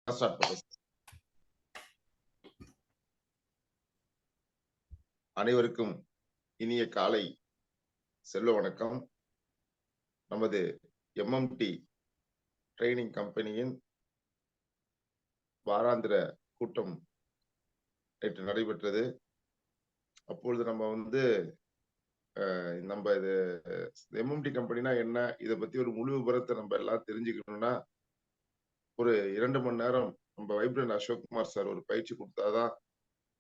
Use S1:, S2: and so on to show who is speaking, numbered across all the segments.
S1: Start பண்ணுங்க. அனைவருக்கும் இனிய காலை செல்வ வணக்கம். நமது எம்எம்டி ட்ரைனிங் கம்பெனியின் வாராந்திர கூட்டம் நேற்று நடைபெற்றது. அப்பொழுது நம்ம இது எம்எம்டி கம்பெனினா என்ன, இதை பத்தி ஒரு முழு விவரத்தை நம்ம எல்லாம் தெரிஞ்சுக்கணும்னா ஒரு 2 மணி நேரம் நம்ம வைப்ரண்ட் அசோக்குமார் சார் ஒரு பயிற்சி கொடுத்தாதான்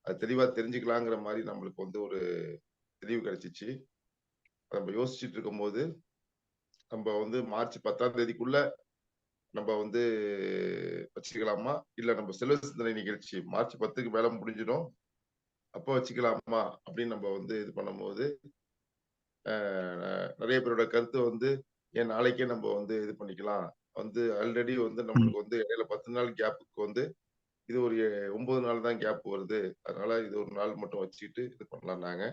S1: அது தெளிவா தெரிஞ்சுக்கலாங்கிற மாதிரி நம்மளுக்கு ஒரு தெளிவு கிடைச்சிச்சு. நம்ம யோசிச்சுட்டு இருக்கும் போது நம்ம மார்ச் 10ஆம் தேதிக்குள்ள நம்ம வச்சுக்கலாமா, இல்ல நம்ம செல்வ சிந்தனை நிகழ்ச்சி மார்ச் 10க்கு மேல முடிஞ்சிடும் அப்போ வச்சுக்கலாமா அப்படின்னு நம்ம இது பண்ணும்போது நிறைய பேரோட கருத்து ஏன் நாளைக்கே நம்ம இது பண்ணிக்கலாம், ஆல்ரெடி நம்மளுக்கு இடையில 10 நாள் கேப்புக்கு இது ஒரு 9 நாள் தான் கேப் வருது, அதனால இது ஒரு நாள் மட்டும் வச்சுக்கிட்டு இது பண்ணலாம்னாங்க.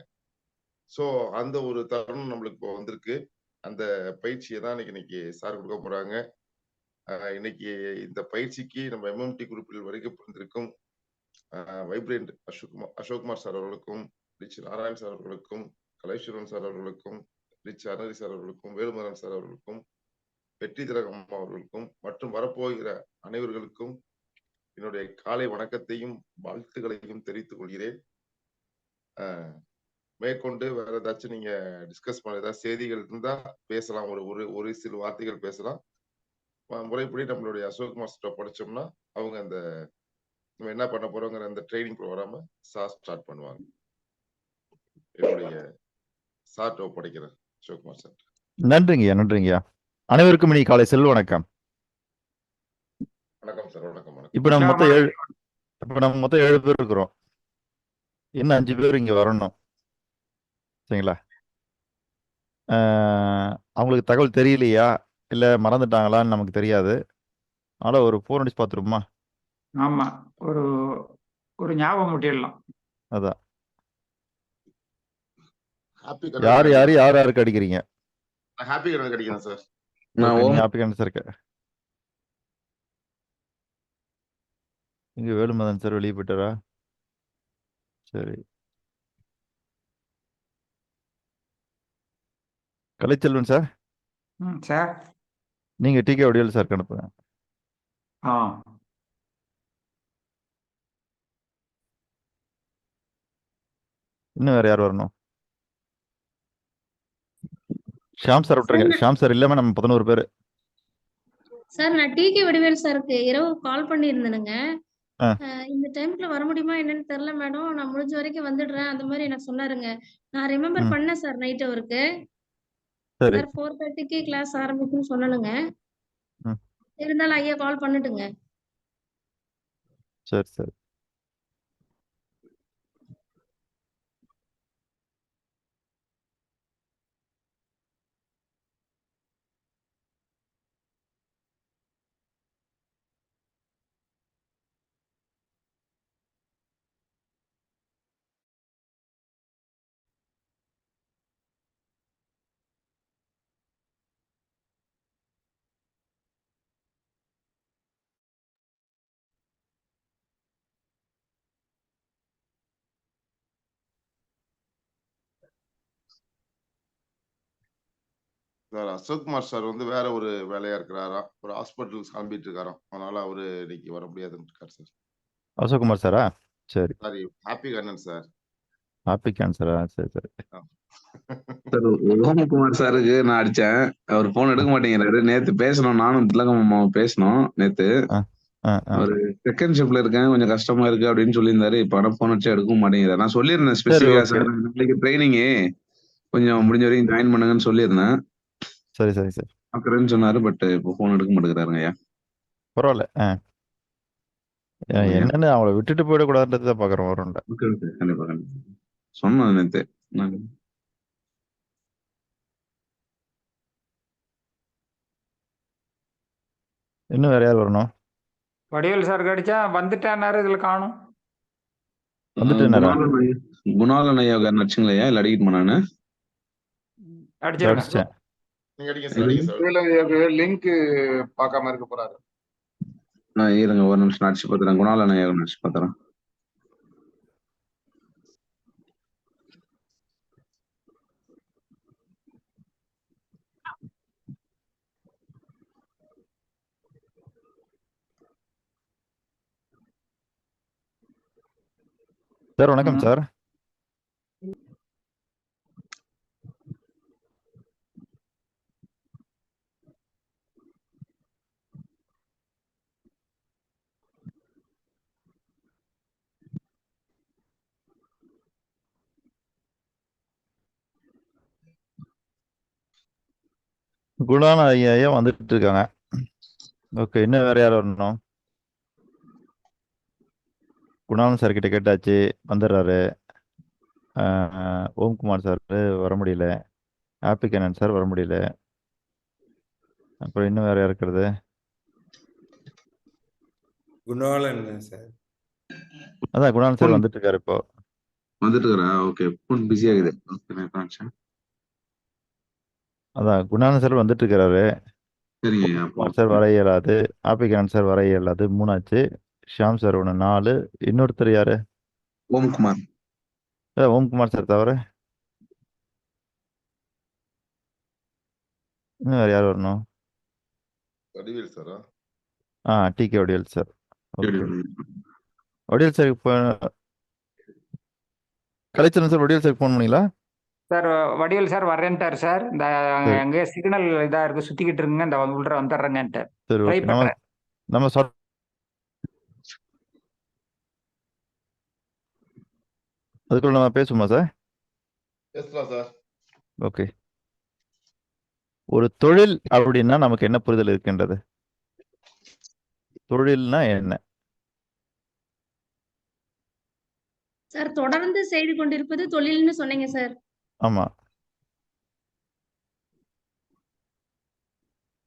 S1: ஸோ அந்த ஒரு தருணம் நம்மளுக்கு இப்போ வந்திருக்கு. அந்த பயிற்சியை தான் இன்னைக்கு சார் கொடுக்க போறாங்க. இன்னைக்கு இந்த பயிற்சிக்கு நம்ம எம்எம்டி குரூப்பில் வருகைப்பிருந்திருக்கும் வைப்ரண்ட் அசோக்குமார் சார் அவர்களுக்கும், ரிச் நாராயண் சார் அவர்களுக்கும், கலைஸ்வரன் சார் அவர்களுக்கும், ரிச் அனரி சார் அவர்களுக்கும், வேலுமரன் சார் அவர்களுக்கும், வெற்றி திலகம் அவர்களுக்கும் மற்றும் வரப்போகிற அனைவர்களுக்கும் என்னுடைய காலை வணக்கத்தையும் வாழ்த்துக்களையும் தெரிவித்துக் கொள்கிறேன். மேற்கொண்டு வேற ஏதாச்சும் நீங்க டிஸ்கஸ் பண்ண ஏதாவது செய்திகள் இருந்தா பேசலாம், ஒரு சில வார்த்தைகள் பேசலாம். முறைப்படி நம்மளுடைய அசோக்குமார் சார் படிச்சோம்னா அவங்க நம்ம என்ன பண்ண போறோங்கிற அந்த ட்ரைனிங் ப்ரோக்ராம ஸ்டார்ட் பண்ணுவாங்க. என்னுடைய சார்ட் ஒப்படைக்கிறேன் அசோக்குமார் சார்.
S2: நன்றிங்கய்யா. அனைவருக்கும் இனி காலை செல்வ வணக்கம்.
S1: வணக்கம் சார். வணக்கம்.
S2: இப்ப நம்ம மொத்தம் 7 பேர் இருக்கிறோம். இன்னும் 5 பேர் இங்க வரணும், சரிங்களா? அவங்களுக்கு தகவல் தெரியலையா இல்ல மறந்துட்டாங்களான்னு நமக்கு தெரியாது. அதனால ஒரு 4 அடிச்சு பார்த்துருமா?
S3: ஆமா, ஒரு ஞாபகம் முட்டிடலாம்.
S2: அதான் யாருக்கு அடிக்கிறீங்க?
S1: ஹாப்பி கண்ணனுக்கு அடிக்கிறேன் சார்.
S2: Happy Kannan sir. இங்க வேலுமதன் சார் வெளியே போயிட்டாரா? சரி. கலைச்செல்வன் சார்,
S3: சார்
S2: நீங்க டிகே வடிவேல் சார் அனுப்புங்க. இன்னும் வேற யார் வரணும்? ஷாம் சார் விட்டுருங்க. ஷாம் சார் இல்லாம நம்ம 11 பேர்.
S4: சார் நான் டிகே வடிவேல் சாருக்கு இரவு கால் பண்ணியிருந்தேனுங்க. இந்த டைம்ல வர முடியுமா என்னன்னு தெரியல மேடம், நான் முடிஞ்ச வரைக்கும் வந்துடுறேன் அந்த மாதிரி எனக்கு சொன்னாருங்க. நான் ரிமெம்பர் பண்ணேன் சார் நைட் அவருக்கு. சார் 4:30க்கு கிளாஸ் ஆரம்பிக்கும்னு சொன்னனுங்க. இருந்தாலும் ஐயா கால் பண்ணட்டுங்க.
S2: சரி சரி.
S1: சார் அசோக்குமார் சார் வேற ஒரு வேலையா இருக்கிறாராம், ஒரு ஹாஸ்பிட்டலுக்கு கிளம்பிட்டு இருக்காராம், அதனால அவரு இன்னைக்கு வர முடியாதுன்னு இருக்காரு சார்.
S2: அசோக்குமார் சாரா? சரி.
S1: Sorry, happy Kannan sir.
S2: Happy கேன்சரா? சரி சரி.
S5: சார் ஓமகுமார் சாருக்கு நான் அடிச்சேன், அவர் போன் எடுக்க மாட்டேங்கிறாரு. நேத்து பேசணும், நானும் திலகம் அம்மாவும் பேசணும் நேத்து. ஒரு செகண்ட் ஷிப்ட்ல இருக்கேன், கொஞ்சம் கஷ்டமா இருக்கு அப்படின்னு சொல்லியிருந்தாரு. இப்ப ஆனா போன் அடிச்சா எடுக்கவும் மாட்டேங்கிறாரு. நான் சொல்லியிருந்தேன் ஸ்பெசிஃபிக்கா சார் நாளைக்கு ட்ரைனிங்கு கொஞ்சம் முடிஞ்ச வரைக்கும் ஜாயின் பண்ணுங்கன்னு சொல்லியிருந்தேன்.
S2: சரி சரி சார்
S5: பாக்குறேன்னு சொன்னாரு. பட் இப்போ போன் எடுக்க மாட்டேங்கிறாருங்க ஐயா.
S2: பரவாயில்ல. என்னன்னு அவளை விட்டுட்டு போயிடக்கூடாதுன்றத பாக்குறோம். வரும்ல.
S5: கண்டிப்பா கண்டிப்பா சொன்னேன் நேத்து.
S2: இன்னும் வேற யார் வரணும்?
S3: வடிவேல் சார் கடிச்சா வந்துட்டாரு, இதுல காணும்.
S5: குணாலன் ஐயா நடிச்சுங்களா இல்ல அடிக்கிட்டு நானு
S3: அடிச்சிருக்கேன்.
S1: நீங்க அடிங்க சார், அடிங்க சார்.
S6: இதுல லிங்க் பார்க்காம இருக்க போறாரு.
S5: நான் இருங்க ஒரு நிமிஷம் அடிச்சு பார்த்துறேன். குணால நான் அடிச்சு பார்த்துறேன்.
S2: சார் வணக்கம்
S3: ம்.
S2: சார். குணான ஐயா வந்துட்டு இருக்காங்க. ஓகே, இன்னும் வேற யாரும் வரணும்? குணாலன் சார் கிட்ட கேட்டாச்சு, வந்துடுறாரு. ஓம்குமார் சார் வர முடியல. ஹாப்பி கேனன் சார் வர முடியல. அப்புறம் இன்னும் வேற யார் இருக்கிறது?
S7: குணாலன் சார்.
S2: அதான் குணாலன் சார் வந்துட்டு இருக்காரு இப்போ.
S5: வந்துட்டு இருக்கிறா? ஓகே, ஃபோன் பிஸி ஆகுது. ஓகே, நான் காமிச்சேன்.
S2: அதான் குணாலன் சார் வந்துட்டு இருக்காரு.
S5: சரிங்க.
S2: குமார் சார் வர இயலாது. ஹாப்பி கேனன் சார் வர இயலாது. 3 ஆச்சு. ஷியாம் சார் 1, 4. இன்னொருத்தர் யாரு?
S5: ஓம்குமார்.
S2: ஓம்குமார் சார் தவிர இன்னும் வேற யார் வரணும்?
S1: வடிவேல் சாரா?
S2: DK Vadivel sir. Okay, Vadivel sir இப்போ Kalaicharan sir Vadivel sir phone பண்ணீங்களா?
S3: சார் வடிவேல் சார் வர்றேன்ட்டார் சார். இந்த
S2: சரி.
S3: எங்கே சிக்னல் இதா இருக்கு, சுத்திக்கிட்டு இருக்குங்க, இந்த உள்ள வந்துடுறேங்கன்ட்டு
S2: சரி,
S3: ட்ரை
S2: ஓகே. நம்ம
S3: பண்றேன்.
S2: நம்ம அதுக்குள்ள நம்ம பேசுமா சார்?
S1: பேசலாம் சார்.
S2: ஓகே. ஒரு தொழில் அப்படின்னா நமக்கு என்ன புரிதல் இருக்கின்றது? தொழில்னா என்ன?
S4: சார் தொடர்ந்து செய்து கொண்டிருப்பது தொழில்னு சொன்னீங்க சார்.
S2: ஆமா.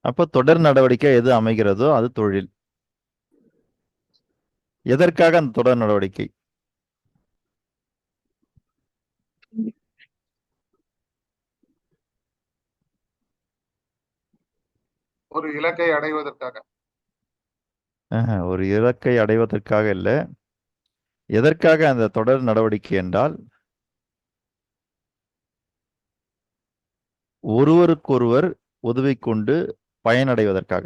S2: அப்ப தொடர் நடவடிக்கை எது அமைகிறதோ அது தொழில். எதற்காக அந்த தொடர் நடவடிக்கை?
S6: ஒரு இலக்கை அடைவதற்காக.
S2: ஒரு இலக்கை அடைவதற்காக இல்ல. எதற்காக அந்த தொடர் நடவடிக்கை என்றால் ஒருவருக்கொருவர் உதவி கொண்டு பயனடைவதற்காக.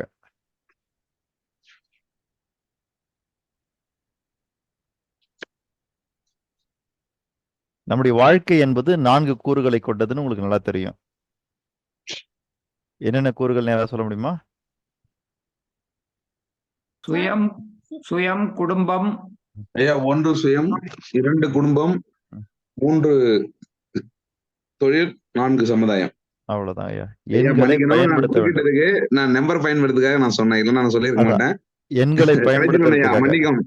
S2: நம்முடைய வாழ்க்கை என்பது 4 கூறுகளை கொண்டதுன்னு உங்களுக்கு நல்லா தெரியும். என்னென்ன கூறுகள் நேரா சொல்ல முடியுமா?
S3: சுயம், குடும்பம்.
S5: ஐயா, 1 சுயம், 2 குடும்பம், 3 தொழில், 4 சமுதாயம்.
S2: அவ்வளவுதான் ஐயா.
S5: ஐயா,
S2: எண்களை
S5: மன்னிக்கணும், நான்
S2: பயன்படுத்த வேண்டும்.
S5: குறிப்பிட்டதுக்கு நான் நம்பர் பயன்படுத்துறதுக்காக நான் சொன்னேன். இல்லைன்னா நான் சொல்லியிருக்க
S2: அதான்.
S5: மாட்டேன்.
S2: எண்களை
S5: கலைச்சரன் ஐயா,
S2: பயன்படுத்துறதுக்காக.
S5: மன்னிக்கும்.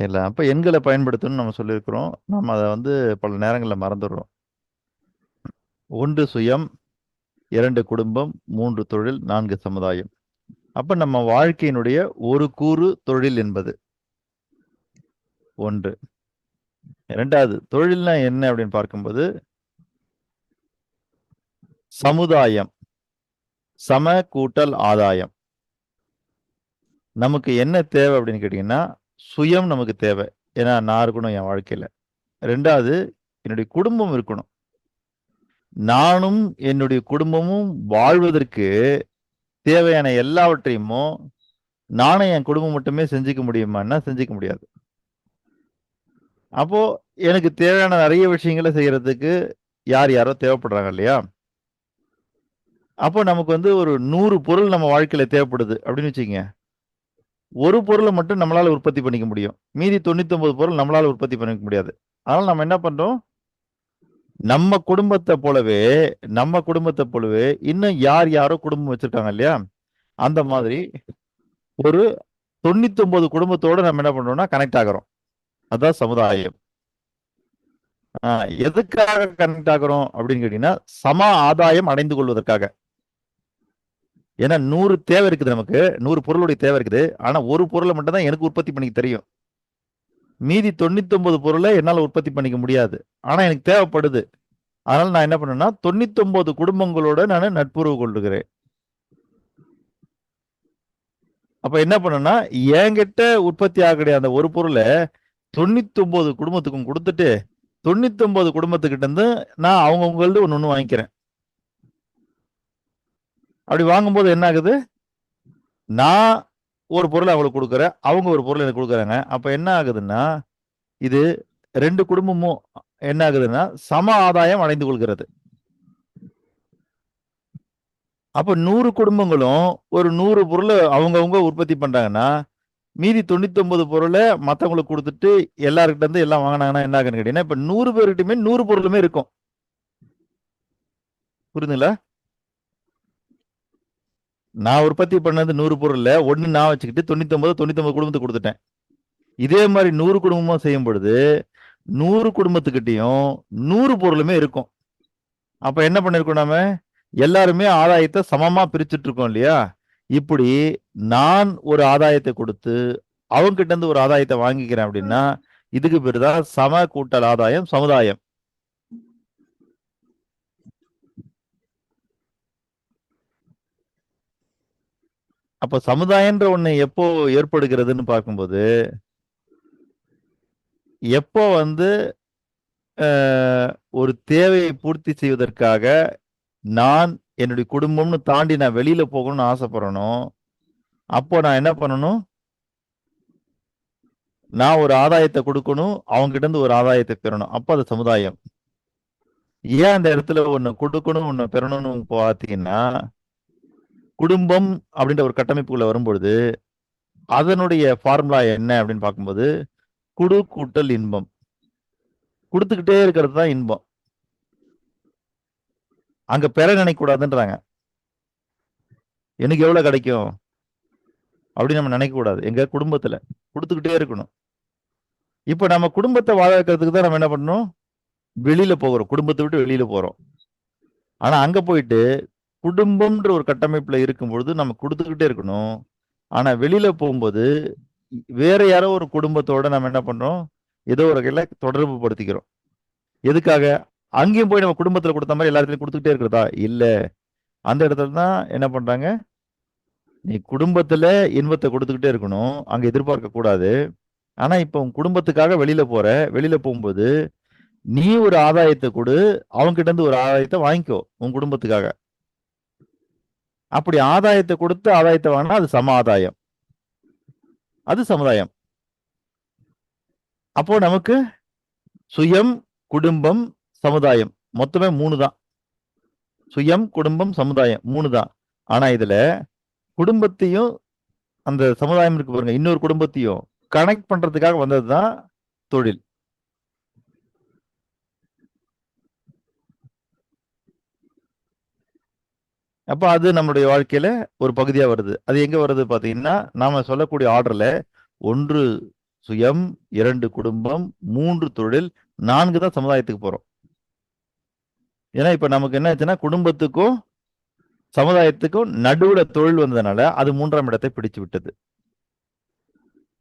S2: இல்ல, அப்ப எண்களை பயன்படுத்தணும்னு நம்ம சொல்லியிருக்கிறோம். நம்ம அதை பல நேரங்களில் மறந்துடுறோம். 1 சுயம், 2 குடும்பம், 3 தொழில், 4 சமுதாயம். அப்ப நம்ம வாழ்க்கையினுடைய ஒரு கூறு தொழில் என்பது 1. 2வது தொழில்னா என்ன அப்படின்னு பார்க்கும்போது சமுதாயம், சம கூட்டல் ஆதாயம். நமக்கு என்ன தேவை அப்படின்னு கேட்டீங்கன்னா சுயம் நமக்கு தேவை. ஏன்னா நான் இருக்கணும் என் வாழ்க்கையில. 2வது என்னுடைய குடும்பம் இருக்கணும். நானும் என்னுடைய குடும்பமும் வாழ்வதற்கு தேவையான எல்லாவற்றையும் நானும் என் குடும்பம் மட்டுமே செஞ்சுக்க முடியுமான்னா செஞ்சுக்க முடியாது. அப்போ எனக்கு தேவையான நிறைய விஷயங்களை செய்யறதுக்கு யாரோ தேவைப்படுறாங்க இல்லையா? அப்போ நமக்கு ஒரு 100 பொருள் நம்ம வாழ்க்கையில தேவைப்படுது அப்படின்னு வச்சுக்கங்க. ஒரு பொருளை மட்டும் நம்மளால உற்பத்தி பண்ணிக்க முடியும். மீதி 99 பொருள் நம்மளால உற்பத்தி பண்ணிக்க முடியாது. அதனால நம்ம என்ன பண்றோம்? நம்ம குடும்பத்தை போலவே இன்னும் யாரோ குடும்பம் வச்சிருக்காங்க இல்லையா? அந்த மாதிரி ஒரு 99 குடும்பத்தோட நம்ம என்ன பண்றோம்னா கனெக்ட் ஆகிறோம். அதான் சமுதாயம். எதுக்காக கனெக்ட் ஆகிறோம் அப்படின்னு கேட்டீங்கன்னா சம ஆதாயம் அடைந்து கொள்வதற்காக. ஏன்னா 100 தேவை இருக்குது, நமக்கு 100 பொருளுடைய தேவை இருக்குது. ஆனா ஒரு பொருளை மட்டும் தான் எனக்கு உற்பத்தி பண்ணிக்க தெரியும். மீதி 99 பொருளை என்னால உற்பத்தி பண்ணிக்க முடியாது. ஆனா எனக்கு தேவைப்படுது. அதனால நான் என்ன பண்ணேன்னா 99 குடும்பங்களோட நான் நட்புறவு கொள்ளுகிறேன். அப்ப என்ன பண்ணேன்னா என்கிட்ட உற்பத்தி ஆகக்கூடிய அந்த ஒரு பொருளை 99 குடும்பத்துக்கும் கொடுத்துட்டு 99 குடும்பத்துக்கிட்ட இருந்து நான் அவங்கவுங்களது ஒன்று வாங்கிக்கிறேன். அப்படி வாங்கும்போது என்ன ஆகுது, நான் ஒரு பொருளை அவங்களுக்கு கொடுக்குறேன், அவங்க ஒரு பொருளை எனக்கு கொடுக்குறாங்க. அப்ப என்ன ஆகுதுன்னா இது 2 குடும்பமும் என்ன ஆகுதுன்னா சம ஆதாயம் அடைந்து கொள்கிறது. அப்ப 100 குடும்பங்களும் ஒரு 100 பொருளை அவங்கவுங்க உற்பத்தி பண்றாங்கன்னா மீதி 99 பொருளை மற்றவங்களுக்கு கொடுத்துட்டு எல்லாருக்கிட்ட இருந்து எல்லாம் வாங்கினாங்கன்னா என்ன ஆகுன்னு கேட்டீங்கன்னா இப்ப 100 பேருக்கிட்டுமே 100 பொருளுமே இருக்கும். புரியுதுங்களா? நான் உற்பத்தி பண்ணது 100 பொருள்ல ஒன்னு நான் வச்சுக்கிட்டு 99 குடும்பத்துக்கு கொடுத்துட்டேன். இதே மாதிரி 100 குடும்பமும் செய்யும் பொழுது 100 குடும்பத்துக்கிட்டையும் 100 பொருளுமே இருக்கும். அப்ப என்ன பண்ணிருக்கோம், நாம எல்லாருமே ஆதாயத்தை சமமா பிரிச்சுட்டு இருக்கோம் இல்லையா? இப்படி நான் ஒரு ஆதாயத்தை கொடுத்து அவங்க கிட்ட இருந்து ஒரு ஆதாயத்தை வாங்கிக்கிறேன் அப்படின்னா இதுக்கு பேரு தான் சம கூட்டல் ஆதாயம், சமுதாயம். அப்ப சமுதாயன்ற ஒண்ணு எப்போ ஏற்படுகிறதுன்னு பார்க்கும்போது எப்போ ஒரு தேவையை பூர்த்தி செய்வதற்காக நான் என்னுடைய குடும்பம்னு தாண்டி நான் வெளியில போகணும்னு ஆசைப்படுறேனோ அப்போ நான் என்ன பண்ணணும், நான் ஒரு ஆதாயத்தை கொடுக்கணும், அவங்க கிட்ட இருந்து ஒரு ஆதாயத்தை பெறணும். அப்ப அது சமுதாயம். ஏன் அந்த இடத்துல ஒண்ணு கொடுக்கணும் ஒண்ணு பெறணும்னு பார்த்தீங்கன்னா குடும்பம் அப்படின்ற ஒரு கட்டமைப்புக்குள்ள வரும்பொழுது அதனுடைய ஃபார்முலா என்ன அப்படின்னு பார்க்கும்போது குடு கூட்டல் இன்பம். கொடுத்துக்கிட்டே இருக்கிறது தான் இன்பம். அங்க பெற நினைக்க கூடாதுன்றாங்க. எனக்கு எவ்வளவு கிடைக்கும் அப்படின்னு நம்ம நினைக்க கூடாது. எங்க குடும்பத்துல கொடுத்துக்கிட்டே இருக்கணும். இப்ப நம்ம குடும்பத்தை வாழ வைக்கிறதுக்கு தான் நம்ம என்ன பண்ணணும், வெளியில போகிறோம், குடும்பத்தை விட்டு வெளியில போறோம். ஆனா அங்க போயிட்டு குடும்பம்ன்ற ஒரு கட்டமைப்புல இருக்கும்பொழுது நம்ம கொடுத்துக்கிட்டே இருக்கணும். ஆனா வெளியில போகும்போது வேற யாரோ ஒரு குடும்பத்தோட நம்ம என்ன பண்றோம், ஏதோ ஒரு வகையில தொடர்பு படுத்திக்கிறோம். எதுக்காக? அங்கேயும் போய் நம்ம குடும்பத்துல கொடுத்த மாதிரி எல்லா இடத்துலயும் கொடுத்துக்கிட்டே இருக்கிறதா? இல்ல. அந்த இடத்துல தான் என்ன பண்றாங்க, நீ குடும்பத்துல இன்பத்தை கொடுத்துக்கிட்டே இருக்கணும், அங்க எதிர்பார்க்க கூடாது. ஆனா இப்ப உன் குடும்பத்துக்காக வெளியில போற, வெளியில போகும்போது நீ ஒரு ஆதாயத்தை கொடு, அவங்க கிட்ட இருந்து ஒரு ஆதாயத்தை வாங்கிக்கோ உன் குடும்பத்துக்காக. அப்படி ஆதாயத்தை கொடுத்து ஆதாயத்தை வாங்கினா அது சம ஆதாயம், அது சமுதாயம். அப்போ நமக்கு சுயம், குடும்பம், சமுதாயம் மொத்தமே 3 தான். சுயம், குடும்பம், சமுதாயம் 3 தான். ஆனா இதுல குடும்பத்தையும் அந்த சமுதாயம் இருக்கு பாருங்க, இன்னொரு குடும்பத்தையும் கனெக்ட் பண்றதுக்காக வந்ததுதான் தொழில். அப்ப அது நம்மளுடைய வாழ்க்கையில ஒரு பகுதியா வருது. அது எங்க வருது பாத்தீங்கன்னா நாம சொல்லக்கூடிய ஆர்டர்ல 1 சுயம், 2 குடும்பம், 3 தொழில், 4 தான் சமுதாயத்துக்கு போறோம். ஏன்னா இப்ப நமக்கு என்ன ஆச்சுன்னா குடும்பத்துக்கும் சமுதாயத்துக்கும் நடுவுல தொழில் வந்ததுனால அது 3ஆம் இடத்தை பிடிச்சு விட்டது.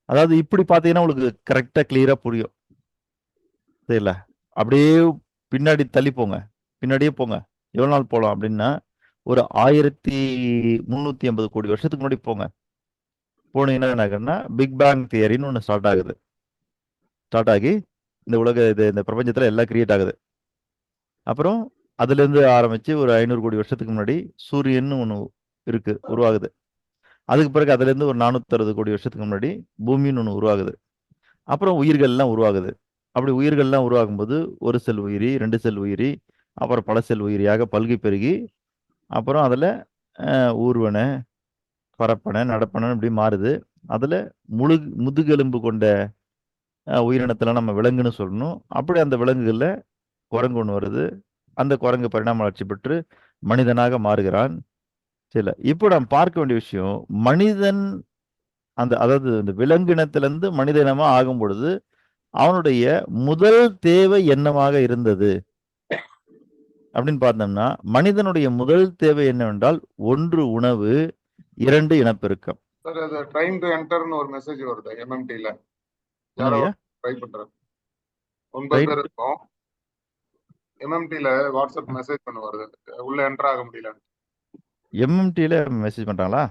S2: அதாவது இப்படி பாத்தீங்கன்னா உங்களுக்கு கரெக்டா கிளியரா புரியும். சரில, அப்படியே பின்னாடி தள்ளி போங்க, பின்னாடியே போங்க. எவ்வளவு நாள் போலாம் அப்படின்னா ஒரு 1350 கோடி வருஷத்துக்கு முன்னாடி போங்க. போனீங்கன்னா என்ன ஆகுதுன்னா பிக் பேங் தியரின்னு ஒன்று ஸ்டார்ட் ஆகுது. ஸ்டார்ட் ஆகி இந்த இந்த பிரபஞ்சத்துல எல்லாம் கிரியேட் ஆகுது. அப்புறம் அதுல இருந்து ஆரம்பிச்சு ஒரு 500 கோடி வருஷத்துக்கு முன்னாடி சூரியன் ஒன்று இருக்கு, உருவாகுது. அதுக்கு பிறகு அதுல இருந்து ஒரு 460 கோடி வருஷத்துக்கு முன்னாடி பூமின்னு ஒன்று உருவாகுது. அப்புறம் உயிர்கள்லாம் உருவாகுது. அப்படி உயிர்கள்லாம் உருவாகும் போது ஒரு செல் உயிரி, 2 செல் உயிரி, அப்புறம் பல செல் உயிரியாக பல்கி பெருகி அப்புறம் அதுல ஊர்வன, பரப்பன, நடப்பன இப்படி மாறுது. அதுல முதுகெலும்பு கொண்ட உயிரினத்துல நம்ம விலங்குன்னு சொல்லணும். அப்படி அந்த விலங்குகள்ல குரங்கு ஒன்று வருது. அந்த குரங்கு பரிணாம வளர்ச்சி பெற்று மனிதனாக மாறுகிறான். சரி, இப்போ நாம் பார்க்க வேண்டிய விஷயம், மனிதன் அதாவது இந்த விலங்கினத்திலிருந்து மனித இனமா ஆகும் பொழுது அவனுடைய முதல் தேவை என்னவாக இருந்தது அப்படின்னு பார்த்தோம்னா மனிதனுடைய முதல் தேவை என்னவென்றால் 1 உணவு, 2 இனப்பெருக்கம்.
S6: சார் அது ட்ரைன் டு என்டர்னு ஒரு மெசேஜ் வருது MMT-ல. யாரோ
S2: என்னங்கய்யா?
S6: ட்ரை பண்றேன். 9 பேர் இருக்கோம். MMTல வாட்ஸ்அப் மெசேஜ் பண்ண வருது. உள்ள என்டர் ஆக முடியல.
S2: எம்எம்டில மெசேஜ் பண்றாங்களா?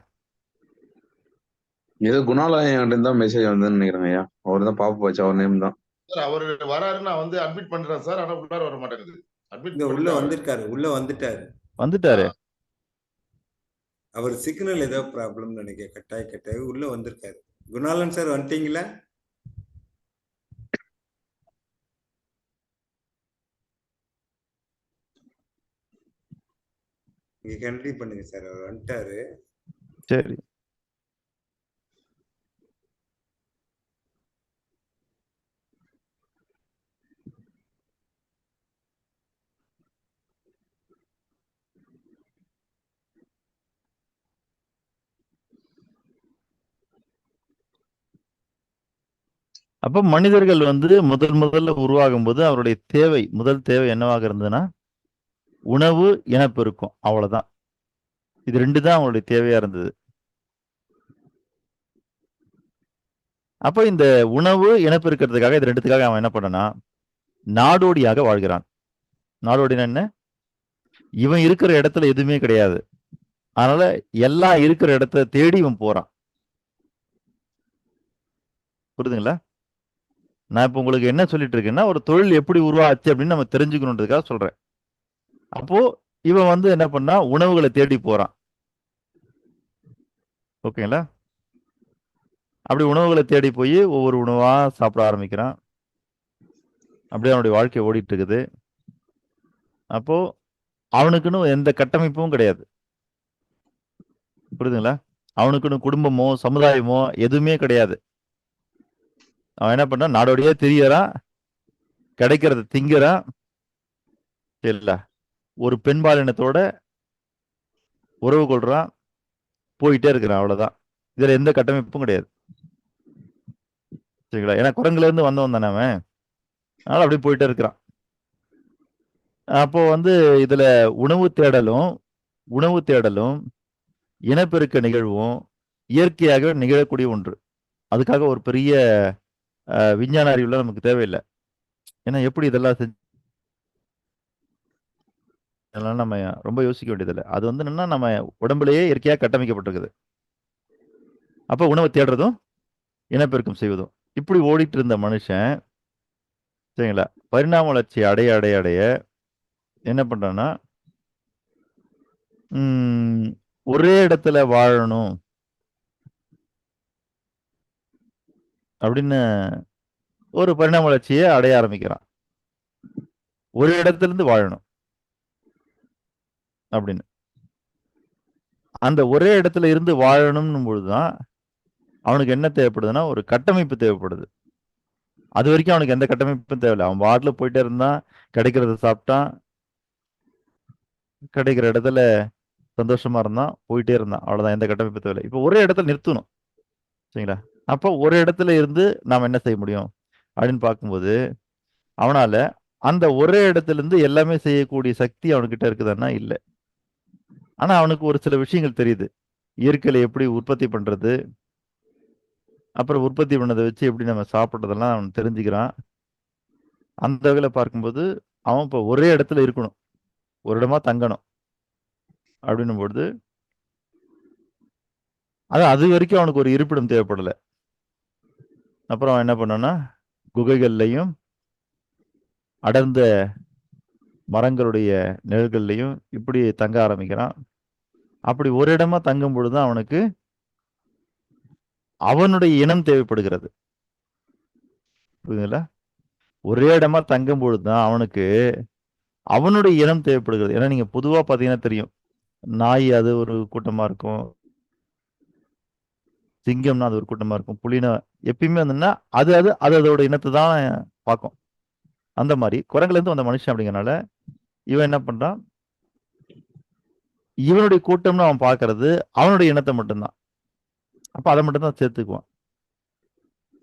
S5: ஏதோ குணாலயம் தான் மெசேஜ் வந்ததுன்னு நினைக்கிறேங்க ஐயா. அவர் தான் பாப்பா வச்சு அவர் நேம் தான்.
S1: சார் அவர் வராரு, நான் வந்து அட்மிட் பண்றேன் சார். ஆனா உள்ளார வர மாட்டேங்குது. அட்மிட்
S7: இங்க உள்ள
S1: பண்ணிட்டு
S7: வந்திருக்காரு, உள்ள வந்துட்டாரு.
S2: வந்துட்டாரு.
S7: அவர் சிக்னல் ஏதோ ப்ராப்ளம் நினைக்கிறேன். கட்டாய உள்ள வந்திருக்காரு. குணாலன் சார் வந்துட்டீங்களா? நீங்க கண்டினியூ பண்ணுங்க சார். அவர் வந்துட்டாரு.
S2: சரி. அப்ப மனிதர்கள் வந்து முதல்ல உருவாகும் போது அவருடைய தேவை, முதல் தேவை என்னவாக இருந்ததுன்னா உணவு, இனப்பெருக்கம். அவ்வளவுதான். இது 2 தான் அவங்களுடைய தேவையா இருந்தது. அப்ப இந்த உணவு, இனப்பெருக்கத்துக்காக இது 2த்துக்காக அவன் என்ன பண்ணனா நாடோடியாக வாழ்கிறான். நாடோடினா என்ன? இவன் இருக்கிற இடத்துல எதுவுமே கிடையாது. அதனால எல்லாம் இருக்கிற இடத்த தேடி இவன் போறான். புரியுதுங்களா? நான் இப்ப உங்களுக்கு என்ன சொல்லிட்டு இருக்கேன்னா, ஒரு தொழில் எப்படி உருவாச்சு அப்படின்னு நம்ம தெரிஞ்சுக்கணுன்றதுக்காக சொல்றேன். அப்போ இவன் வந்து என்ன பண்ணா உணவுகளை தேடி போறான். ஓகேங்களா? அப்படி உணவுகளை தேடி போய் ஒவ்வொரு உணவா சாப்பிட ஆரம்பிக்கிறான். அப்படியே அவனுடைய வாழ்க்கை ஓடிட்டு இருக்குது. அப்போ அவனுக்குன்னு எந்த கட்டமைப்பும் கிடையாது. புரியுதுங்களா? அவனுக்குன்னு குடும்பமோ சமுதாயமோ எதுவுமே கிடையாது. அவன் என்ன பண்ணா நாடோடியே திரியறான், கிடைக்கிறத திங்கிறான். சரிங்களா? ஒரு பெண்பாலினத்தோட உறவு கொள்றான், போயிட்டே இருக்கிறான். அவ்வளவுதான். இதுல எந்த கட்டமைப்பும் கிடையாது. சரிங்களா? ஏன்னா குரங்குல இருந்து வந்தவன் தானே அவன். அதனால அப்படியே போயிட்டே இருக்கிறான். அப்போ வந்து இதுல உணவு தேடலும் இனப்பெருக்க நிகழ்வும் இயற்கையாக நிகழக்கூடிய ஒன்று. அதுக்காக ஒரு பெரிய விஞ்ஞான அறிவுலாம் நமக்கு தேவையில்லை. ஏன்னா எப்படி இதெல்லாம் அதெல்லாம் நம்ம ரொம்ப யோசிக்க வேண்டியதில்லை. அது வந்து என்னன்னா நம்ம உடம்புலேயே இயற்கையாக கட்டமைக்கப்பட்டிருக்குது. அப்போ உணவை தேடுறதும் இனப்பெருக்கம் செய்வதும் இப்படி ஓடிட்டு இருந்த மனுஷன் சரிங்களா பரிணாம வளர்ச்சி அடைய என்ன பண்றான்னா ஒரே இடத்துல வாழணும் அப்படின்னு ஒரு பரிணாம வளர்ச்சியை அடைய ஆரம்பிக்கிறான். ஒரு இடத்துல இருந்து வாழணும் அப்படின்னு. அந்த ஒரே இடத்துல இருந்து வாழணும் பொழுதுதான் அவனுக்கு என்ன தேவைப்படுதுன்னா ஒரு கட்டமைப்பு தேவைப்படுது. அது வரைக்கும் அவனுக்கு எந்த கட்டமைப்பும் தேவையில்லை. அவன் பாட்டுல போயிட்டே இருந்தான், கிடைக்கிறத சாப்பிட்டான், கிடைக்கிற இடத்துல சந்தோஷமா இருந்தான், போயிட்டே இருந்தான். அவ்வளவுதான், எந்த கட்டமைப்பு தேவையில்லை. இப்போ ஒரே இடத்துல நிறுத்தணும். சரிங்களா? அப்போ ஒரு இடத்துல இருந்து நாம் என்ன செய்ய முடியும் அப்படின்னு பார்க்கும்போது அவனால அந்த ஒரே இடத்துல இருந்து எல்லாமே செய்யக்கூடிய சக்தி அவனுக்கிட்ட இருக்குதுன்னா இல்லை. ஆனா அவனுக்கு ஒரு சில விஷயங்கள் தெரியுது. இயற்கையில எப்படி உற்பத்தி பண்றது, அப்புறம் உற்பத்தி பண்ணதை வச்சு எப்படி நம்ம சாப்பிட்றதெல்லாம் அவன் தெரிஞ்சுக்கிறான். அந்த வகையில் பார்க்கும்போது அவன் இப்போ ஒரே இடத்துல இருக்கணும், ஒரு இடமா தங்கணும் அப்படின்னும் பொழுது அது வரைக்கும் அவனுக்கு ஒரு இருப்பிடம் தேவைப்படலை. அப்புறம் அவன் என்ன பண்ணான்னா குகைகள்லையும் அடர்ந்த மரங்களுடைய நிழல்கள்லையும் இப்படி தங்க ஆரம்பிக்கிறான். அப்படி ஒரு இடமா தங்கும் பொழுதுதான் அவனுக்கு அவனுடைய இனம் தேவைப்படுகிறது. புரியுதுங்களா? ஒரே இடமா தங்கும் பொழுதுதான் அவனுக்கு அவனுடைய இனம் தேவைப்படுகிறது. ஏன்னா நீங்க பொதுவா பாத்தீங்கன்னா தெரியும், நாய் அது ஒரு கூட்டமா இருக்கும், சிங்கம்னா அது ஒரு கூட்டமா இருக்கும், புலினா எப்பயுமே வந்துன்னா அது அதோட இனத்தை தான் பார்க்கும். அந்த மாதிரி குரங்குல இருந்து வந்த மனுஷன் அப்படிங்கறனால இவன் என்ன பண்றான், இவனுடைய கூட்டம்னு அவன் பார்க்கறது அவனுடைய இனத்தை மட்டும்தான். அப்ப அதை மட்டும்தான் சேர்த்துக்குவான்.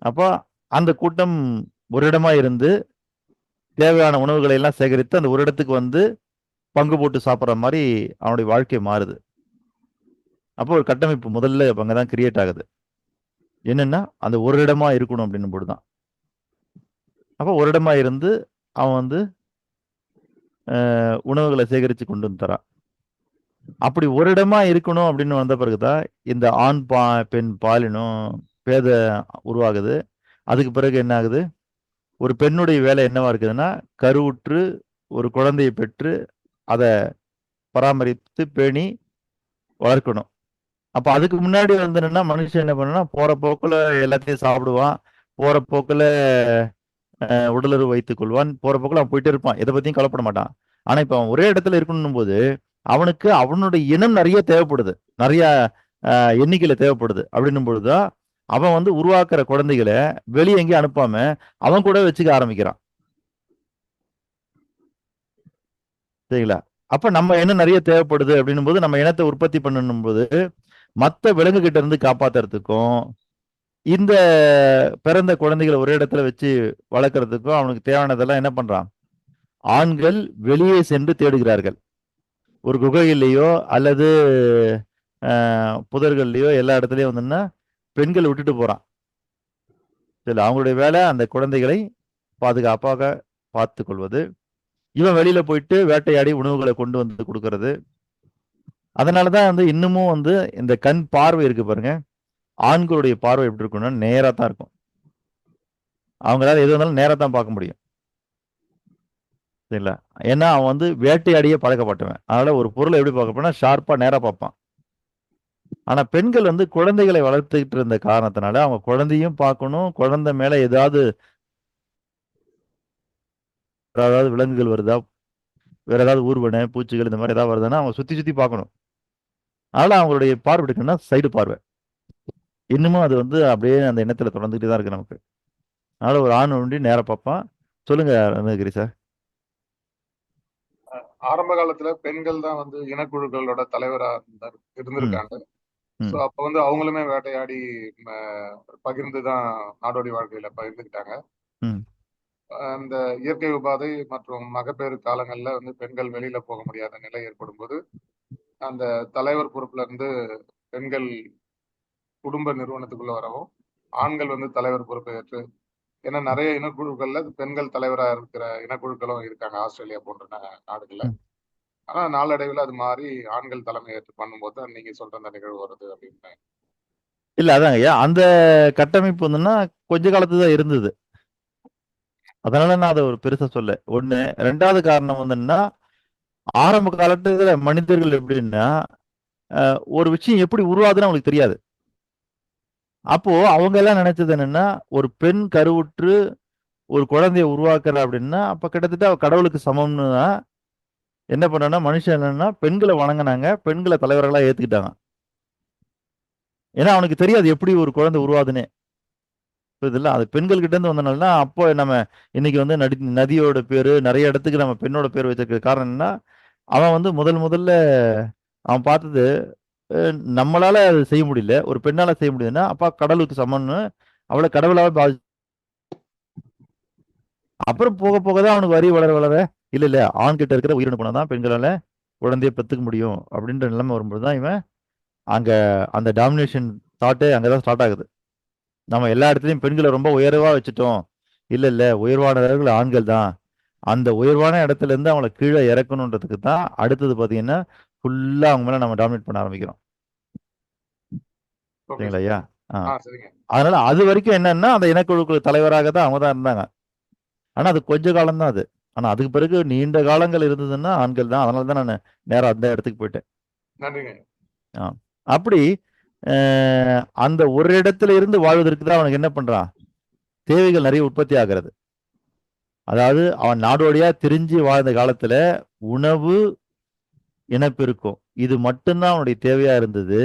S2: அப்போ அந்த கூட்டம் ஒரு இடமா இருந்து தேவையான உணவுகளை எல்லாம் சேகரித்து அந்த ஒரு இடத்துக்கு வந்து பங்கு போட்டு சாப்பிட்ற மாதிரி அவனுடைய வாழ்க்கை மாறுது. அப்போ ஒரு கட்டமைப்பு முதல்ல அங்கதான் கிரியேட் ஆகுது. என்னன்னா அந்த ஒரு இடமா இருக்கணும் அப்படின்னு போதுதான். அப்போ ஒரு இடமா இருந்து அவன் வந்து உணவுகளை சேகரித்து கொண்டு வந்து தரான். அப்படி ஒரு இடமா இருக்கணும் அப்படின்னு வந்த பிறகுதான் இந்த ஆண் பெண் பாலினம் பேத உருவாகுது. அதுக்கு பிறகு என்ன ஆகுது, ஒரு பெண்ணுடைய வேலை என்னவா இருக்குதுன்னா கருவுற்று ஒரு குழந்தையை பெற்று அதை பராமரித்து பேணி வளர்க்கணும். அப்ப அதுக்கு முன்னாடி வந்து என்னன்னா மனுஷன் என்ன பண்ணா போற போக்குல எல்லாத்தையும் சாப்பிடுவான், போற போக்குல உடலுறவு வைத்துக் கொள்வான், போற போக்குல அவன் போயிட்டே இருப்பான், எதை பத்தியும் கவலைப்பட மாட்டான். ஆனா இப்ப அவன் ஒரே இடத்துல இருக்கணும் போது அவனுக்கு அவனுடைய இனம் நிறைய தேவைப்படுது, நிறைய எண்ணிக்கையில தேவைப்படுது. அப்படின்னும் பொழுதுதான் அவன் வந்து உருவாக்குற குழந்தைகளை வெளியே எங்கேயும் அனுப்பாம அவன் கூட வச்சுக்க ஆரம்பிக்கிறான். சரிங்களா? அப்ப நம்ம என்ன நிறைய தேவைப்படுது அப்படின்னும் போது நம்ம இனத்தை உற்பத்தி பண்ணணும் போது மற்ற விலங்கு கிட்ட இருந்து காப்பாத்துறதுக்கும் இந்த பிறந்த குழந்தைகளை ஒரே இடத்துல வச்சு வளர்க்கறதுக்கும் அவனுக்கு தேவையானதெல்லாம் என்ன பண்றான், ஆண்கள் வெளியே சென்று தேடுகிறார்கள். ஒரு குகையிலேயோ அல்லது புதர்கள்லையோ எல்லா இடத்துலயும் வந்துன்னா பெண்கள் விட்டுட்டு போறான். சரி, அவங்களுடைய வேலை அந்த குழந்தைகளை பாதுகாப்பாக பார்த்து கொள்வது. இவன் வெளியில போயிட்டு வேட்டையாடி உணவுகளை கொண்டு வந்து கொடுக்கறது. அதனாலதான் வந்து இன்னமும் வந்து இந்த கண் பார்வை இருக்கு பாருங்க, ஆண்களுடைய பார்வை எப்படி இருக்கும்னா நேரா தான் இருக்கும். அவங்களால எது வந்தாலும் நேரா தான் பார்க்க முடியும். சரிங்களா? ஏன்னா அவன் வந்து வேட்டையாடியே பழக்கப்பட்டவன். அதனால ஒரு பொருளை எப்படி பார்க்க போனா ஷார்ப்பா நேரா பார்ப்பான். ஆனா பெண்கள் வந்து குழந்தைகளை வளர்த்துக்கிட்டு இருந்த காரணத்தினால அவங்க குழந்தையும் பார்க்கணும், குழந்தை மேல ஏதாவது விலங்குகள் வருதா, வேற ஏதாவது ஊர்வன பூச்சிகள் இந்த மாதிரி ஏதாவது வருதுன்னா அவங்க சுத்தி சுத்தி பார்க்கணும். அதனால அவங்களுடைய பார்வை இருக்குன்னா சைடு பார்வை. இன்னமும் அது வந்து அப்படியே அந்த எண்ணத்துல தொடர்ந்துகிட்டே தான் இருக்கு நமக்கு. அதனால ஒரு ஆண் ஒண்டி நேரம் பார்ப்பான். சொல்லுங்க ரத்னகிரி சார்.
S6: ஆரம்ப காலத்துல பெண்கள் தான் வந்து இனக்குழுக்களோட தலைவரா இருந்திருக்காங்க. சோ அப்ப வந்து அவங்களுமே வேட்டையாடி பகிர்ந்துதான் நாடோடி வாழ்க்கையில பகிர்ந்துக்கிட்டாங்க. அந்த இயற்கை உபாதை மற்றும் மகப்பேறு காலங்கள்ல வந்து பெண்கள் வெளியில போக முடியாத நிலை ஏற்படும் போது அந்த தலைவர் பொறுப்புல இருந்து பெண்கள் குடும்ப நிறுவனத்துக்குள்ள வரவும் ஆண்கள் வந்து தலைவர் பொறுப்பை ஏற்று, ஏன்னா நிறைய இனக்குழுக்கள்ல பெண்கள் தலைவரா இருக்கிற இனக்குழுக்களும் இருக்காங்க ஆஸ்திரேலியா போன்ற நாடுகள்ல. ஆனா நாளடைவில் அது மாறி ஆண்கள் தலைமை ஏற்று பண்ணும்போது தான் நீங்க சொல்ற அந்த நிகழ்வு வருது அப்படின்னு.
S2: இல்ல அதாங்க ஐயா, அந்த கட்டமைப்பு வந்துன்னா கொஞ்ச காலத்து தான் இருந்தது. அதனால நான் அதை ஒரு பெருசா சொல்ல. ஒண்ணு. ரெண்டாவது காரணம் வந்துன்னா ஆரம்ப காலத்துல மனிதர்கள் எப்படின்னா ஒரு விஷயம் எப்படி உருவாதுன்னு அவங்களுக்கு தெரியாது. அப்போ அவங்க எல்லாம் நினைச்சது என்னன்னா ஒரு பெண் கருவுற்று ஒரு குழந்தைய உருவாக்குற அப்படின்னா அப்ப கிட்டத்தட்ட அவ கடவுளுக்கு சமம்னு தான் என்ன பண்ணா மனுஷன் என்னன்னா பெண்களை வணங்கினாங்க, பெண்களை தலைவர்களா ஏத்துக்கிட்டாங்க. ஏன்னா அவனுக்கு தெரியாது எப்படி ஒரு குழந்தை உருவாதுன்னு. புரியுதுல்ல? அது பெண்கள் கிட்ட இருந்து வந்தனால அப்போ நம்ம இன்னைக்கு வந்து நதியோட பேரு நிறைய இடத்துக்கு நம்ம பெண்ணோட பேர் வச்சிருக்க காரணம் என்னன்னா அவன் வந்து முதல்ல அவன் பார்த்தது நம்மளால அது செய்ய முடியல, ஒரு பெண்ணால செய்ய முடியுதுன்னா அப்பா கடவுளுக்கு சமம்னு அவளை கடவுளாவே அப்புறம் போக போகதான் அவனுக்கு வரி வளர இல்ல ஆண் கிட்ட இருக்கிற உயிரின குணம் தான் பெண்களால குழந்தைய பெற்றுக்க முடியும் அப்படின்ற நிலைமை வரும்போதுதான் இவன் அங்க அந்த டாமினேஷன் தாட்டே அங்கதான் ஸ்டார்ட் ஆகுது. நம்ம எல்லா இடத்துலயும் பெண்களை ரொம்ப உயர்வா வச்சுட்டோம், இல்ல உயர்வானவர்கள் ஆண்கள் தான், அந்த உயர்வான இடத்துல இருந்து அவங்களை கீழே இறக்கணுன்றதுக்கு தான் அடுத்தது பாத்தீங்கன்னா ஃபுல்லா அவங்க மேல நம்ம டாமினேட் பண்ண ஆரம்பிக்கிறோம். சரிங்களா ஐயா? அதனால அது வரைக்கும் என்னன்னா அந்த இனக்குழுக்கள் தலைவராக தான் அவங்க தான் இருந்தாங்க. ஆனா அது கொஞ்ச காலம் தான் அது. ஆனா அதுக்கு பிறகு நீண்ட காலங்கள் இருந்ததுன்னா ஆண்கள் தான். அதனால தான் நான் நேரா அந்த இடத்துக்கு போயிட்டேன். அப்படி அந்த ஒரு இடத்துல இருந்து வாழ்வதற்கு தான் அவனுக்கு என்ன பண்றான், தேவைகள் நிறைய உற்பத்தி ஆகிறது. அதாவது அவன் நாடோடியா திரிஞ்சு வாழ்ந்த காலத்துல உணவு, இனப்பெருக்கம் இது மட்டும்தான் அவனுடைய தேவையா இருந்தது.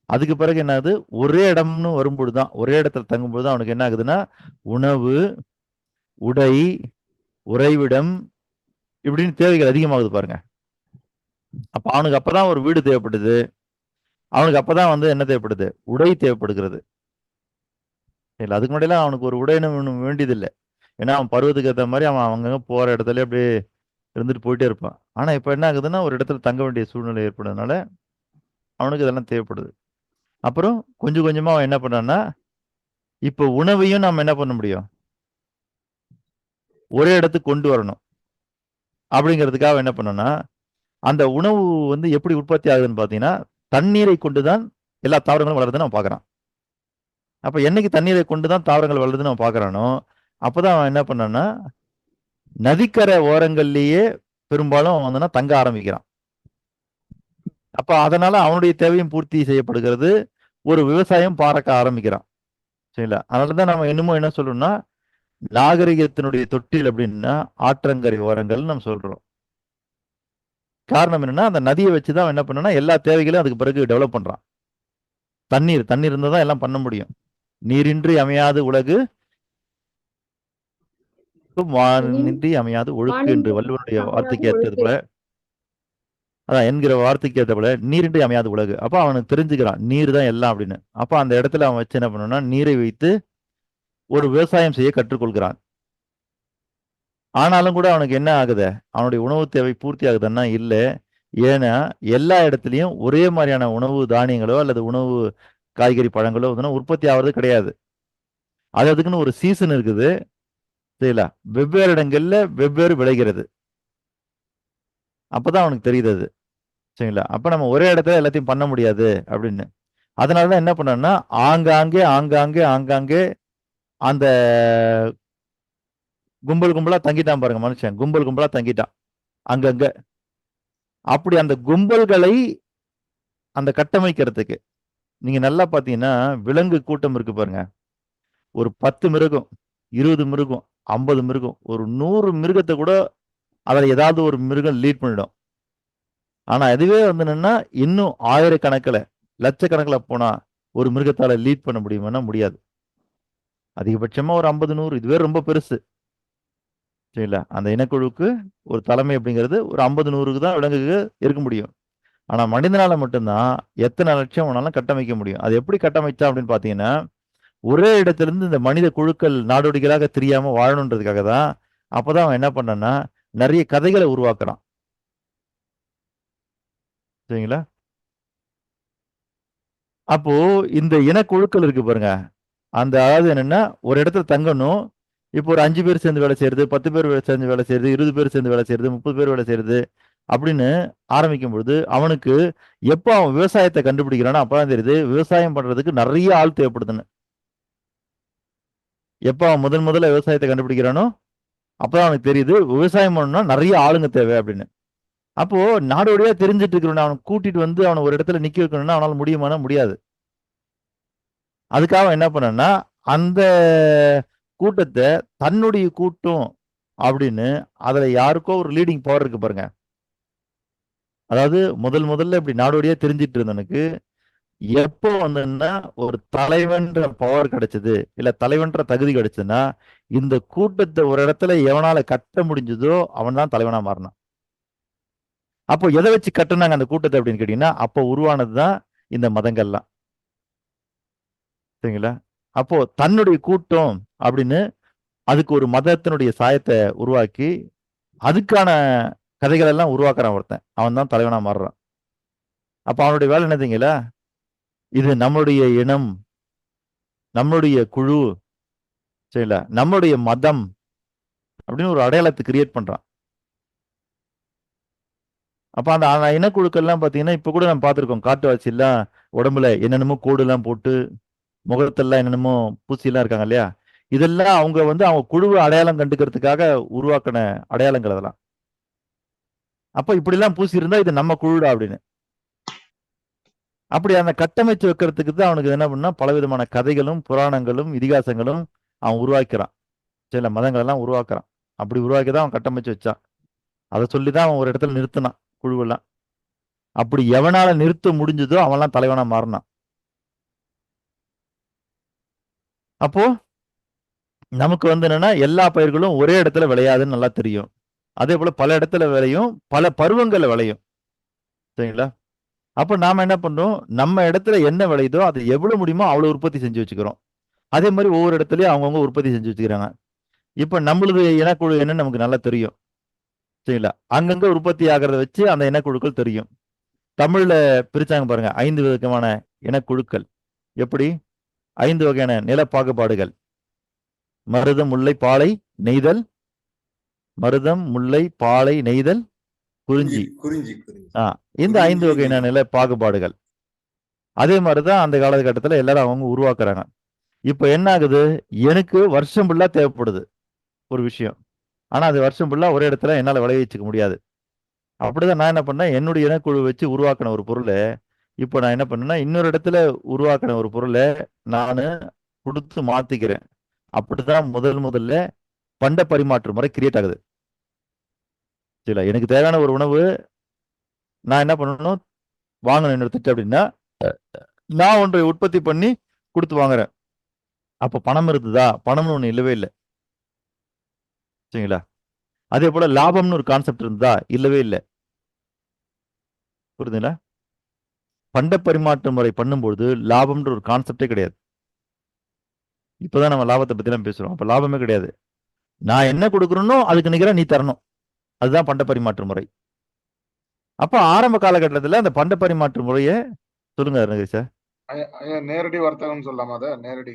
S2: அதுக்கு பிறகு என்ன ஆகுது, ஒரே இடம்னு வரும்பொழுதுதான், ஒரே இடத்துல தங்கும்போது அவனுக்கு என்ன ஆகுதுன்னா உணவு, உடை, உறைவிடம் இப்படின்னு தேவைகள் அதிகமாகுது பாருங்க. அப்ப அவனுக்கு அப்பதான் ஒரு வீடு தேவைப்படுது, அவனுக்கு அப்பதான் வந்து என்ன தேவைப்படுது, உடை தேவைப்படுகிறது. இல்லை அதுக்கு முன்னாடியெல்லாம் அவனுக்கு ஒரு உடைன்னு வேண்டியதில்லை. ஏன்னா அவன் பருவத்துக்கு ஏற்ற மாதிரி அவன் அவங்க போற இடத்துல அப்படியே இருந்துட்டு போயிட்டே இருப்பான். ஆனா இப்ப என்ன ஆகுதுன்னா ஒரு இடத்துல தங்க வேண்டிய சூழ்நிலை ஏற்படுறதுனால அவனுக்கு இதெல்லாம் தேவைப்படுது. அப்புறம் கொஞ்சம் கொஞ்சமா அவன் என்ன பண்ணான்னா இப்ப உணவையும் நம்ம என்ன பண்ண முடியும், ஒரே இடத்துக்கு கொண்டு வரணும் அப்படிங்கிறதுக்காக என்ன பண்ணோம்னா, அந்த உணவு வந்து எப்படி உற்பத்தி ஆகுதுன்னு பார்த்தீங்கன்னா, தண்ணீரை கொண்டு தான் எல்லா தாவரங்களும் வளருதுன்னு அவன் பார்க்குறான். அப்ப என்னைக்கு தண்ணீரை கொண்டு தான் தாவரங்கள் வளருதுன்னு அவன் பார்க்குறானோ, அப்பதான் அவன் என்ன பண்ணான்னா, நதிக்கரை ஓரங்கள்லேயே பெரும்பாலும் அவன் வந்து தங்க ஆரம்பிக்கிறான். அப்ப அதனால அவனுடைய தேவையும் பூர்த்தி செய்யப்படுகிறது. ஒரு விவசாயம் பார்க்க ஆரம்பிக்கிறான். சரிங்களா? அதனால தான் நம்ம இன்னமும் என்ன சொல்றோம்னா, நாகரிகத்தினுடைய தொட்டில் அப்படின்னா ஆற்றங்கரை ஓரங்கள்னு நம்ம சொல்றோம். காரணம் என்னன்னா, அந்த நதியை வச்சு தான் அவன் என்ன பண்ணான்னா, எல்லா தேவைகளையும் அதுக்கு பிறகு டெவலப் பண்றான். தண்ணீர் இருந்தா தான் எல்லாம் பண்ண முடியும். நீரின்றி அமையாது உலகு, வானின்றி அமையாது ஒழுக்கு என்று வள்ளுவனுடைய வார்த்தைக்கு ஏற்றது போல, அதான் என்கிற வார்த்தைக்கு ஏற்ற போல நீரின்றி அமையாது உலகு. அப்ப அவனுக்கு தெரிஞ்சுக்கிறான் நீர் தான் எல்லாம் அப்படின்னு. அப்ப அந்த இடத்துல அவன் வச்சு என்ன பண்ணுவான்னா, நீரை வைத்து ஒரு விவசாயம் செய்ய கற்றுக்கொள்கிறான். ஆனாலும் கூட அவனுக்கு என்ன ஆகுது, அவனுடைய உணவு தேவை பூர்த்தி ஆகுதுன்னா இல்ல. ஏன்னா எல்லா இடத்துலயும் ஒரே மாதிரியான உணவு தானியங்களோ அல்லது உணவு காய்கறி பழங்களோ வந்து உற்பத்தி ஆகிறது கிடையாது. அதுக்குன்னு ஒரு சீசன் இருக்குது. சரிங்களா? வெவ்வேறு இடங்கள்ல வெவ்வேறு விளைகிறது. அப்பதான் அவனுக்கு தெரியுது அது. சரிங்களா? அப்ப நம்ம ஒரே இடத்துல எல்லாத்தையும் பண்ண முடியாது அப்படின்னு. அதனாலதான் என்ன பண்ணோம்னா, ஆங்காங்கே அந்த கும்பலா தங்கிட்டான் பாருங்க மனுஷன். கும்பலா தங்கிட்டான் அங்கங்க. அப்படி அந்த கும்பல்களை அந்த கட்டமைக்கிறதுக்கு நீங்க நல்லா பாத்தீங்கன்னா, விலங்கு கூட்டம் இருக்கு பாருங்க. ஒரு 10 மிருகம், 20 மிருகம், 50 மிருகம், ஒரு 100 மிருகத்தை கூட அதுல ஏதாவது ஒரு மிருகம் லீட் பண்ணிடும். ஆனா அதுவே வந்து என்னன்னா, இன்னும் ஆயிரக்கணக்கில் லட்சக்கணக்கில் போனா ஒரு மிருகத்தால லீட் பண்ண முடியுமானா முடியாது. அதிகபட்சமா ஒரு 50 100 இதுவே ரொம்ப பெருசு. சரிங்களா? அந்த இனக்குழுவுக்கு ஒரு தலைமை அப்படிங்கிறது ஒரு 50 100க்கு தான் விலங்குக்கு இருக்க முடியும். ஆனா மனிதனால மட்டும்தான் எத்தனை லட்சம் வேணாலும் கட்டமைக்க முடியும். அது எப்படி கட்டமைச்சா அப்படின்னு பாத்தீங்கன்னா, ஒரே இடத்திலிருந்து இந்த மனித குழுக்கள் நாடோடிகளாக தெரியாம வாழணுன்றதுக்காக தான். அப்பதான் அவன் என்ன பண்ணான்னா, நிறைய கதைகளை உருவாக்குறான். சரிங்களா? அப்போ இந்த இனக்குழுக்கள் இருக்கு பாருங்க. அந்த அதாவது என்னன்னா, ஒரு இடத்துல தங்கணும். இப்போ ஒரு 5 பேர் சேர்ந்து வேலை செய்யறது, 10 பேர் சேர்ந்து வேலை செய்யறது, 20 பேர் சேர்ந்து வேலை செய்யறது, 30 பேர் வேலை செய்யறது அப்படின்னு ஆரம்பிக்கும் பொழுது, அவனுக்கு எப்போ அவன் விவசாயத்தை கண்டுபிடிக்கிறானோ அப்பதான் தெரியுது, விவசாயம் பண்றதுக்கு நிறைய ஆள் தேவைப்படுதுன்னு. எப்போ அவன் முதல்ல விவசாயத்தை கண்டுபிடிக்கிறானோ அப்பதான் அவனுக்கு தெரியுது, விவசாயம் பண்ணணும்னா நிறைய ஆளுங்க தேவை அப்படின்னு. அப்போ நாடோடியா தெரிஞ்சிட்டு இருக்கிறவன அவனை கூட்டிட்டு வந்து அவனை ஒரு இடத்துல நிக்க வைக்கணும்னா அவனால முடியுமானா முடியாது. அதுக்காக என்ன பண்ணனா, அந்த கூட்டத்தை தன்னுடைய கூட்டம் அப்படின்னு அதுல யாருக்கோ ஒரு லீடிங் பவர் இருக்கு பாருங்க. அதாவது முதல்ல இப்படி நாடோடியா தெரிஞ்சிட்டு இருந்தவனுக்கு எப்போ வந்ததுன்னா ஒரு தலைவன்ற பவர் கிடைச்சது, இல்ல தலைவன்ற தகுதி கிடைச்சதுன்னா, இந்த கூட்டத்தை ஒரு இடத்துல எவனால கட்ட முடிஞ்சதோ அவன் தான் தலைவனா மாறினான். அப்போ எதை வச்சு கட்டுனாங்க அந்த கூட்டத்தை அப்படின்னு கேட்டீங்கன்னா, அப்போ உருவானதுதான் இந்த மதங்கள்லாம். சரிங்களா? அப்போ தன்னுடைய கூட்டம் அப்படின்னு அதுக்கு ஒரு மதத்தினுடைய சாயத்தை உருவாக்கி அதுக்கான கதைகள் எல்லாம் உருவாக்குறான் ஒருத்தன். அவன் தான் தலைவனா மாறுறான். அப்ப அவனுடைய வேலை என்னதுங்களா, இது நம்மளுடைய இனம், நம்மளுடைய குழு, சரிங்களா, நம்மளுடைய மதம் அப்படின்னு ஒரு அடையாளத்தை கிரியேட் பண்றான். அப்ப அந்த இனக்குழுக்கள்லாம் பாத்தீங்கன்னா இப்ப கூட நம்ம பார்த்திருக்கோம். காட்டுவாசி எல்லாம் உடம்புல என்னென்னமோ கோடு எல்லாம் போட்டு முகத்தெல்லாம் என்னென்னமோ பூசி எல்லாம் இருக்காங்க இல்லையா? இதெல்லாம் அவங்க வந்து அவங்க குழுவை அடையாளம் கண்டுக்கிறதுக்காக உருவாக்கின அடையாளங்கள் அதெல்லாம். அப்ப இப்படி எல்லாம் பூசி இருந்தா இது நம்ம குழுடா அப்படின்னு. அப்படி அந்த கட்டமைச்சு வைக்கிறதுக்கு தான் அவனுக்கு என்ன பண்ணா பலவிதமான கதைகளும் புராணங்களும் இதிகாசங்களும் அவன் உருவாக்கிறான். சில மதங்கள் எல்லாம் உருவாக்குறான். அப்படி உருவாக்கி தான் அவன் கட்டமைச்சு வச்சான். அதை சொல்லிதான் அவன் ஒரு இடத்துல நிறுத்தினான் குழுவெல்லாம். அப்படி எவனால நிறுத்த முடிஞ்சதோ அவன்லாம் தலைவனா மாறினான். அப்போ நமக்கு வந்து என்னன்னா எல்லா பயிர்களும் ஒரே இடத்துல விளையாதுன்னு நல்லா தெரியும். அதே போல பல இடத்துல விளையும், பல பருவங்கள்ல விளையும். சரிங்களா? அப்ப நாம என்ன பண்றோம், நம்ம இடத்துல என்ன விளையுதோ அது எவ்வளவு முடியுமோ அவ்வளவு உற்பத்தி செஞ்சு வச்சுக்கிறோம். அதே மாதிரி ஒவ்வொரு இடத்துலயும் அவங்கவுங்க உற்பத்தி செஞ்சு வச்சுக்கிறாங்க. இப்ப நம்மளது இனக்குழு என்னன்னு நமக்கு நல்லா தெரியும். சரிங்களா? அங்கங்க உற்பத்தி ஆகிறத வச்சு அந்த இனக்குழுக்கள் தெரியும். தமிழ்ல பிரிச்சாங்க பாருங்க 5 விதமான இனக்குழுக்கள். எப்படி? 5 வகையான நில பாகுபாடுகள். மருதம், முல்லை, பாலை, நெய்தல், மருதம், முல்லை, பாலை, நெய்தல், குறிஞ்சி.
S7: குறிஞ்சி குறிஞ்சி
S2: இந்த 5 வகையான நில பாகுபாடுகள். அதே மாதிரிதான் அந்த காலகட்டத்துல எல்லாரும் அவங்க உருவாக்குறாங்க. இப்ப என்ன ஆகுது, எனக்கு வருஷம் ஃபுல்லா தேவைப்படுது ஒரு விஷயம். ஆனா அது வருஷம் ஃபுல்லா ஒரே இடத்துல என்னால விளைவிச்சுக்க முடியாது. அப்படிதான் நான் என்ன பண்ணேன், என்னுடைய இனக்குழு வச்சு உருவாக்கின ஒரு பொருளை இப்போ நான் என்ன பண்ணேன்னா இன்னொரு இடத்துல உருவாக்கின ஒரு பொருளை நான் கொடுத்து மாத்திக்கிறேன். அப்படிதான் முதல்ல பண்ட பரிமாற்று முறை கிரியேட் ஆகுது. சரிங்களா? எனக்கு தேவையான ஒரு உணவு நான் என்ன பண்ணணும், வாங்கணும் என்னோட திட்டம் அப்படின்னா நான் ஒன்றை உற்பத்தி பண்ணி கொடுத்து வாங்குறேன். அப்ப பணம் இருந்ததா? பணம்னு ஒண்ணு இல்லவே இல்லை. சரிங்களா? அதே போல லாபம்னு ஒரு கான்செப்ட் இருந்தா? இல்லவே இல்லை. புரியுதுங்களா? பண்ட பரிமாற்ற முறை பண்ணும்பொழுது லாபம்ன்ற ஒரு கான்செப்டே கிடையாது. இப்பதான் நம்ம லாபத்தை பத்தி எல்லாம் பேசுறோம். அப்ப லாபமே கிடையாது. நான் என்ன கொடுக்கறனோ அதுக்கு நிகரா நீ தரணும். அதுதான் பண்ட பரிமாற்ற முறை. அப்ப ஆரம்ப காலகட்டத்துல அந்த பண்ட பரிமாற்ற முறையை சொல்லுங்க அருணகிரி சார்.
S6: நேரடி வர்த்தகம் சொல்லாமா? அதை நேரடி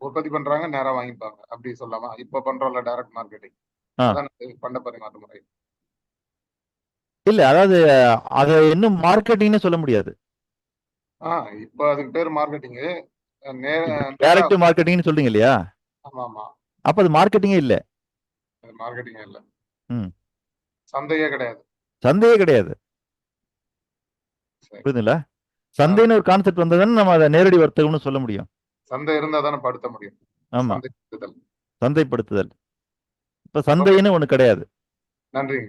S6: உற்பத்தி பண்றாங்க, நேரா வாங்கிப்பாங்க, அப்படி சொல்லாமா? இப்ப பண்றோம்ல டைரக்ட் மார்க்கெட்டிங், அதான் பண்ட பரிமாற்ற முறை.
S2: இல்ல, அதாவது அதை இன்னும் மார்க்கெட்டிங்னு சொல்ல முடியாது.
S6: இப்ப அதுக்கு பேர் மார்க்கெட்டிங்.
S2: டைரக்ட் மார்க்கெட்டிங்னு சொல்றீங்க இல்லையா?
S6: ஆமா ஆமா.
S2: அப்ப அது மார்க்கெட்டிங்கே இல்ல.
S6: மார்க்கெட்டிங் இல்ல. சந்தையே கிடையாது.
S2: சந்தையே கிடையாது. புரியுதுங்களா? சந்தைன்னு ஒரு கான்செப்ட் வந்ததுன்னு நம்ம அதை நேரடி வர்த்தகம்னு சொல்ல முடியும்.
S6: சந்தை இருந்தா தானே படுத்த முடியும்.
S2: ஆமா, சந்தைப்படுத்துதல். இப்ப சந்தைன்னு ஒண்ணு கிடையாது.
S6: நன்றி.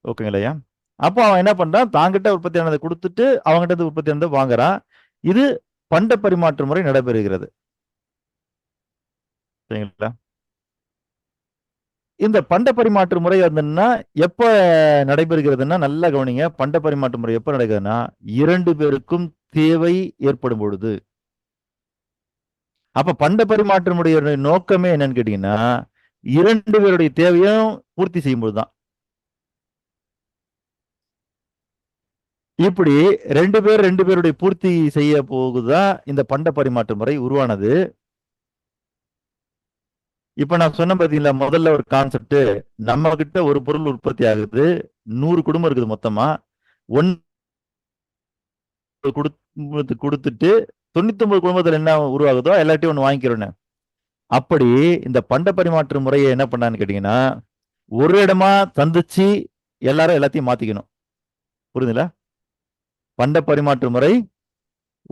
S2: ஓகேங்களையா? அப்போ அவன் என்ன பண்றான், தாங்கிட்ட உற்பத்தியானதை கொடுத்துட்டு அவங்ககிட்ட உற்பத்தியானதை வாங்குறான். இது பண்ட பரிமாற்ற முறை நடைபெறுகிறது. சரிங்களா? இந்த பண்ட பரிமாற்ற முறை வந்துன்னா எப்ப நடைபெறுகிறதுன்னா, நல்லா கவனிங்க. பண்ட பரிமாற்ற முறை எப்ப நடக்குதுன்னா 2 பேருக்கும் தேவை ஏற்படும் பொழுது. அப்ப பண்ட பரிமாற்ற முறையோட நோக்கமே என்னன்னு கேட்டீங்கன்னா 2 பேருடைய தேவையும் பூர்த்தி செய்யும் பொழுதுதான். இப்படி 2 பேருடைய பூர்த்தி செய்ய போகுதான் இந்த பண்ட பரிமாற்ற முறை உருவானது. இப்ப நான் சொன்ன பாத்தீங்களா, முதல்ல ஒரு கான்செப்ட், நம்ம கிட்ட ஒரு பொருள் உற்பத்தி ஆகுது, 100 குடும்பம் இருக்குது மொத்தமா. 1 குடும்பத்துக்கு கொடுத்துட்டு 99 குடும்பத்துல என்ன உருவாகுதோ எல்லாத்தையும் ஒண்ணு வாங்கிக்கிறோன்னு. அப்படி இந்த பண்ட பரிமாற்ற முறையை என்ன பண்ணான்னு கேட்டீங்கன்னா, ஒரு இடமா சந்திச்சு எல்லாரும் எல்லாத்தையும் மாத்திக்கணும். புரியுதுங்களா? பண்ட பரிமாற்ற முறை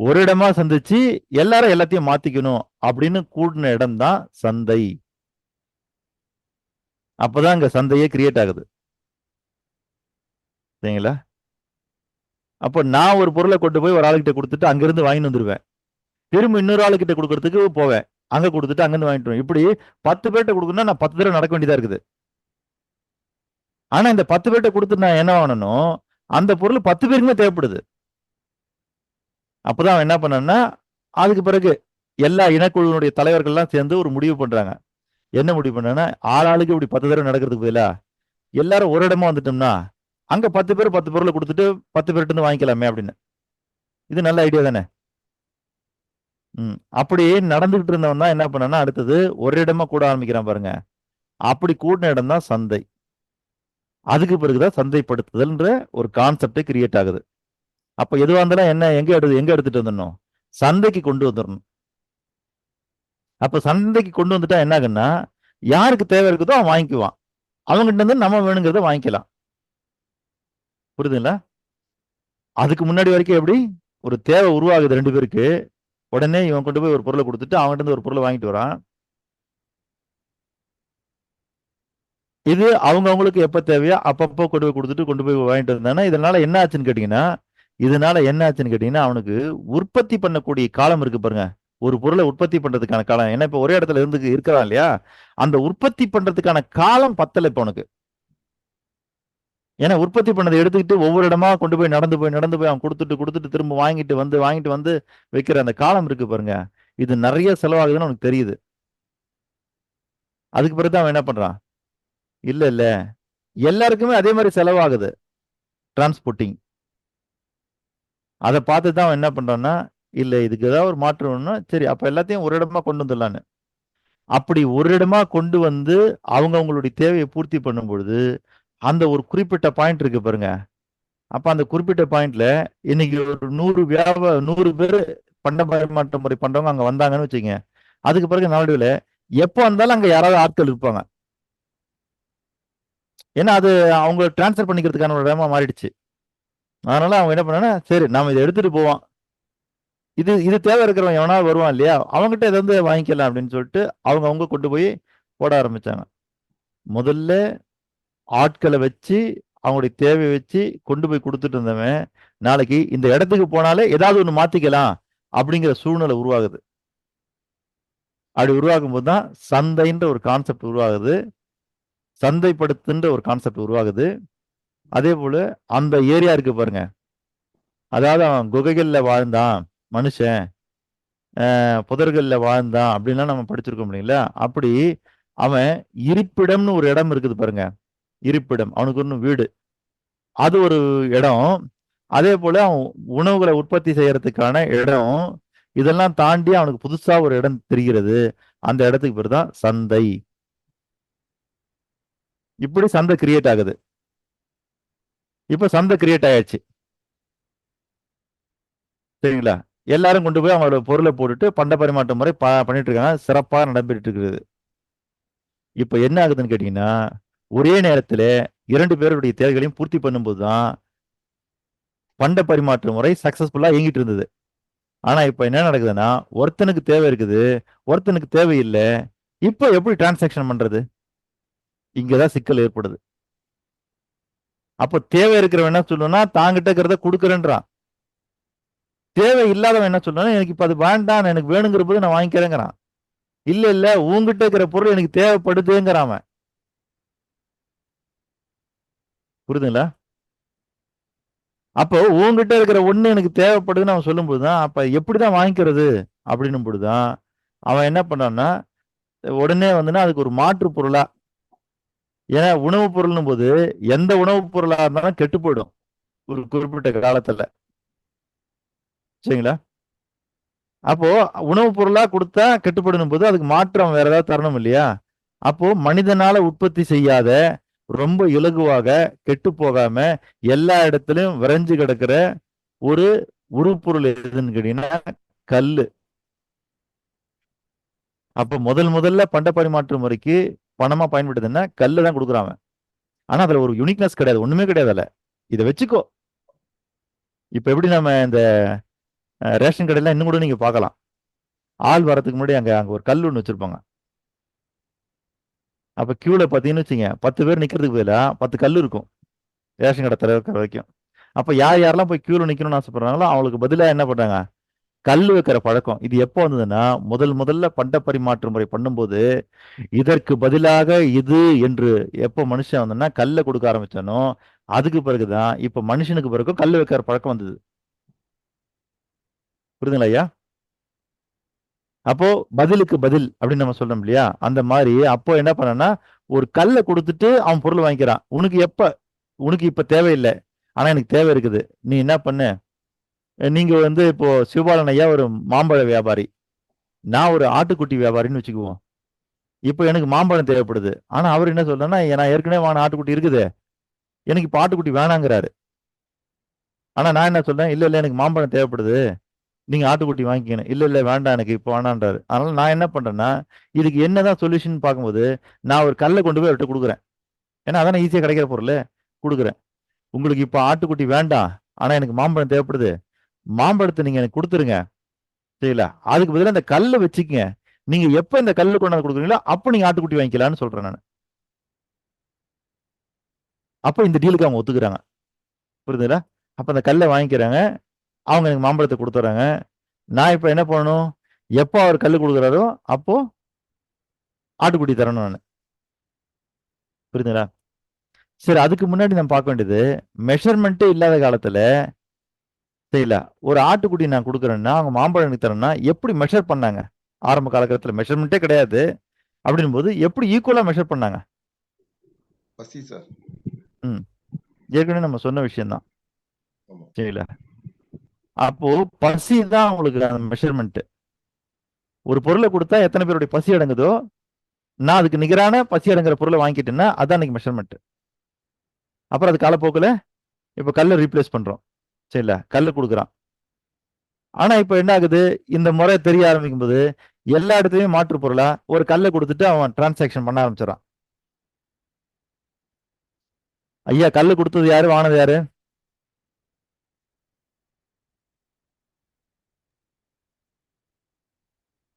S2: ஒரு இடமா சந்திச்சு எல்லாரும் எல்லாத்தையும் மாத்திக்கணும் அப்படின்னு கூடின இடம் தான் சந்தை. அப்பதான் இங்க சந்தையே கிரியேட் ஆகுது. சரிங்களா? அப்போ நான் ஒரு பொருளை கொண்டு போய் ஒரு ஆளுகிட்ட கொடுத்துட்டு அங்கிருந்து வாங்கிட்டு வந்துருவேன். திரும்ப இன்னொரு ஆளுகிட்ட கொடுக்கறதுக்கு போவேன், அங்க கொடுத்துட்டு அங்கிருந்து வாங்கிட்டு வருவேன். இப்படி 10 பேர்ட்ட கொடுக்கணும்னா நான் 10 தடவை நடக்க வேண்டியதா இருக்குது. ஆனா இந்த 10 பேர்ட்ட கொடுத்துட்டு நான் என்ன பண்ணணும், அந்த பொருள் 10 பேருக்குமே தேவைப்படுது. அப்பதான் அவன் என்ன பண்ணான்னா, அதுக்கு பிறகு எல்லா இனக்குழுவினுடைய தலைவர்கள்லாம் சேர்ந்து ஒரு முடிவு பண்றாங்க. என்ன முடிவு பண்ணான்னா, ஆளாளுக்கு இப்படி 10 தடவை நடக்கிறதுக்கு பதிலா எல்லாரும் ஒரு இடமா வந்துட்டோம்னா அங்க 10 பேர் 10 பொருளை கொடுத்துட்டு 10 பேர்ட்ட இருந்து வாங்கிக்கலாமே அப்படின்னு. இது நல்ல ஐடியா தானே? அப்படி நடந்துகிட்டு இருந்தவன் தான் என்ன பண்ணான்னா, அடுத்தது ஒரு இடமா கூட ஆரம்பிக்கிறான் பாருங்க. அப்படி கூடின இடம் தான் சந்தை. அதுக்கு பிறகுதான் சந்தைப்படுத்துதல்ன்ற ஒரு கான்செப்டே கிரியேட் ஆகுது. அப்ப எதுவா இருந்தாலும் என்ன எங்க எடுத்துட்டு வந்துடணும், சந்தைக்கு கொண்டு வந்துடணும். அப்ப சந்தைக்கு கொண்டு வந்துட்டா என்ன ஆகுன்னா, யாருக்கு தேவை இருக்குதோ அவன் வாங்கிக்குவான். அவங்ககிட்ட இருந்து நம்ம வேணுங்கிறத வாங்கிக்கலாம். புரியுதுங்களா? அதுக்கு முன்னாடி வரைக்கும் எப்படி ஒரு தேவை உருவாகுது 2 பேருக்கு, உடனே இவன் கொண்டு போய் ஒரு பொருளை கொடுத்துட்டு அவங்ககிட்ட இருந்து ஒரு பொருளை வாங்கிட்டு வரான். இது அவங்களுக்கு எப்ப தேவையோ அப்பப்போ கொண்டு போய் வாங்கிட்டு வந்தானா, இதனால என்ன ஆச்சுன்னு கேட்டீங்கன்னா அவனுக்கு உற்பத்தி பண்ணக்கூடிய காலம் இருக்கு பாருங்க. ஒரு பொருளை உற்பத்தி பண்றதுக்கான காலம். ஏன்னா இப்ப ஒரே இடத்துல இருக்கிறான் இல்லையா, அந்த உற்பத்தி பண்றதுக்கான காலம் பத்தல இப்ப உனக்கு. ஏன்னா உற்பத்தி பண்ணதை எடுத்துக்கிட்டு ஒவ்வொரு இடமா கொண்டு போய் நடந்து போய் அவன் கொடுத்துட்டு திரும்ப வாங்கிட்டு வந்து வைக்கிற அந்த காலம் இருக்கு பாருங்க. இது நிறைய செலவாகுதுன்னு உனக்கு தெரியுது. அதுக்கு பிறகுதான் அவன் என்ன பண்றான், இல்ல எல்லாருக்குமே அதே மாதிரி செலவாகுது டிரான்ஸ்போர்ட்டிங். அதை பார்த்து தான் அவன் என்ன பண்றான்னா, இல்ல இதுக்கு ஏதாவது ஒரு மாற்றம் வேணும்னா சரி அப்ப எல்லாத்தையும் ஒரு இடமா கொண்டு வந்துடலான்னு. அப்படி ஒரு இடமா கொண்டு வந்து அவங்களுடைய தேவையை பூர்த்தி பண்ணும் பொழுது அந்த ஒரு குறிப்பிட்ட பாயிண்ட் இருக்கு பாருங்க. அப்ப அந்த குறிப்பிட்ட பாயிண்ட்ல இன்னைக்கு ஒரு 100 பேர் பண்ட பரிமாற்ற முறை பண்றவங்க அங்க வந்தாங்கன்னு வச்சுங்க. அதுக்கு பிறகு நாளடைவுல எப்போ வந்தாலும் அங்க யாராவது ஆட்கள் இருப்பாங்க. ஏன்னா அது அவங்க டிரான்ஸ்ஃபர் பண்ணிக்கிறதுக்கான ஒரு இடமா மாறிடுச்சு. அதனால அவங்க என்ன பண்ணாங்கன்னா, சரி நாம இதை எடுத்துட்டு போவோம். இது தேவை இருக்கிறவன் எவனாவது வருவான் இல்லையா, அவங்ககிட்ட இதை வந்து வாங்கிக்கலாம் அப்படின்னு சொல்லிட்டு அவங்க கொண்டு போய் போட ஆரம்பிச்சாங்க. முதல்ல ஆட்களை வச்சு அவங்களுடைய தேவையை வச்சு கொண்டு போய் கொடுத்துட்டு இருந்தவன் நாளைக்கு இந்த இடத்துக்கு போனாலே ஏதாவது ஒண்ணு மாத்திக்கலாம் அப்படிங்கிற சூழ்நிலை உருவாகுது. அப்படி உருவாகும் போது தான் சந்தைன்ற ஒரு கான்செப்ட் உருவாகுது, சந்தைப்படுத்துன்ற ஒரு கான்செப்ட் உருவாகுது. அதே போல அந்த ஏரியா இருக்கு பாருங்க, அதாவது அவன் குகைகள்ல வாழ்ந்தான் மனுஷன், புதர்கள்ல வாழ்ந்தான் அப்படின்லாம் நம்ம படிச்சிருக்கோம் இல்லைங்களா. அப்படி அவன் இருப்பிடம்னு ஒரு இடம் இருக்குது பாருங்க, இருப்பிடம், அவனுக்கு ஒன்றும் வீடு, அது ஒரு இடம். அதே போல அவன் உணவுகளை உற்பத்தி செய்யறதுக்கான இடம், இதெல்லாம் தாண்டி அவனுக்கு புதுசா ஒரு இடம் தெரிகிறது, அந்த இடத்துக்கு பேர் தான் சந்தை. இப்படி சந்தை கிரியேட் ஆகுது. இப்ப சந்தை கிரியேட் ஆயாச்சு சரிங்களா. எல்லாரும் கொண்டு போய் அவங்களோட பொருளை போட்டுட்டு பண்ட பரிமாற்ற முறை பண்ணிட்டு இருக்காங்க, சிறப்பாக நடைபெற்று இருக்குது. இப்ப என்ன ஆகுதுன்னு கேட்டீங்கன்னா, ஒரே நேரத்துல 2 பேருடைய தேவைகளையும் பூர்த்தி பண்ணும்போது தான் பண்ட பரிமாற்ற முறை சக்சஸ்ஃபுல்லா இயங்கிட்டு இருந்தது. ஆனா இப்ப என்ன நடக்குதுன்னா, ஒருத்தனுக்கு தேவை இருக்குது, ஒருத்தனுக்கு தேவையில்லை. இப்ப எப்படி டிரான்சாக்ஷன் பண்றது? இங்கதான் சிக்கல் ஏற்படுது. அப்ப தேவை இருக்கிறவன் என்ன சொல்லணும்னா, தாங்கிட்ட இருக்கிறத கொடுக்குறேன்றான். தேவை இல்லாதவன் என்ன சொல்லணும், எனக்கு இப்ப அது வேண்டாம், எனக்கு வேணுங்கிற போது நான் வாங்கிக்கிறேங்கிறான். இல்ல உங்ககிட்ட இருக்கிற பொருள் எனக்கு தேவைப்படுதுங்கிறான். புரியுதுங்களா? அப்போ உங்ககிட்ட இருக்கிற ஒண்ணு எனக்கு தேவைப்படுதுன்னு அவன் சொல்லும் போதுதான், அப்ப எப்படிதான் வாங்கிக்கிறது அப்படின்னும் போதுதான் அவன் என்ன பண்ணான்னா, உடனே வந்துன்னா அதுக்கு ஒரு மாற்று பொருளா, ஏன்னா உணவுப் பொருள்னும் போது எந்த உணவுப் பொருளா இருந்தாலும் கெட்டு போயிடும் ஒரு குறிப்பிட்ட காலத்துல, சரிங்களா. அப்போ உணவுப் பொருளா கொடுத்தா கெட்டுப்படும் போது அதுக்கு மாற்றம் வேற ஏதாவது தரணும் இல்லையா. அப்போ மனிதனால உற்பத்தி செய்யாத, ரொம்ப இலகுவாக கெட்டு போகாம எல்லா இடத்துலயும் விரைஞ்சு கிடக்கிற ஒரு உருப்பொருள் எதுன்னு கேட்டீங்கன்னா கல்லு. அப்ப முதல்ல பண்ட பரிமாற்ற முறைக்கு பணமா பயன்படுதுன்னா கல்லு தான் கொடுக்குறாங்க. ஆனா அதுல ஒரு யூனிக்னஸ் கிடையாது, ஒண்ணுமே கிடையாது அதுல. இதை வச்சுக்கோ. இப்ப எப்படி நம்ம இந்த ரேஷன் கடையில இன்னும் கூட நீங்க பார்க்கலாம், ஆள் வரதுக்கு முன்னாடி அங்க ஒரு கல் ஒண்ணு வச்சிருப்பாங்க. அப்ப கியூல பாத்தீங்கன்னு வச்சுங்க, 10 பேர் நிக்கிறதுக்கு பதிலா 10 கல் இருக்கும் ரேஷன் கடை திறக்கிற வரைக்கும். அப்ப யாரெல்லாம் போய் கியூல நிக்கணும்னு ஆசைப்படுறாங்களோ அவங்களுக்கு பதிலா என்ன பண்றாங்க, கல் வைக்கிற பழக்கம். இது எப்போ வந்ததுன்னா, முதல்ல பண்ட பரிமாற்ற முறை பண்ணும்போது இதற்கு பதிலாக இது என்று எப்போ மனுஷன் வந்தோம்னா கல்லை கொடுக்க ஆரம்பிச்சானோ, அதுக்கு பிறகுதான் இப்ப மனுஷனுக்கு பிறகு கல் வைக்கிற பழக்கம் வந்தது. புரியுதுங்களா ஐயா? அப்போ பதிலுக்கு பதில் அப்படின்னு நம்ம சொல்றோம் இல்லையா, அந்த மாதிரி அப்போ என்ன பண்ணனா, ஒரு கல்லை கொடுத்துட்டு அவன் பொருள் வாங்கிக்கிறான். உனக்கு இப்ப தேவையில்லை, ஆனா எனக்கு தேவை இருக்குது. நீ என்ன பண்ணு, நீங்க வந்து இப்போ சிவபாலன் ஐயா ஒரு மாம்பழ வியாபாரி, நான் ஒரு ஆட்டுக்குட்டி வியாபாரின்னு வச்சுக்குவோம். இப்போ எனக்கு மாம்பழம் தேவைப்படுது. ஆனா அவர் என்ன சொல்றேன்னா, நான் ஏற்கனவே வாங்கின ஆட்டுக்குட்டி இருக்குது, எனக்கு இப்ப ஆட்டுக்குட்டி வேணாங்கிறாரு. ஆனா நான் என்ன சொல்றேன், இல்ல எனக்கு மாம்பழம் தேவைப்படுது, நீங்க ஆட்டுக்குட்டி வாங்கிக்கணும். இல்ல வேண்டாம் எனக்கு இப்போ வேணான்றாரு. அதனால நான் என்ன பண்றேன்னா, இதுக்கு என்னதான் சொல்யூஷன் பார்க்கும்போது நான் ஒரு கல்லை கொண்டு போய் அவர்கிட்ட கொடுக்குறேன். ஏன்னா அதானே ஈஸியா கிடைக்கிற பொருள், கொடுக்குறேன். உங்களுக்கு இப்போ ஆட்டுக்குட்டி வேண்டாம், ஆனா எனக்கு மாம்பழம் தேவைப்படுது, மாம்பழத்தை நீங்க எனக்கு கொடுத்துருங்க, சரிங்களா. அதுக்கு பதிலாக இந்த கல்லை வச்சுக்கங்க, நீங்க எப்ப இந்த கல்லு கொண்டாந்து கொடுக்குறீங்களோ அப்ப நீங்க ஆட்டுக்குட்டி வாங்கிக்கலாம்னு சொல்றேன் நான். அப்ப இந்த டீலுக்கு அவங்க ஒத்துக்குறாங்க. புரியுதுங்களா? அப்ப அந்த கல்லை வாங்கிக்கிறாங்க, அவங்க எனக்கு மாம்பழத்தை கொடுத்துறாங்க. நான் இப்ப என்ன பண்ணணும், எப்போ அவர் கல்லு கொடுக்குறாரோ அப்போ ஆட்டுக்குட்டி தரணும் நான். புரியுதுங்களா? சரி, அதுக்கு முன்னாடி நம்ம பார்க்க வேண்டியது, மெஷர்மெண்ட்டே இல்லாத காலத்துல சரிங்களா, ஒரு ஆட்டுக்குட்டி நான் கொடுக்குறேன்னா அவங்க மாம்பழம் எனக்கு தரேன்னா எப்படி மெஷர் பண்ணாங்க? ஆரம்ப காலகட்டத்தில் மெஷர்மெண்ட்டே கிடையாது. அப்படின் போது எப்படி ஈக்குவலா மெஷர் பண்ணாங்க?
S1: பசி சார்.
S2: ஏற்கனவே நம்ம சொன்ன விஷயம் தான், சரிங்களா. அப்போ பசி தான் உங்களுக்கு அந்த மெஷர்மெண்ட். ஒரு பொருளை கொடுத்தா எத்தனை பேருடைய பசி அடங்குதோ நான் அதுக்கு நிகரான பசி அடங்குற பொருளை வாங்கிட்டேன்னா அதான் இன்னைக்கு மெஷர்மெண்ட். அப்புறம் அது காலப்போக்கில் இப்போ கல்லை ரீப்ளேஸ் பண்றோம், சரிங்களா? கல்லு கொடுக்குறான். ஆனா இப்ப என்ன ஆகுது, இந்த முறை தெரிய ஆரம்பிக்கும் போது எல்லா இடத்துலயும் மாற்று பொருளா ஒரு கல்லை கொடுத்துட்டு அவன் டிரான்சாக்ஷன் பண்ண ஆரம்பிச்சிடறான். ஐயா, கல்லு கொடுத்தது யாரு, வாங்கினது யாரு?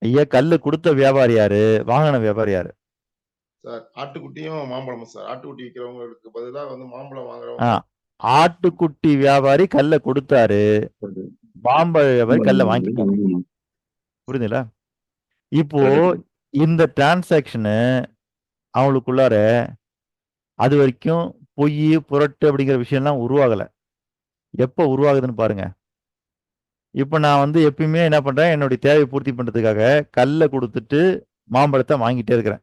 S2: ஐயா, கல்லு கொடுத்த வியாபாரி யாரு, வாங்கின வியாபாரி யாரு?
S1: சார் ஆட்டுக்குட்டியும் மாம்பழமும் சார். ஆட்டுக்குட்டி விற்கிறவங்களுக்கு பதிலா வந்து மாம்பழம் வாங்குறவங்க.
S2: ஆட்டுக்குட்டி வியாபாரி கல்லை கொடுத்தாரு, மாம்பழ வியாபாரி கல்லை வாங்கிட்டாரு. புரியுதுங்களா? இப்போ இந்த டிரான்சாக்ஷனு அவங்களுக்குள்ளார அது வரைக்கும் பொய் புரட்டு அப்படிங்கிற விஷயம்லாம் உருவாகல. எப்போ உருவாகுதுன்னு பாருங்க. இப்போ நான் வந்து எப்பயுமே என்ன பண்றேன், என்னுடைய தேவையை பூர்த்தி பண்றதுக்காக கல்லை கொடுத்துட்டு மாம்பழத்தை வாங்கிட்டே இருக்கிறேன்.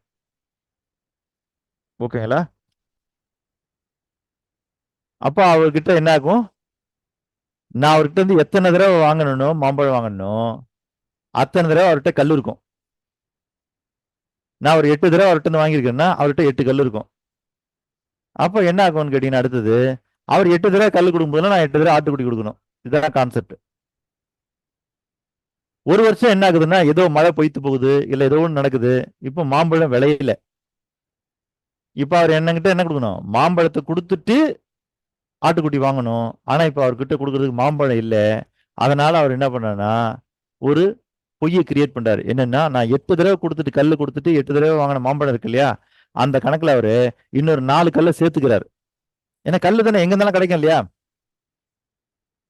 S2: ஓகேங்களா? அப்போ அவர்கிட்ட என்ன ஆகும், நான் அவர்கிட்ட இருந்து எத்தனை தடவை வாங்கணும் மாம்பழம் வாங்கணும், அத்தனை தடவை அவர்கிட்ட கல் இருக்கும். நான் ஒரு 8 தடவை அவர்கிட்ட இருந்து வாங்கியிருக்கேன்னா அவர்கிட்ட 8 கல் இருக்கும். அப்போ என்ன ஆகும்னு கேட்டீங்கன்னா, அடுத்தது அவர் 8 தடவை கல் கொடுக்கும்போதுலாம் நான் 8 தடவை ஆட்டுக்குட்டி கொடுக்கணும். இதுதான் கான்செப்ட். ஒரு வருஷம் என்ன ஆகுதுன்னா, ஏதோ மழை பொய்த்து போகுது, இல்லை ஏதோ ஒன்று நடக்குது, இப்போ மாம்பழம் விளையில. இப்போ அவர் என்னங்கிட்ட என்ன கொடுக்கணும், மாம்பழத்தை கொடுத்துட்டு ஆட்டுக்குட்டி வாங்கணும். ஆனா இப்போ அவர்கிட்ட கொடுக்கறதுக்கு மாம்பழம் இல்லை. அதனால அவர் என்ன பண்ணாருன்னா ஒரு பொய்யை கிரியேட் பண்றாரு. என்னன்னா, நான் 8 தடவை கொடுத்துட்டு கல்லு கொடுத்துட்டு 8 தடவை வாங்கின மாம்பழம் இருக்கு இல்லையா, அந்த கணக்குல அவரு இன்னொரு 4 கல்லை சேர்த்துக்கிறாரு. ஏன்னா கல்லு தானே எங்க இருந்தாலும் கிடைக்கும் இல்லையா,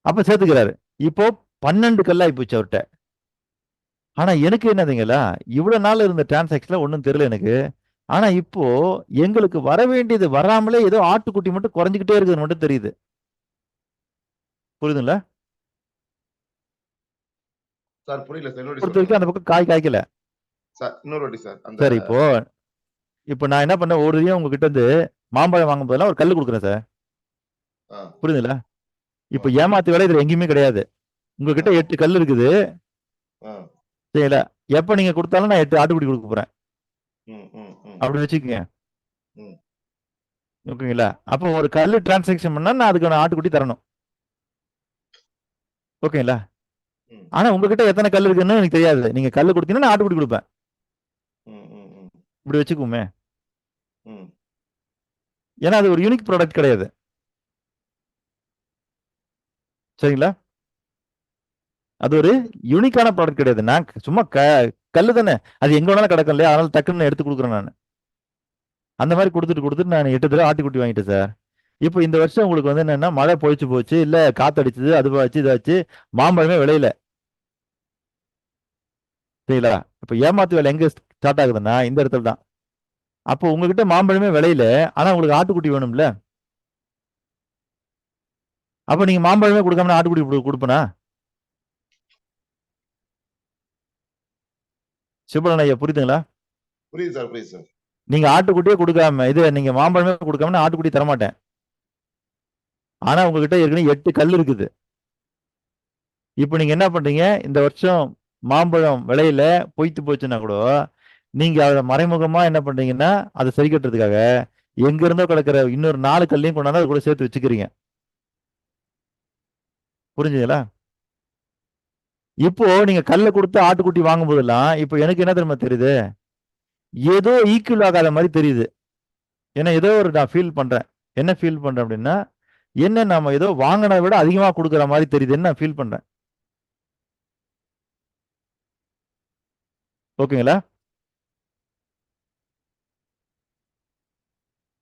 S2: அப்ப சேர்த்துக்கிறாரு. இப்போ 12 கல்லாகி போச்சு அவர்கிட்ட. ஆனா எனக்கு என்னதுங்களா, இவ்வளவு நாள் இருந்த டிரான்சாக்ஷன்ல ஒன்றும் தெரியல எனக்கு. ஆனா இப்போ எங்களுக்கு வர வேண்டியது வராமலே ஏதோ ஆட்டுக்குட்டி மட்டும் குறைஞ்சிக்கிட்டே இருக்குதுன்னு மட்டும் தெரியுது. புரியுதுங்களா?
S1: சார் புரியல சார்.
S2: பொறுத்த வரைக்கும் அந்த பக்கம் காய் காய்க்கல
S1: சார். இன்னொரு வாட்டி சார். அந்த
S2: சார் இப்போ நான் என்ன பண்ணேன், ஒரு உங்ககிட்ட இருந்து மாம்பழம் வாங்கும் போதெல்லாம் ஒரு கல் கொடுக்குறேன் சார். புரியுதுங்களா? இப்போ ஏமாத்து வேலை இதுல எங்கேயுமே கிடையாது. உங்ககிட்ட 8 கல் இருக்குது, சரிங்களா? எப்ப நீங்க கொடுத்தாலும் நான் 8 ஆட்டுக்குட்டி கொடுக்க போறேன், அப்படி வச்சுக்கோங்க. ஓகேங்களா? அப்போ ஒரு கல் டிரான்சாக்ஷன் பண்ணா நான் அதுக்கு ஆட்டுக்குட்டி தரணும். ஓகேங்களா? ஆனா உங்ககிட்ட எத்தனை கல் இருக்குன்னு எனக்கு தெரியாது. நீங்க கல் கொடுத்தீங்கன்னா நான் ஆட்டுக்குட்டி கொடுப்பேன். இப்படி வச்சுக்குமே. ஏன்னா அது ஒரு யூனிக் ப்ராடக்ட் கிடையாது, சரிங்களா? அது ஒரு யூனிக்கான ப்ராடக்ட் கிடையாது. நான் சும்மா கல்லு தானே, அது எங்க வேணாலும் கிடக்கும் இல்லையா, அதனால டக்குன்னு எடுத்து கொடுக்குறேன் நான். அந்த மாதிரி கொடுத்துட்டு நான் 8 தடவை ஆட்டுக்குட்டி வாங்கிட்டேன் சார். இப்போ இந்த வருஷம் உங்களுக்கு வந்து என்னன்னா, மழை பொழிச்சு போச்சு, இல்ல காத்தடிச்சது, அதுவாச்சு இதாச்சு, மாம்பழமே விளையல, சரிங்களா? இப்போ ஏமாத்து வேலை எங்க ஸ்டார்ட் ஆகுதுன்னா இந்த இடத்துல தான். அப்போ உங்ககிட்ட மாம்பழமே விளையல, ஆனா உங்களுக்கு ஆட்டுக்குட்டி வேணும்ல. அப்ப நீங்க மாம்பழமே கொடுக்காம ஆட்டுக்குட்டி கொடுப்பனா? சிவபலன் ஐயா, புரியுதுங்களா?
S1: புரியுது சார், புரியுது சார்.
S2: நீங்க ஆட்டுக்குட்டியே கொடுக்காம, இது நீங்க மாம்பழமே கொடுக்காம நான் ஆட்டுக்குட்டி தரமாட்டேன். ஆனா உங்ககிட்ட ஏற்கனவே 8 கல் இருக்குது. இப்போ நீங்க என்ன பண்றீங்க, இந்த வருஷம் மாம்பழம் விளையில பொய்த்து போச்சுன்னா கூட நீங்க அதை மறைமுகமா என்ன பண்றீங்கன்னா, அதை சரி கட்டுறதுக்காக எங்க இருந்தோ கிடக்கிற இன்னொரு 4 கல்லையும் கொண்டாந்து அது கூட சேர்த்து வச்சுக்கிறீங்க. புரிஞ்சுங்களா? இப்போ நீங்க கல்லை கொடுத்து ஆட்டுக்குட்டி வாங்கும் போதெல்லாம் இப்போ எனக்கு என்ன தெரியுமா தெரியுது, ஏதோ ஈக்குவல் ஆகாத மாதிரி தெரியுது. ஏன்னா ஏதோ ஒரு நான் ஃபீல் பண்றேன். என்ன ஃபீல் பண்றேன் அப்படின்னா, என்ன நம்ம ஏதோ வாங்கினதை விட அதிகமா கொடுக்குற மாதிரி தெரியுதுன்னு நான் ஃபீல் பண்றேன். ஓகேங்களா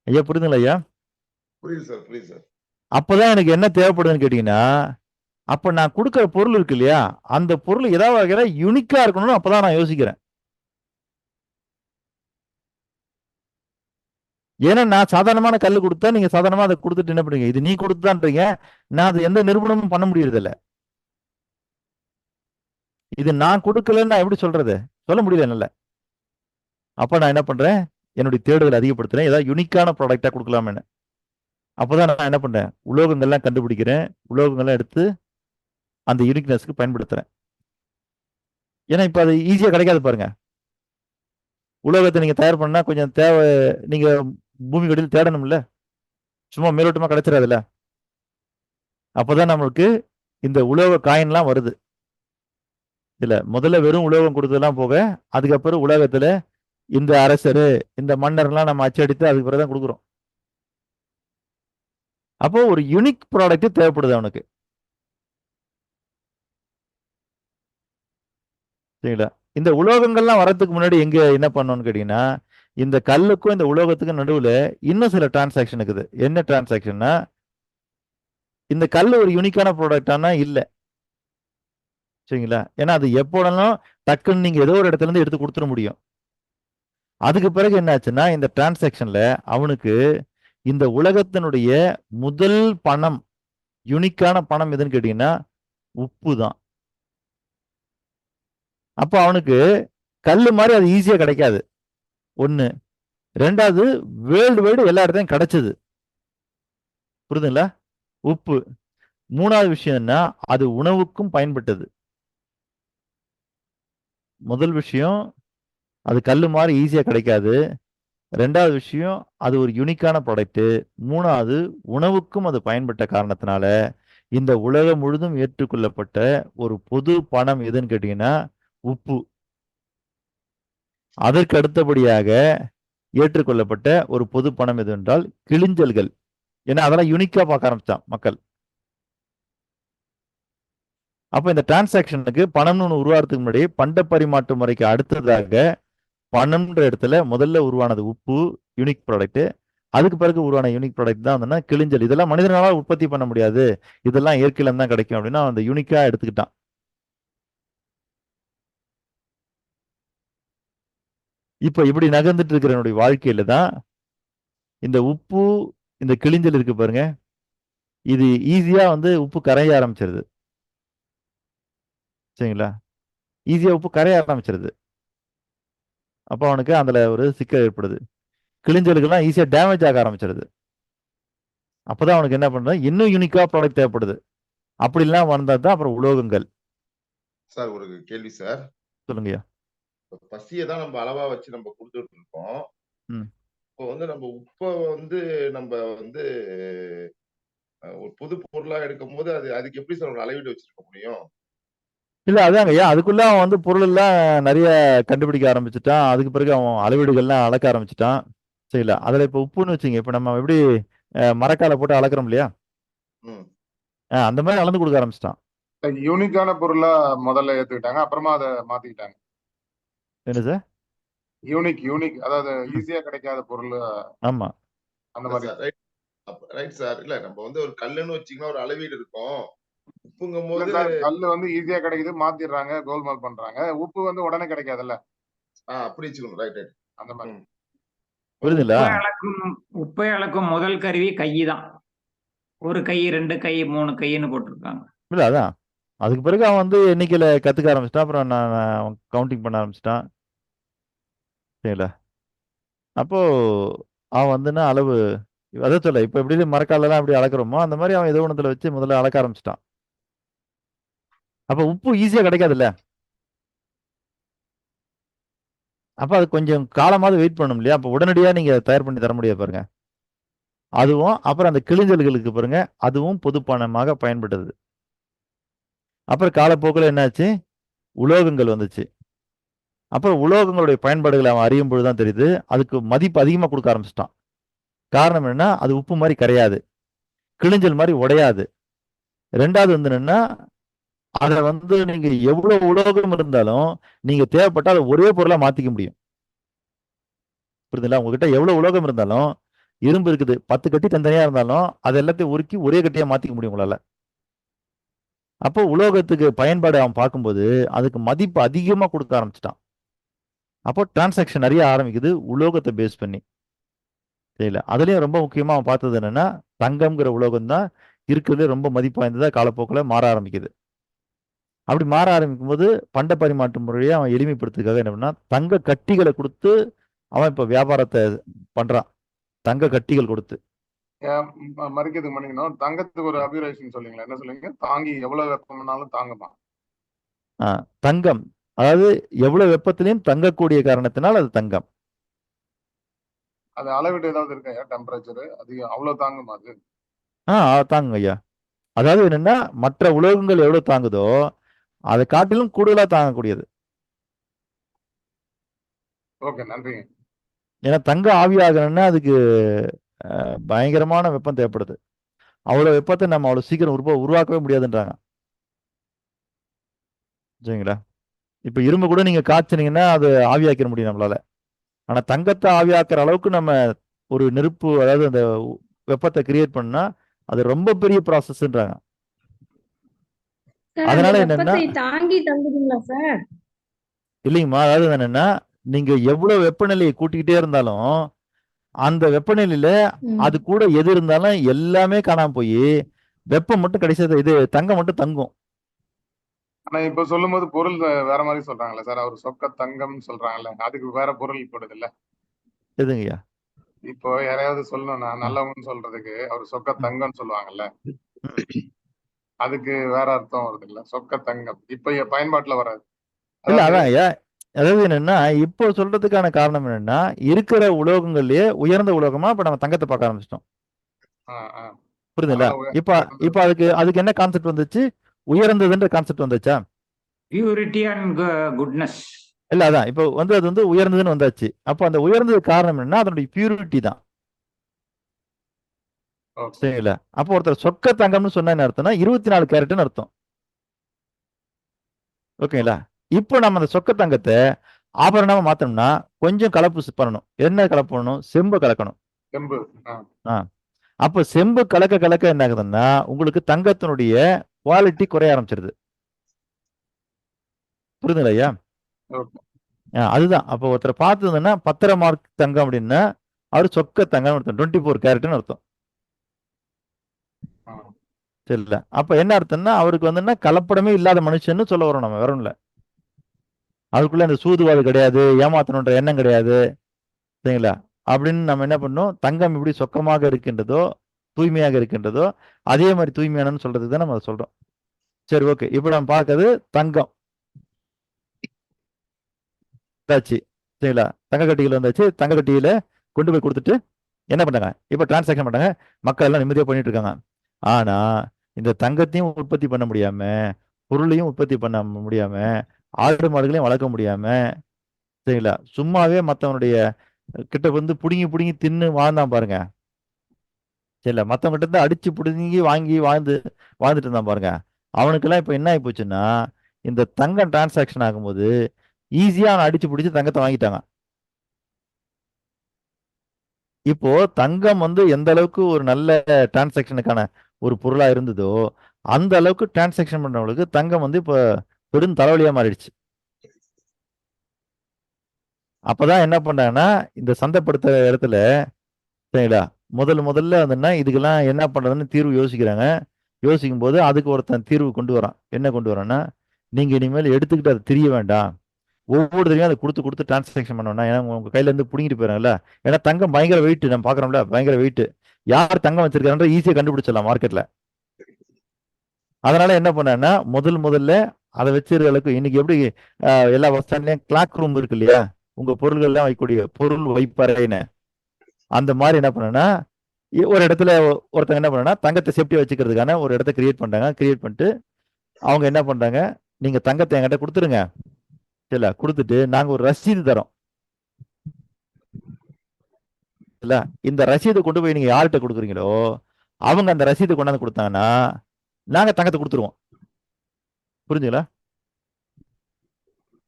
S2: ஐயா? புரியுதுங்களா ஐயா?
S1: புரியுது சார், புரியுது சார்.
S2: அப்பதான் எனக்கு என்ன தேவைப்படுதுன்னு கேட்டீங்கன்னா, அப்ப நான் கொடுக்குற பொருள் இருக்கு இல்லையா, அந்த பொருள் ஏதாவது வகையில யூனிக்கா இருக்கணும்னு அப்பதான் நான் யோசிக்கிறேன். ஏன்னா நான் சாதாரணமான கல் கொடுத்தா நீங்க சாதாரணமா அதை கொடுத்துட்டு என்ன பண்ணுவீங்க, இது நீ கொடுத்தான்றீங்க, நான் அது எந்த நிரூபணமும் பண்ண முடியறது இல்ல. இது நான் கொடுக்கலன்னு நான் எப்படி சொல்றது, சொல்ல முடியல என்னால. அப்ப நான் என்ன பண்றேன், என்னுடைய தேடுதல் அதிகப்படுத்துறேன், ஏதாவது யூனிக்கான ப்ராடக்டா கொடுக்கலாம்னு. அப்பதான் நான் என்ன பண்றேன், உலோகங்கள்லாம் கண்டுபிடிக்கிறேன், உலோகங்கள்லாம் எடுத்து அந்த யூனிக்னஸ்க்கு பயன்படுத்துறேன். ஏன்னா இப்ப அது ஈஸியா கிடைக்காது பாருங்க. உலோகத்தை நீங்க தயார் பண்ணா கொஞ்சம் நீங்க பூமி கடியில் தேடணும்ல, சும்மா மேலோட்டமா கிடைச்சிடாதுல்ல. அப்பதான் நம்மளுக்கு இந்த உலோக காயின்லாம் வருது. இல்ல முதல்ல வெறும் உலோகம் கொடுத்ததெல்லாம் போக, அதுக்கப்புறம் உலகத்துல இந்த அரசரு, இந்த மன்னர்லாம் நம்ம அச்சடித்து அதுக்கு பிறகுதான் கொடுக்குறோம். அப்போ ஒரு யூனிக் ப்ராடக்ட் தேவைப்படுது அவனுக்கு. சரிங்களா? இந்த உலோகங்கள்லாம் வரதுக்கு முன்னாடி எங்க என்ன பண்ணணும்னு கேட்டீங்கன்னா, இந்த கல்லுக்கும் இந்த உலோகத்துக்கும் நடுவுல இன்னும் சில டிரான்சாக்ஷன் இருக்குது. என்ன டிரான்சாக்ஷன்னா, இந்த கல் ஒரு யூனிக்கான ப்ராடக்டானா இல்ல. சரிங்களா? ஏன்னா அது எப்போனாலும் டக்குன்னு நீங்க ஏதோ ஒரு இடத்துல இருந்து எடுத்து கொடுத்துட முடியும். அதுக்கு பிறகு என்ன ஆச்சுன்னா, இந்த டிரான்சாக்ஷன்ல அவனுக்கு இந்த உலகத்தினுடைய முதல் பணம், யூனிக்கான பணம் எதுன்னு கேட்டீங்கன்னா உப்பு தான். அப்போ அவனுக்கு கல்லு மாதிரி அது ஈஸியா கிடைக்காது. ஒண்ணு. ரெண்டாவது, வேர்ல்டு வைடு எல்லா இடத்தையும் கிடைச்சது. புரியுதுங்களா? உப்பு. மூணாவது விஷயம் என்ன, அது உணவுக்கும் பயன்பட்டது. முதல் விஷயம், அது கல்லு மாதிரி ஈஸியா கிடைக்காது. ரெண்டாவது விஷயம், அது ஒரு யூனிக்கான ப்ராடக்ட். மூணாவது, உணவுக்கும் அது பயன்பட்ட காரணத்தினால இந்த உலகம் முழுதும் ஏற்றுக்கொள்ளப்பட்ட ஒரு பொது பணம் எதுன்னு கேட்டீங்கன்னா உப்பு. அதற்கு அடுத்தபடியாக ஏற்றுக்கொள்ளப்பட்ட ஒரு பொது பணம் எது என்றால் கிளிஞ்சல்கள். ஏன்னா அதெல்லாம் யூனிக்கா பார்க்க ஆரம்பிச்சான் மக்கள். அப்ப இந்த டிரான்சாக்ஷனுக்கு பணம்னு ஒன்று உருவாகிறதுக்கு முன்னாடி பண்ட பரிமாற்று முறைக்கு அடுத்ததாக பணம்ன்ற இடத்துல முதல்ல உருவானது உப்பு, யூனிக் ப்ராடக்ட். அதுக்கு பிறகு உருவான யூனிக் ப்ராடக்ட் தான் வந்து கிளிஞ்சல். இதெல்லாம் மனிதனால உற்பத்தி பண்ண முடியாது, இதெல்லாம் இயற்கையில தான் கிடைக்கும் அப்படின்னா அந்த யூனிக்கா எடுத்துக்கிட்டான். இப்ப இப்படி நகர்ந்துட்டு இருக்கிற என்னுடைய வாழ்க்கையில தான் இந்த உப்பு, இந்த கிளிஞ்சல் இருக்கு பாருங்க, இது ஈஸியா வந்து உப்பு கரைய ஆரம்பிச்சிருது. சரிங்களா? ஈஸியா உப்பு கரைய ஆரம்பிச்சிருது. அப்போ அவனுக்கு அதுல ஒரு சிக்கல் ஏற்படுது. கிளிஞ்சலுக்கெல்லாம் ஈஸியா டேமேஜ் ஆக ஆரம்பிச்சிருது. அப்பதான் அவனுக்கு என்ன பண்றது, இன்னும் யூனிக்கா ப்ராடக்ட் தேவைப்படுது. அப்படிலாம் வந்தா தான் அப்புறம் உலோகங்கள்.
S1: சார் ஒரு கேள்வி சார்.
S2: சொல்லுங்கய்யா.
S1: பசியை தான் நம்ம அளவா வச்சு நம்ம கொடுத்துட்டு இருக்கோம். இப்போ வந்து நம்ம உப்பை வந்து நம்ம வந்து ஒரு பொது பொருளா எடுக்கும் போது அதுக்கு எப்படி சார் ஒரு அளவீடு வச்சிருக்க முடியும்?
S2: இல்ல அதாங்க ஐயா, அதுக்குள்ள அவன் வந்து பொருள் எல்லாம் நிறைய கண்டுபிடிக்க ஆரம்பிச்சுட்டான். அதுக்கு பிறகு அவன் அளவீடுகள்லாம் அளக்க ஆரம்பிச்சுட்டான். சரிங்களா? அதுல இப்ப உப்புன்னு வச்சுங்க, இப்ப நம்ம எப்படி மரக்கால போட்டு அளக்குறோம் இல்லையா, அந்த மாதிரி அளந்து கொடுக்க ஆரம்பிச்சிட்டான்.
S6: யூனிக்கான பொருளா முதல்ல ஏத்துக்கிட்டாங்க, அப்புறமா அதை மாத்திக்கிட்டாங்க.
S2: என்ன சார்?
S6: யூனிக் அதாவது ஈஸியா கிடைக்காத பொருள்.
S2: ஆமா,
S6: அந்த மாதிரி.
S1: Right sir. இல்ல நம்ம வந்து ஒரு கல்லுன்னு வச்சீங்கன்னா ஒரு அளவீடு இருக்கும். உப்புங்கும் போது
S6: கல்லு வந்து ஈஸியா கிடைக்குது, மாத்திடுறாங்க, கோல்மால் பண்றாங்க. உப்பு வந்து உடனே கிடைக்காதுல்ல.
S1: அப்படி வச்சுக்கணும். Right right.
S6: அந்த மாதிரி.
S2: புரியுதுங்களா?
S3: உப்பை அளக்கும் முதல் கருவி கை தான். ஒரு கை, 2 கை, 3 கைன்னு போட்டிருக்காங்க.
S2: இல்ல அதான், அதுக்கு பிறகு அவன் வந்து எண்ணிக்கையில கத்துக்க ஆரம்பிச்சிட்டான். அப்புறம் நான் கவுண்டிங் பண்ண ஆரம்பிச்சிட்டான். சரிங்களா? அப்போ அவன் வந்துன்னா அளவு அதை சொல்ல, இப்ப எப்படி மரக்காலெல்லாம் எப்படி அளக்குறோமோ அந்த மாதிரி அவன் ஏதோ ஒன்றத்துல வச்சு முதல்ல அளக்க ஆரம்பிச்சிட்டான். அப்ப உப்பு ஈஸியா கிடைக்காதுல்ல. அப்ப அது கொஞ்சம் காலமாவது வெயிட் பண்ணணும் இல்லையா? அப்ப உடனடியா நீங்க தயார் பண்ணி தர முடியாது பாருங்க. அதுவும் அப்புறம் அந்த கிளிஞ்சல்களுக்கு பாருங்க, அதுவும் பொது பணமாக பயன்பட்டது. அப்புறம் காலப்போக்கில் என்னாச்சு, உலோகங்கள் வந்துச்சு. அப்புறம் உலோகங்களுடைய பயன்பாடுகளை அவன் அறியும் பொழுதுதான் தெரியுது, அதுக்கு மதிப்பு அதிகமா கொடுக்க ஆரம்பிச்சிட்டான். காரணம் என்னன்னா, அது உப்பு மாதிரி கரையாது, கிளிஞ்சல் மாதிரி உடையாது. ரெண்டாவது வந்து என்னன்னா, அதை வந்து நீங்க எவ்வளவு உலோகம் இருந்தாலும் நீங்க தேவைப்பட்டா அதை ஒரே பொருளா மாத்திக்க முடியும். புரியுதுங்களா? உங்ககிட்ட எவ்வளவு உலோகம் இருந்தாலும், இரும்பு இருக்குது 10 கட்டி தனித்தனியா இருந்தாலும் அது எல்லாத்தையும் உருக்கி ஒரே கட்டியா மாத்திக்க முடியும் உங்களால. அப்போ உலோகத்துக்கு பயன்பாடு அவன் பார்க்கும்போது அதுக்கு மதிப்பு அதிகமா கொடுக்க ஆரம்பிச்சிட்டான். அப்போ டிரான்சாக்ஷன் நிறைய ஆரம்பிக்குது உலோகத்தை பேஸ் பண்ணி. தெரியல, அதுலயும் ரொம்ப முக்கியமா அவன் பார்த்தது என்னன்னா, தங்கம்ங்கிற உலோகம் தான் இருக்கிறதுல ரொம்ப மதிப்பு வாய்ந்ததா காலப்போக்கில் மாற ஆரம்பிக்குது. அப்படி மாற ஆரம்பிக்கும் போது பண்ட பரிமாற்று முறையை அவன் எளிமைப்படுத்துக்காக என்ன பண்ணா, தங்க கட்டிகளை கொடுத்து அவன் இப்ப வியாபாரத்தை பண்றான். தங்க கட்டிகள் கொடுத்து.
S6: மறிக்கிறதுக்கு மணிக்கணும். தங்கத்துக்கு ஒரு அபியூரேஷன் சொல்லுங்களேன். என்ன சொல்லுங்க? தாங்கி எவ்வளவு வெப்பம்னாலும் தாங்குமா?
S2: தங்கம் அதாவது எவ்வளவு வெப்பத்திலையும் தங்கக்கூடிய காரணத்தினால் அது தங்கம்.
S6: அது அளவீடு ஏதாவது இருக்கா டெம்பரேச்சர் அது அவ்வளவு தாங்குமா அது?
S2: தாங்குங்க ஐயா. அதாவது என்னன்னா மற்ற உலோகங்கள் எவ்வளவு தாங்குதோ அதை காட்டிலும் கூடுதலா தாங்கக்கூடியது.
S6: ஓகே, நன்றிங்க.
S2: ஏன்னா தங்கம் ஆவியாகணும்னா அதுக்கு பயங்கரமான வெப்பம் தேவைப்படுது. அவ்வளவு வெப்பத்தை நம்ம அவ்வளவு சீக்கிரம் உருவாக்கவே முடியாதுன்றாங்க. சரிங்களா? இப்ப இரும்பு கூட நீங்க காய்ச்சினீங்கன்னா அது ஆவியாக்கிற முடியும் நம்மளால. ஆனா தங்கத்தை ஆவியாக்குற அளவுக்கு நம்ம ஒரு நெருப்பு, அதாவது அந்த வெப்பத்தை கிரியேட் பண்ணா அது ரொம்ப பெரிய ப்ராசஸ்ன்றாங்க. அதனால என்னன்னா
S4: தாங்கி தங்குதுங்களா சார்?
S2: இல்லைங்கம்மா, அதாவது என்னன்னா நீங்க எவ்வளவு வெப்பநிலையை கூட்டிக்கிட்டே இருந்தாலும் அந்த வெப்பநிலையில அது கூட எது இருந்தாலும் எல்லாமே காணாம போய் வெப்பம் மட்டும் கடைசியா இது தங்கம் மட்டும் தங்கும்.
S6: ஆனா இப்ப சொல்லும் போது பொருள் வேற மாதிரி சொல்றாங்கல்ல சார், அவர் சொக்க தங்கம் சொல்றாங்கல்ல, அதுக்கு வேற பொருள் போடுது இல்ல?
S2: எதுங்கய்யா?
S6: இப்போ யாரையாவது சொல்லணும்னா நல்லவங்கன்னு சொல்றதுக்கு அவர் சொக்க தங்கம்னு சொல்லுவாங்கல்ல, அதுக்கு வேற அர்த்தம் வருது இல்ல? சொக்க தங்கம் இப்ப பயன்பாட்டுல வராது.
S2: இல்ல அதான் ஐயா, அதாவது என்னன்னா இப்போ சொல்றதுக்கான காரணம் என்னன்னா இருக்கிற உலோகங்கள்லயே உயர்ந்த உலோகமா இப்ப நம்ம தங்கத்தை பார்க்க ஆரம்பிச்சிட்டோம். புரியுதுல்ல? இப்ப அதுக்கு என்ன கான்செப்ட் வந்துச்சு? உயர்ந்ததுன்ற கான்செப்ட் வந்துச்சா?
S3: Purity and goodness.
S2: இல்ல அதான் இப்போ அது வந்து உயர்ந்ததுன்னு வந்தாச்சு. அப்போ அந்த உயர்ந்தது காரணம் என்னன்னா அதனுடைய பியூரிட்டி தான். சரிங்களா? அப்போ ஒருத்தர் சொக்க தங்கம்னு சொன்னா என்ன அர்த்தம்னா 24 கேரட்னு அர்த்தம். ஓகேங்களா? இப்போ நம்ம அந்த சொக்க தங்கத்தை ஆபரணமா மாத்தணும்னா கொஞ்சம் கலப்பு பண்ணணும். என்ன கலப்பு பண்ணணும்? செம்பு கலக்கணும். அப்ப செம்பு கலக்க கலக்க என்ன ஆகுதுன்னா உங்களுக்கு தங்கத்தினுடைய குவாலிட்டி குறைய ஆரம்பிச்சிருது. புரியுதுங்களா ஐயா? அதுதான். அப்போ ஒருத்தரை பார்த்ததுன்னா 10 மார்க் தங்கம் அப்படின்னா அவரு சொக்க தங்கம் அர்த்தம், 24 கேரட்னு அர்த்தம். சரிங்களா? அப்ப என்ன அர்த்தம்னா அவருக்கு வந்துன்னா கலப்படமே இல்லாத மனுஷன்னு சொல்ல வரோம் நம்ம, வேற இல்ல. அதுக்குள்ள அந்த சூதுவாது கிடையாது, ஏமாத்தணுன்ற எண்ணம் கிடையாது. சரிங்களா? அப்படின்னு நம்ம என்ன பண்ணோம், தங்கம் எப்படி சொக்கமாக இருக்கின்றதோ தூய்மையாக இருக்கின்றதோ அதே மாதிரி தூய்மையானு சொல்றதுக்கு தான் நம்ம அதை சொல்றோம். சரி, ஓகே. இப்ப நம்ம பார்க்கறது தங்கம் வந்தாச்சு. சரிங்களா? தங்க கட்டிகள் வந்தாச்சு. தங்க கட்டியில கொண்டு போய் கொடுத்துட்டு என்ன பண்ணாங்க, இப்ப டிரான்சாக்சன் பண்ணாங்க. மக்கள் எல்லாம் நிம்மதியா பண்ணிட்டு இருக்காங்க. ஆனா இந்த தங்கத்தையும் உற்பத்தி பண்ண முடியாம, பொருளையும் உற்பத்தி பண்ண முடியாம, ஆடு மாடுகளையும் வளர்க்க முடியாம, சரிங்களா, சும்மாவே மத்தவனுடைய கிட்ட வந்து புடுங்கி புடுங்கி தின்னு வாழ்ந்தான் பாருங்க. சரிங்களா? மத்தவங்க கிட்ட இருந்து அடிச்சு புடுங்கி வாங்கி வாழ்ந்துட்டு இருந்தான் பாருங்க. அவனுக்கெல்லாம் இப்ப என்ன ஆகி போச்சுன்னா இந்த தங்கம் டிரான்சாக்சன் ஆகும்போது ஈஸியா அவனை அடிச்சு பிடிச்சி தங்கத்தை வாங்கிட்டாங்க. இப்போ தங்கம் வந்து எந்த அளவுக்கு ஒரு நல்ல டிரான்சாக்சனுக்கான ஒரு பொருளா இருந்ததோ அந்த அளவுக்கு டிரான்சாக்சன் பண்றவங்களுக்கு தங்கம் வந்து இப்ப பெரும் தலைவலியா மாறிடுச்சு. அப்பதான் என்ன பண்ணாங்கன்னா இந்த சந்தைப்படுத்துற இடத்துல, சரிங்களா, முதல்ல வந்துன்னா இதுக்கெல்லாம் என்ன பண்றதுன்னு தீர்வு யோசிக்கிறாங்க. யோசிக்கும் போது அதுக்கு ஒருத்தன் தீர்வு கொண்டு வரான். என்ன கொண்டு வரான்னா, நீங்க இனிமேல் எடுத்துக்கிட்டு அதை தெரிய வேண்டாம், ஒவ்வொரு தடவையும் அதை கொடுத்து டிரான்சாக்சன் பண்ணோம்னா, ஏன்னா உங்க கையில இருந்து புடிங்கிட்டு போயிடறாங்கல்ல. ஏன்னா தங்கம் பயங்கர வெயிட், நம்ம பாக்குறோம்ல, பயங்கர வெயிட். யார் தங்கம் வச்சிருக்காருன்ற ஈஸியா கண்டுபிடிச்சிடலாம் மார்க்கெட்ல. அதனால என்ன பண்ணா முதல்ல அதை வச்சிருக்க அளவுக்கு இன்னைக்கு எப்படி எல்லா பஸ் ஸ்டாண்ட்லயும் கிளாக் ரூம் இருக்கு இல்லையா, உங்க பொருள்கள் எல்லாம் வைக்கக்கூடிய பொருள் வைப்பறைன்னு, அந்த மாதிரி என்ன பண்ணா ஒரு இடத்துல ஒருத்தங்க என்ன பண்ணா தங்கத்தை சேஃப்டியா வச்சுக்கிறதுக்கான ஒரு இடத்த கிரியேட் பண்றாங்க. கிரியேட் பண்ணிட்டு அவங்க என்ன பண்றாங்க, நீங்க தங்கத்தை என்கிட்ட கொடுத்துருங்க, இல்ல கொடுத்துட்டு நாங்க ஒரு ரசீது தரோம் இல்ல, இந்த ரசீதை கொண்டு போய் நீங்க யார்கிட்ட கொடுக்குறீங்களோ அவங்க அந்த ரசீதை கொண்டாந்து கொடுத்தாங்கன்னா நாங்க தங்கத்தை கொடுத்துருவோம். புரிஞ்சுங்களா?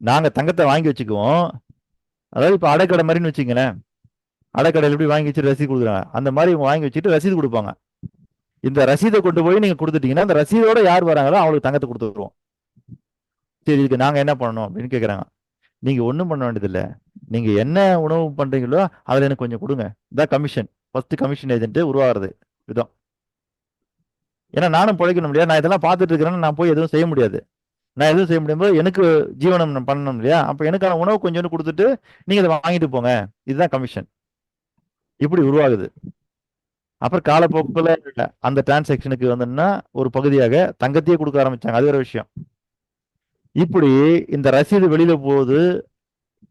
S2: நாங்க தங்கத்தை வாங்கி வச்சுக்குவோம். அதாவது இப்ப அடைக்கடை மாதிரின்னு வச்சுங்களேன், அடைக்கடையில் எப்படி வாங்கி வச்சு ரசீது கொடுக்குறாங்க, அந்த மாதிரி வாங்கி வச்சுட்டு ரசீது கொடுப்பாங்க. இந்த ரசீதை கொண்டு போய் நீங்க கொடுத்துட்டீங்கன்னா அந்த ரசீதோட யார் வராங்களோ அவங்களுக்கு தங்கத்தை கொடுத்துருவோம். சரி, இதுக்கு நாங்க என்ன பண்ணணும் அப்படின்னு கேட்குறாங்க. நீங்க ஒன்றும் பண்ண வேண்டியதில்லை, நீங்க என்ன உணவு பண்றீங்களோ அதுல எனக்கு கொஞ்சம் கொடுங்க. இதான் கமிஷன், ஃபர்ஸ்ட் கமிஷன் ஏஜென்ட் உருவாகிறது விதம். ஏன்னா நானும் பிழைக்கணும் இல்லையா, நான் இதெல்லாம் பார்த்துட்டு இருக்கிறேன்னு நான் போய் எதுவும் செய்ய முடியாது. நான் எதுவும் செய்ய முடியும்போது எனக்கு ஜீவனம் பண்ணணும் இல்லையா, அப்ப எனக்கான உணவு கொஞ்சம் கொடுத்துட்டு நீங்க இதை வாங்கிட்டு போங்க, இதுதான் கமிஷன். இப்படி உருவாகுது. அப்புறம் காலப்போக்கில் அந்த டிரான்சாக்சனுக்கு வந்தோம்னா ஒரு பகுதியாக தங்கத்தையே கொடுக்க ஆரம்பிச்சாங்க. அது ஒரு விஷயம். இப்படி இந்த ரசீது வெளியில போகுது,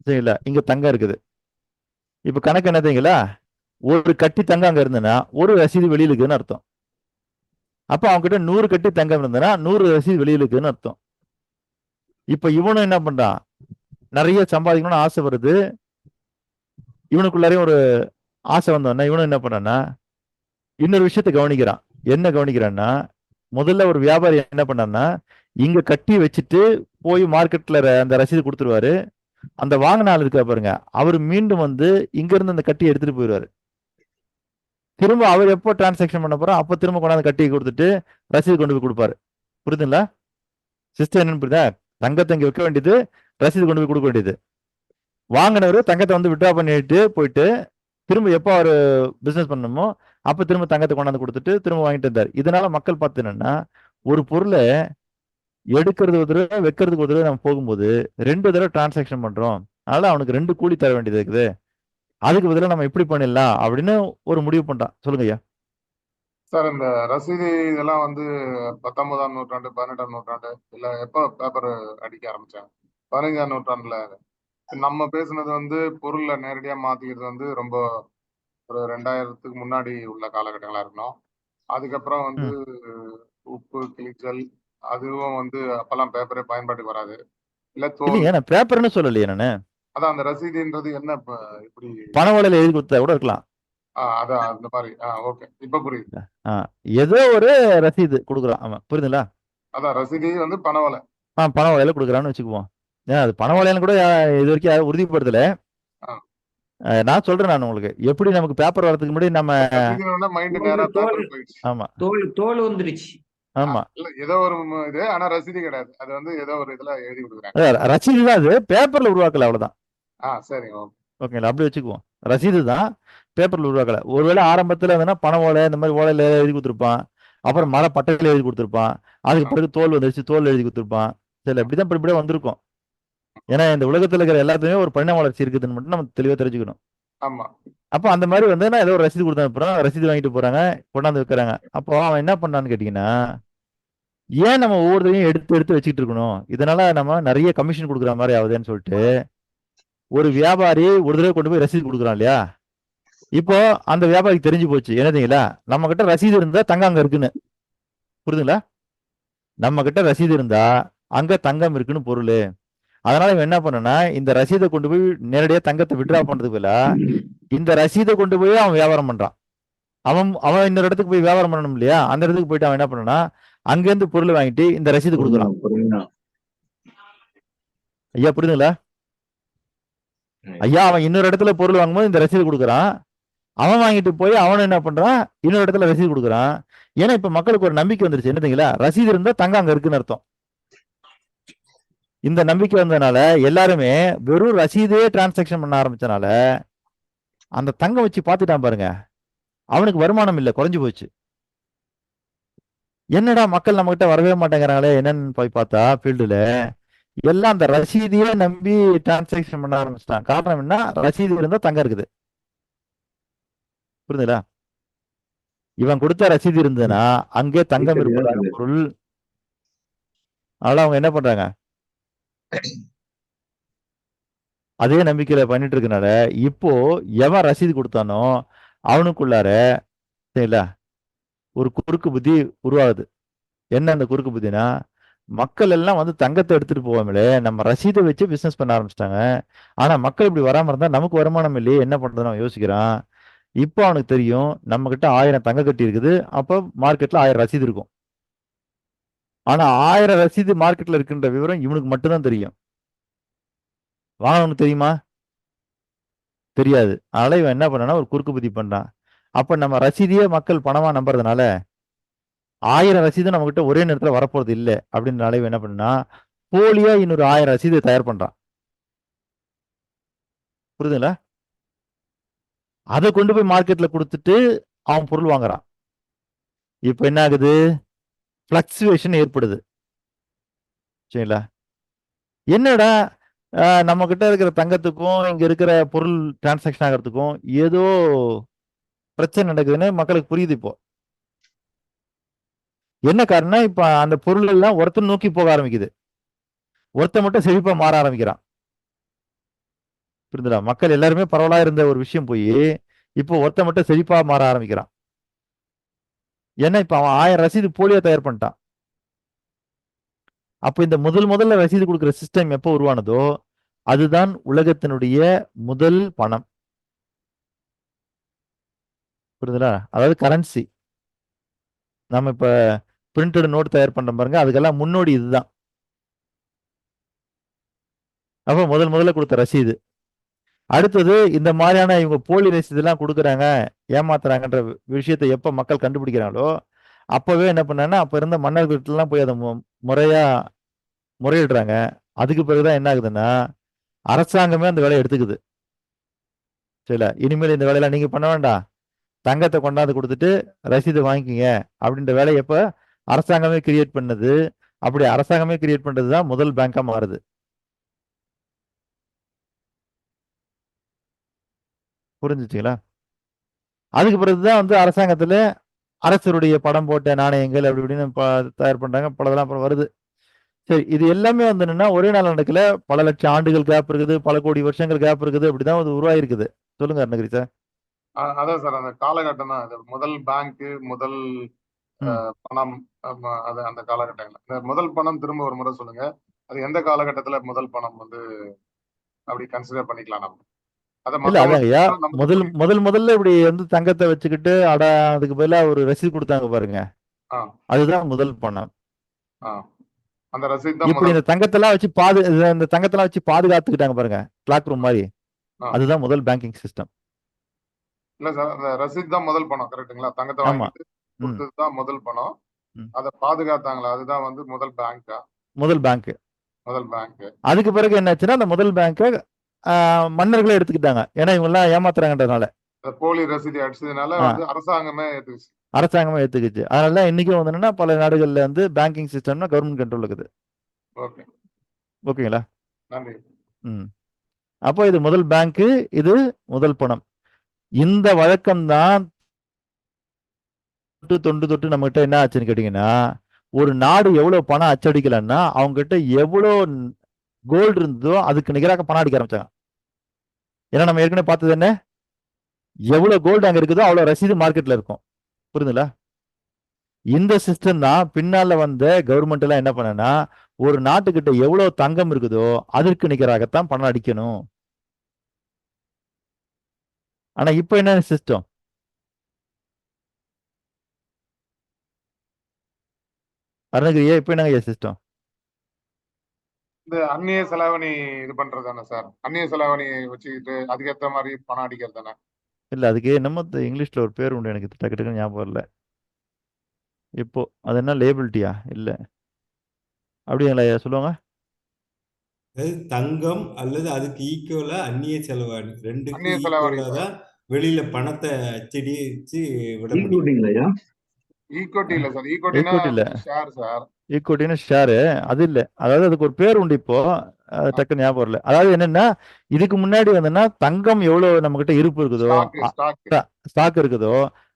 S2: சரிங்களா? இங்க தங்கம் இருக்குது. இப்ப கணக்கு என்ன தெரியுங்களா? ஒரு கட்டி தங்கம் அங்க இருந்ததுன்னா ஒரு ரசீது வெளியில இருக்குன்னு அர்த்தம். அப்ப அவங்க கிட்ட 100 கட்டி தங்கம் இருந்ததுன்னா 100 ரசீது வெளியில இருக்குன்னு அர்த்தம். இப்ப இவனும் என்ன பண்றான்? நிறைய சம்பாதிக்கணும்னு ஆசை வருது. இவனுக்குள்ளாரையும் ஒரு ஆசை வந்தோன்னா இவனும் என்ன பண்ணான்னா இன்னொரு விஷயத்தை கவனிக்கிறான். என்ன கவனிக்கிறான்னா, முதல்ல ஒரு வியாபாரி என்ன பண்ணான்னா இங்க கட்டி வச்சுட்டு போய் மார்க்கெட்ல அந்த ரசீது கொடுத்துருவாரு. அந்த வாங்கின ஆள் இருக்கா பாருங்க, அவர் மீண்டும் வந்து இங்க இருந்து அந்த கட்டியை எடுத்துட்டு போயிடுவாரு. திரும்ப அவர் எப்போ டிரான்சாக்ஷன் பண்ண போறோம் அப்ப திரும்ப கொண்டாந்து கட்டியை கொடுத்துட்டு ரசீது கொண்டு போய் கொடுப்பாரு. புரியுதுங்களா? சிஸ்டம் என்னன்னு புரியுதா? தங்கத்தை இங்க வைக்க வேண்டியது, ரசீது கொண்டு போய் கொடுக்க வேண்டியது. வாங்கினவர் தங்கத்தை வந்து விட்ரா பண்ணிட்டு போயிட்டு திரும்ப எப்போ அவர் பிசினஸ் பண்ணணுமோ அப்ப திரும்ப தங்கத்தை கொண்டாந்து கொடுத்துட்டு திரும்ப வாங்கிட்டு இருந்தார். இதனால மக்கள் பார்த்து என்னன்னா, ஒரு பொருளை எடுக்கிறது ஒரு தடவை வைக்கிறதுக்கு ஒரு தடவை நம்ம போகும்போது 2 தடவை டிரான்சாக்ஷன் பண்றோம், அதனால அவனுக்கு 2 கூலி தர வேண்டியது இருக்குது, அதுக்கு பதிலாக நம்ம எப்படி பண்ணிடலாம் அப்படின்னு ஒரு முடிவு பண்றான். சொல்லுங்க ஐயா.
S6: சார் இந்த ரசீது இதெல்லாம் வந்து 19ஆம் நூற்றாண்டு 18ஆம் நூற்றாண்டு இல்ல எப்போ பேப்பர் அடிக்க ஆரம்பிச்சாங்க? 15ஆம் நூற்றாண்டுல நம்ம பேசுனது வந்து பொருளை நேரடியா மாத்திக்கிறது வந்து ரொம்ப ஒரு 2000க்கு முன்னாடி உள்ள காலகட்டங்களா இருக்கணும். அதுக்கப்புறம் வந்து உப்பு கிழிச்சல் அதுவும் வந்து அப்பெல்லாம் பேப்பரே பயன்பாட்டுக்கு வராது. இல்ல தோல்.
S2: இல்லைங்க, நான் பேப்பர்னு சொல்லலையே நானு.
S6: அதான் அந்த ரசீதுன்றது என்ன இப்படி
S2: பண ஓலையில எழுதி கொடுத்தா கூட இருக்கலாம்.
S6: அதான் அந்த மாதிரி ஓகே இப்ப புரியுது.
S2: ஏதோ ஒரு ரசீது கொடுக்குறான் அவன், புரியுதுங்களா?
S6: அதான் ரசீது வந்து பண ஓலை.
S2: பண ஓலையில கொடுக்குறான்னு வச்சுக்குவோம். ஏன் அது பண ஓலைன்னு கூட இது வரைக்கும் யாரும் உறுதிப்படுத்தல. நான் சொல்றேன் நான் உங்களுக்கு எப்படி நமக்கு பேப்பர் வரதுக்கு முன்னாடி நம்ம
S6: மைண்ட் நேரா பேப்பர் போயிடுச்சு.
S2: ஆமா
S3: தோல் வந்துருச்சு.
S2: ஆமா
S6: இல்ல ஏதோ ஒரு இது ஆனா ரசீது கிடையாது, அது வந்து ஏதோ ஒரு இதுல எழுதி கொடுக்குறாங்க.
S2: ரசீது தான், அது பேப்பர்ல உருவாக்கல, அவ்வளவுதான்.
S6: சரி
S2: ஓகேங்களா? அப்படி வச்சுக்குவோம். ரசீது தான், பேப்பர்ல உருவாக்கல. ஒருவேளை ஆரம்பத்துல இருந்ததுன்னா பண ஓலை இந்த மாதிரி ஓலையில எழுதி கொடுத்துருப்பான், அப்புறம் மர பட்டையில எழுதி கொடுத்துருப்பான், அதுக்கு பிறகு தோல் வந்துருச்சு தோல் எழுதி கொடுத்துருப்பான். சரி, இப்படிதான் இப்படியே வந்திருக்கும். ஏன்னா இந்த உலகத்துல இருக்கிற எல்லாத்துலயுமே ஒரு பரிணாம வளர்ச்சி இருக்குதுன்னு மட்டும் நம்ம தெளிவா தெரிஞ்சுக்கணும்.
S6: ஆமா.
S2: அப்போ அந்த மாதிரி வந்து ஏதோ ஒரு ரசீது கொடுத்தா அப்புறம் ரசீது வாங்கிட்டு போறாங்க, கொண்டாந்து வைக்கிறாங்க. அப்போ அவன் என்ன பண்ணான்னு கேட்டீங்கன்னா, ஏன் நம்ம ஒவ்வொருத்தையும் எடுத்து எடுத்து வச்சுக்கிட்டு இருக்கணும், இதனால நம்ம நிறைய கமிஷன் கொடுக்குற மாதிரி ஆகுதுன்னு சொல்லிட்டு ஒரு வியாபாரி ஒரு தடவை கொண்டு போய் ரசீது கொடுக்குறான் இல்லையா? இப்போ அந்த வியாபாரிக்கு தெரிஞ்சு போச்சு என்னதுங்களா, நம்ம கிட்ட ரசீது இருந்தா தங்கம் அங்க இருக்குன்னு. புரியுதுங்களா? நம்ம கிட்ட ரசீது இருந்தா அங்க தங்கம் இருக்குன்னு பொருள். அதனால இவன் என்ன பண்ணனா, இந்த ரசீதை கொண்டு போய் நேரடியா தங்கத்தை விட்ரா பண்றதுக்கு பதிலா இந்த ரசீதை கொண்டு போய் அவன் வியாபாரம் பண்றான். அவன் இன்னொரு இடத்துக்கு போய் வியாபாரம் பண்ணணும் இல்லையா? அந்த இடத்துக்கு போயிட்டு அவன் என்ன பண்ணனா, அங்கிருந்து பொருள் வாங்கிட்டு இந்த ரசீது கொடுக்குறான். ஐயா புரியுதுங்களா? ஐயா அவன் இன்னொரு இடத்துல பொருள் வாங்கும்போது இந்த ரசீது கொடுக்குறான், அவன் வாங்கிட்டு போய் அவன் என்ன பண்றான், இன்னொரு இடத்துல ரசீது கொடுக்குறான். ஏன்னா இப்ப மக்களுக்கு ஒரு நம்பிக்கை வந்துருச்சு, என்னதுங்களா, ரசீது இருந்தா தங்கம் அங்க இருக்குன்னு அர்த்தம். இந்த நம்பிக்கை வந்ததுனால எல்லாருமே வெறும் ரசீதே டிரான்சாக்ஷன் பண்ண ஆரம்பிச்சனால அந்த தங்கம் வச்சு பார்த்துட்டான் பாருங்க, அவனுக்கு வருமானம் இல்லை, குறைஞ்சு போச்சு. என்னடா மக்கள் நம்ம கிட்ட வரவே மாட்டேங்கிறாங்களே என்னன்னு போய் பார்த்தா ஃபீல்டுல எல்லாம் அந்த ரசீதியே நம்பி டிரான்சாக்ஷன் பண்ண ஆரம்பிச்சிட்டான். காரணம் என்ன, ரசீது இருந்தா தங்கம் இருக்குது. புரியுதுங்களா? இவன் கொடுத்த ரசீது இருந்ததுன்னா அங்கே தங்கம் இருப்பதாக பொருள். அதனால அவங்க என்ன பண்றாங்க, அதே நம்பிக்கையில பண்ணிட்டு இருக்கனால இப்போ எவன் ரசீது கொடுத்தானோ அவனுக்குள்ளார சரிங்களா ஒரு குறுக்கு புத்தி உருவாகுது. என்ன அந்த குறுக்கு புத்தினா, மக்கள் எல்லாம் வந்து தங்கத்தை எடுத்துட்டு போவாமலே நம்ம ரசீதை வச்சு பிசினஸ் பண்ண ஆரம்பிச்சிட்டாங்க. ஆனா மக்கள் இப்படி வராம இருந்தா நமக்கு வருமானம் இல்லையே, என்ன பண்றதுன்னு அவன் யோசிக்கிறான். இப்போ அவனுக்கு தெரியும் நம்ம கிட்ட 1000 தங்க கட்டி இருக்குது, அப்போ மார்க்கெட்ல 1000 ரசீது இருக்கும். ஆனா 1000 ரசீது மார்க்கெட்ல இருக்குன்ற விவரம் இவனுக்கு மட்டும்தான் தெரியும். வாங்கணும்னு தெரியுமா? தெரியாது. அதனால இவன் என்ன பண்ணானா ஒரு குறுக்கு புத்தி பண்றான். அப்ப நம்ம ரசீதியே மக்கள் பணமா நம்புறதுனால 1000 ரசீது நம்ம கிட்ட ஒரே நேரத்துல வரப்போறது இல்லை அப்படின்றனால இவன் என்ன பண்ணா போலியா இன்னொரு 1000 ரசீது தயார் பண்றான். புரியுதுங்களா? அதை கொண்டு போய் மார்க்கெட்ல கொடுத்துட்டு அவன் பொருள் வாங்குறான். இப்ப என்ன ஆகுது, பிளக்சுவேஷன் ஏற்படுது. சரிங்களா? என்னடா நம்ம கிட்ட இருக்கிற தங்கத்துக்கும் இங்க இருக்கிற பொருள் டிரான்சாக்ஷன் ஆகிறதுக்கும் ஏதோ பிரச்சனை நடக்குதுன்னு மக்களுக்கு புரியுது. இப்போ என்ன காரணம், இப்ப அந்த பொருள் எல்லாம் ஒருத்தர் நோக்கி போக ஆரம்பிக்குது. ஒருத்த மட்டும் செழிப்பா மாற ஆரம்பிக்கிறான். புரியுதுடா? மக்கள் எல்லாருமே பரவலா இருந்த ஒரு விஷயம் போய் இப்போ ஒருத்த மட்டும் செழிப்பா மாற ஆரம்பிக்கிறான். ஏன்னா இப்ப அவன் 1000 ரசீது போலியா தயார் பண்ணிட்டான். அப்ப இந்த முதல்ல ரசீது கொடுக்குற சிஸ்டம் எப்போ உருவானதோ அதுதான் உலகத்தினுடைய முதல் பணம். புரியுதுங்களா? அதாவது கரன்சி. நம்ம இப்ப பிரிண்டட் நோட் தயார் பண்றோம் பாருங்க, அதுக்கெல்லாம் முன்னோடி இதுதான். அப்ப முதல்ல கொடுத்த ரசீது. அடுத்தது இந்த மாதிரியான இவங்க போலி ரசீதுலாம் கொடுக்குறாங்க, ஏமாத்துறாங்கன்ற விஷயத்தை எப்ப மக்கள் கண்டுபிடிக்கிறாங்களோ அப்பவே என்ன பண்ணாங்கன்னா அப்ப இருந்த மன்னர்கள்ட்டெல்லாம் போய் அதை முறையா முறையிடுறாங்க. அதுக்கு பிறகுதான் என்ன ஆகுதுன்னா அரசாங்கமே அந்த வேலையை எடுத்துக்குது. சரில, இனிமேல் இந்த வேலையெல்லாம் நீங்க பண்ண வேண்டாம், தங்கத்தை கொண்டாந்து கொடுத்துட்டு ரசீது வாங்கிக்கிங்க அப்படின்ற வேலையை எப்ப அரசாங்கமே கிரியேட் பண்ணது. அப்படி அரசாங்கமே கிரியேட் பண்றதுதான் முதல் பேங்கா மாறுது. புரிஞ்சுச்சுங்களா? அதுக்கு பிறகுதான் வந்து அரசாங்கத்துல அரசருடைய படம் போட்ட நாணயங்கள் அப்படி இப்படின்னு தயார் பண்றாங்க. பலதெல்லாம் அப்புறம் வருது. சரி, இது எல்லாமே வந்து என்னன்னா ஒரே நாள் நடக்கல, பல லட்சம் ஆண்டுகள் கேப் இருக்குது, பல கோடி வருஷங்கள் கேப் இருக்குது, அப்படிதான் அது உருவாயிருக்குது. சொல்லுங்க அருணகிரி சார்.
S6: அதான் சார், அந்த காலகட்டம் தான் முதல் பேங்க், முதல் பணம், அது அந்த காலகட்டங்கள். இந்த முதல் பணம் திரும்ப ஒரு முறை சொல்லுங்க. அது எந்த காலகட்டத்துல முதல் பணம் வந்து அப்படி கன்சிடர் பண்ணிக்கலாம் நம்ம?
S2: அதாங்கய்யா, முதல்ல இப்படி வந்து தங்கத்தை வச்சுக்கிட்டு அதுக்கு பதிலா ஒரு ரசீது கொடுத்தாங்க பாருங்க, அதுதான் முதல் பணம்.
S6: அந்த ரசீது
S2: இப்படி இந்த தங்கத்தெல்லாம் வச்சு இந்த தங்கத்தெல்லாம் வச்சு பாதுகாத்துக்கிட்டாங்க பாருங்க, கிளாக் ரூம் மாதிரி, அதுதான் முதல் பேங்கிங் சிஸ்டம்.
S6: இல்ல சார், அந்த ரசீது தான் முதல் பணம், கரெக்ட்டுங்களா? தங்கத்தை வாங்கிட்டு கொடுத்ததுதான் முதல் பணம். அதை பாதுகாத்தாங்களா, அதுதான் வந்து முதல் பேங்கா? முதல் பேங்க். அதுக்கு பிறகு என்னாச்சுன்னா அந்த முதல் பேங்கை மன்னர்களே எடுத்துக்கிட்டாங்க. ஏன்னா இவங்க எல்லாம் ஏமாத்துறாங்கன்றதுனால, போலி ரசீது அடிச்சதுனால வந்து அரசாங்கமே
S2: ஏத்துக்குச்சு. அதனால இன்னைக்கும் வந்து என்னன்னா பல நாடுகள்ல வந்து பேங்கிங் சிஸ்டம்னா கவர்மெண்ட் கண்ட்ரோல் இருக்குது. ஓகேங்களா?
S6: நன்றி.
S2: அப்போ இது முதல் பேங்க், இது முதல் பணம். இந்த வழக்கம் தான் தொட்டு நம்ம கிட்ட என்ன ஆச்சுன்னு கேட்டீங்கன்னா, ஒரு நாடு எவ்வளவு பணம் அச்சடிக்கலன்னா அவங்க கிட்ட எவ்வளவு கோல்டு இருந்ததோ அதுக்கு நிகராக பணம் அடிக்க ஆரம்பிச்சாங்க. ஏன்னா நம்ம ஏற்கனவே பார்த்தது என்ன, எவ்வளவு கோல்டு அங்க இருக்குதோ அவ்வளவு ரசீது மார்க்கெட்ல இருக்கும். புரியுதுங்களா? இந்த சிஸ்டம் தான் பின்னால வந்த கவர்மெண்ட் எல்லாம் என்ன பண்ணனா, ஒரு நாட்டுக்கிட்ட எவ்வளவு தங்கம் இருக்குதோ அதற்கு நிகராகத்தான் பணம் அடிக்கணும். ஆனா இப்ப என்ன சிஸ்டம்? அருணகிரியா, இப்ப என்னங்க சிஸ்டம்?
S6: இந்த அந்நிய செலாவணி இது பண்றதானே சார்? அந்நிய செலாவணி வச்சுக்கிட்டு அதுக்கேற்ற மாதிரி பணம் அடிக்கிறது தானே?
S2: இல்ல, அதுக்கு நம்ம இங்கிலீஷ்ல ஒரு பேர் உண்டு, எனக்கு டக்கு டக்குன்னு ஞாபகம் இல்ல இப்போ. அது என்ன, லேபிலிட்டியா? இல்ல, அப்படிங்களா சொல்லுவாங்க.
S7: தங்கம் அல்லது அதுக்கு ஈக்குவலா அந்நிய செலவாணி, ரெண்டுக்கு ஈக்குவலா தான் வெளியில பணத்தை அச்சடிச்சு விட முடியும்.
S6: ஈக்விட்டி இல்ல சார், ஈக்விட்டினா ஷேர் சார்.
S2: ஈக்விட்டினா ஷேர், அது இல்ல. அதாவது அதுக்கு ஒரு பேர் உண்டு இப்போ, டக்கு ஞாபகம் இல்ல. அதாவது என்னன்னா இதுக்கு முன்னாடி வந்துன்னா தங்கம் எவ்வளவு நம்ம கிட்ட இருப்பு இருக்குதோ, ஸ்டாக் இருக்குதோ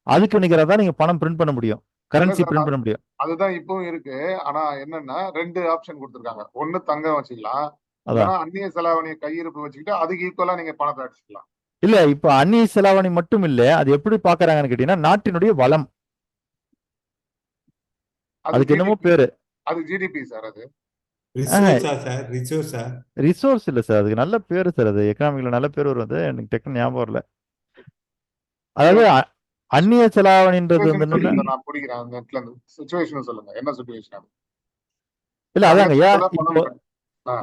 S2: அதுக்கு நிகராதான் நீங்க பணம் பிரிண்ட் பண்ண முடியும், கரன்சி பிரிண்ட் பண்ண முடியும்.
S6: அதுதான் இப்பவும் இருக்கு. ஆனா என்னன்னா 2 ஆப்ஷன் கொடுத்திருக்காங்க. ஒண்ணு தங்கம் வச்சுக்கலாம், அதான் அந்நிய செலாவணி கையிருப்பு வச்சுக்கிட்டு அதுக்கு ஈக்குவலா நீங்க பணத்தை அடிச்சுக்கலாம்.
S2: இல்ல, இப்ப அந்நிய செலாவணி மட்டும் இல்ல, அது எப்படி பாக்குறாங்கன்னு கேட்டீங்கன்னா நாட்டினுடைய வளம், அதுக்கு என்னமோ பேரு,
S6: அது ஜிடிபி சார். அது
S2: ரிசோர்ஸ் இல்ல சார், அதுக்கு நல்ல பேரு சார், அது எக்கனாமிக்ல நல்ல பேர் வருது, எனக்கு டக்குன்னு ஞாபகம் இல்ல. அதாவது அந்நிய செலாவணின்றது வந்து இல்ல, அதாங்க இப்போ,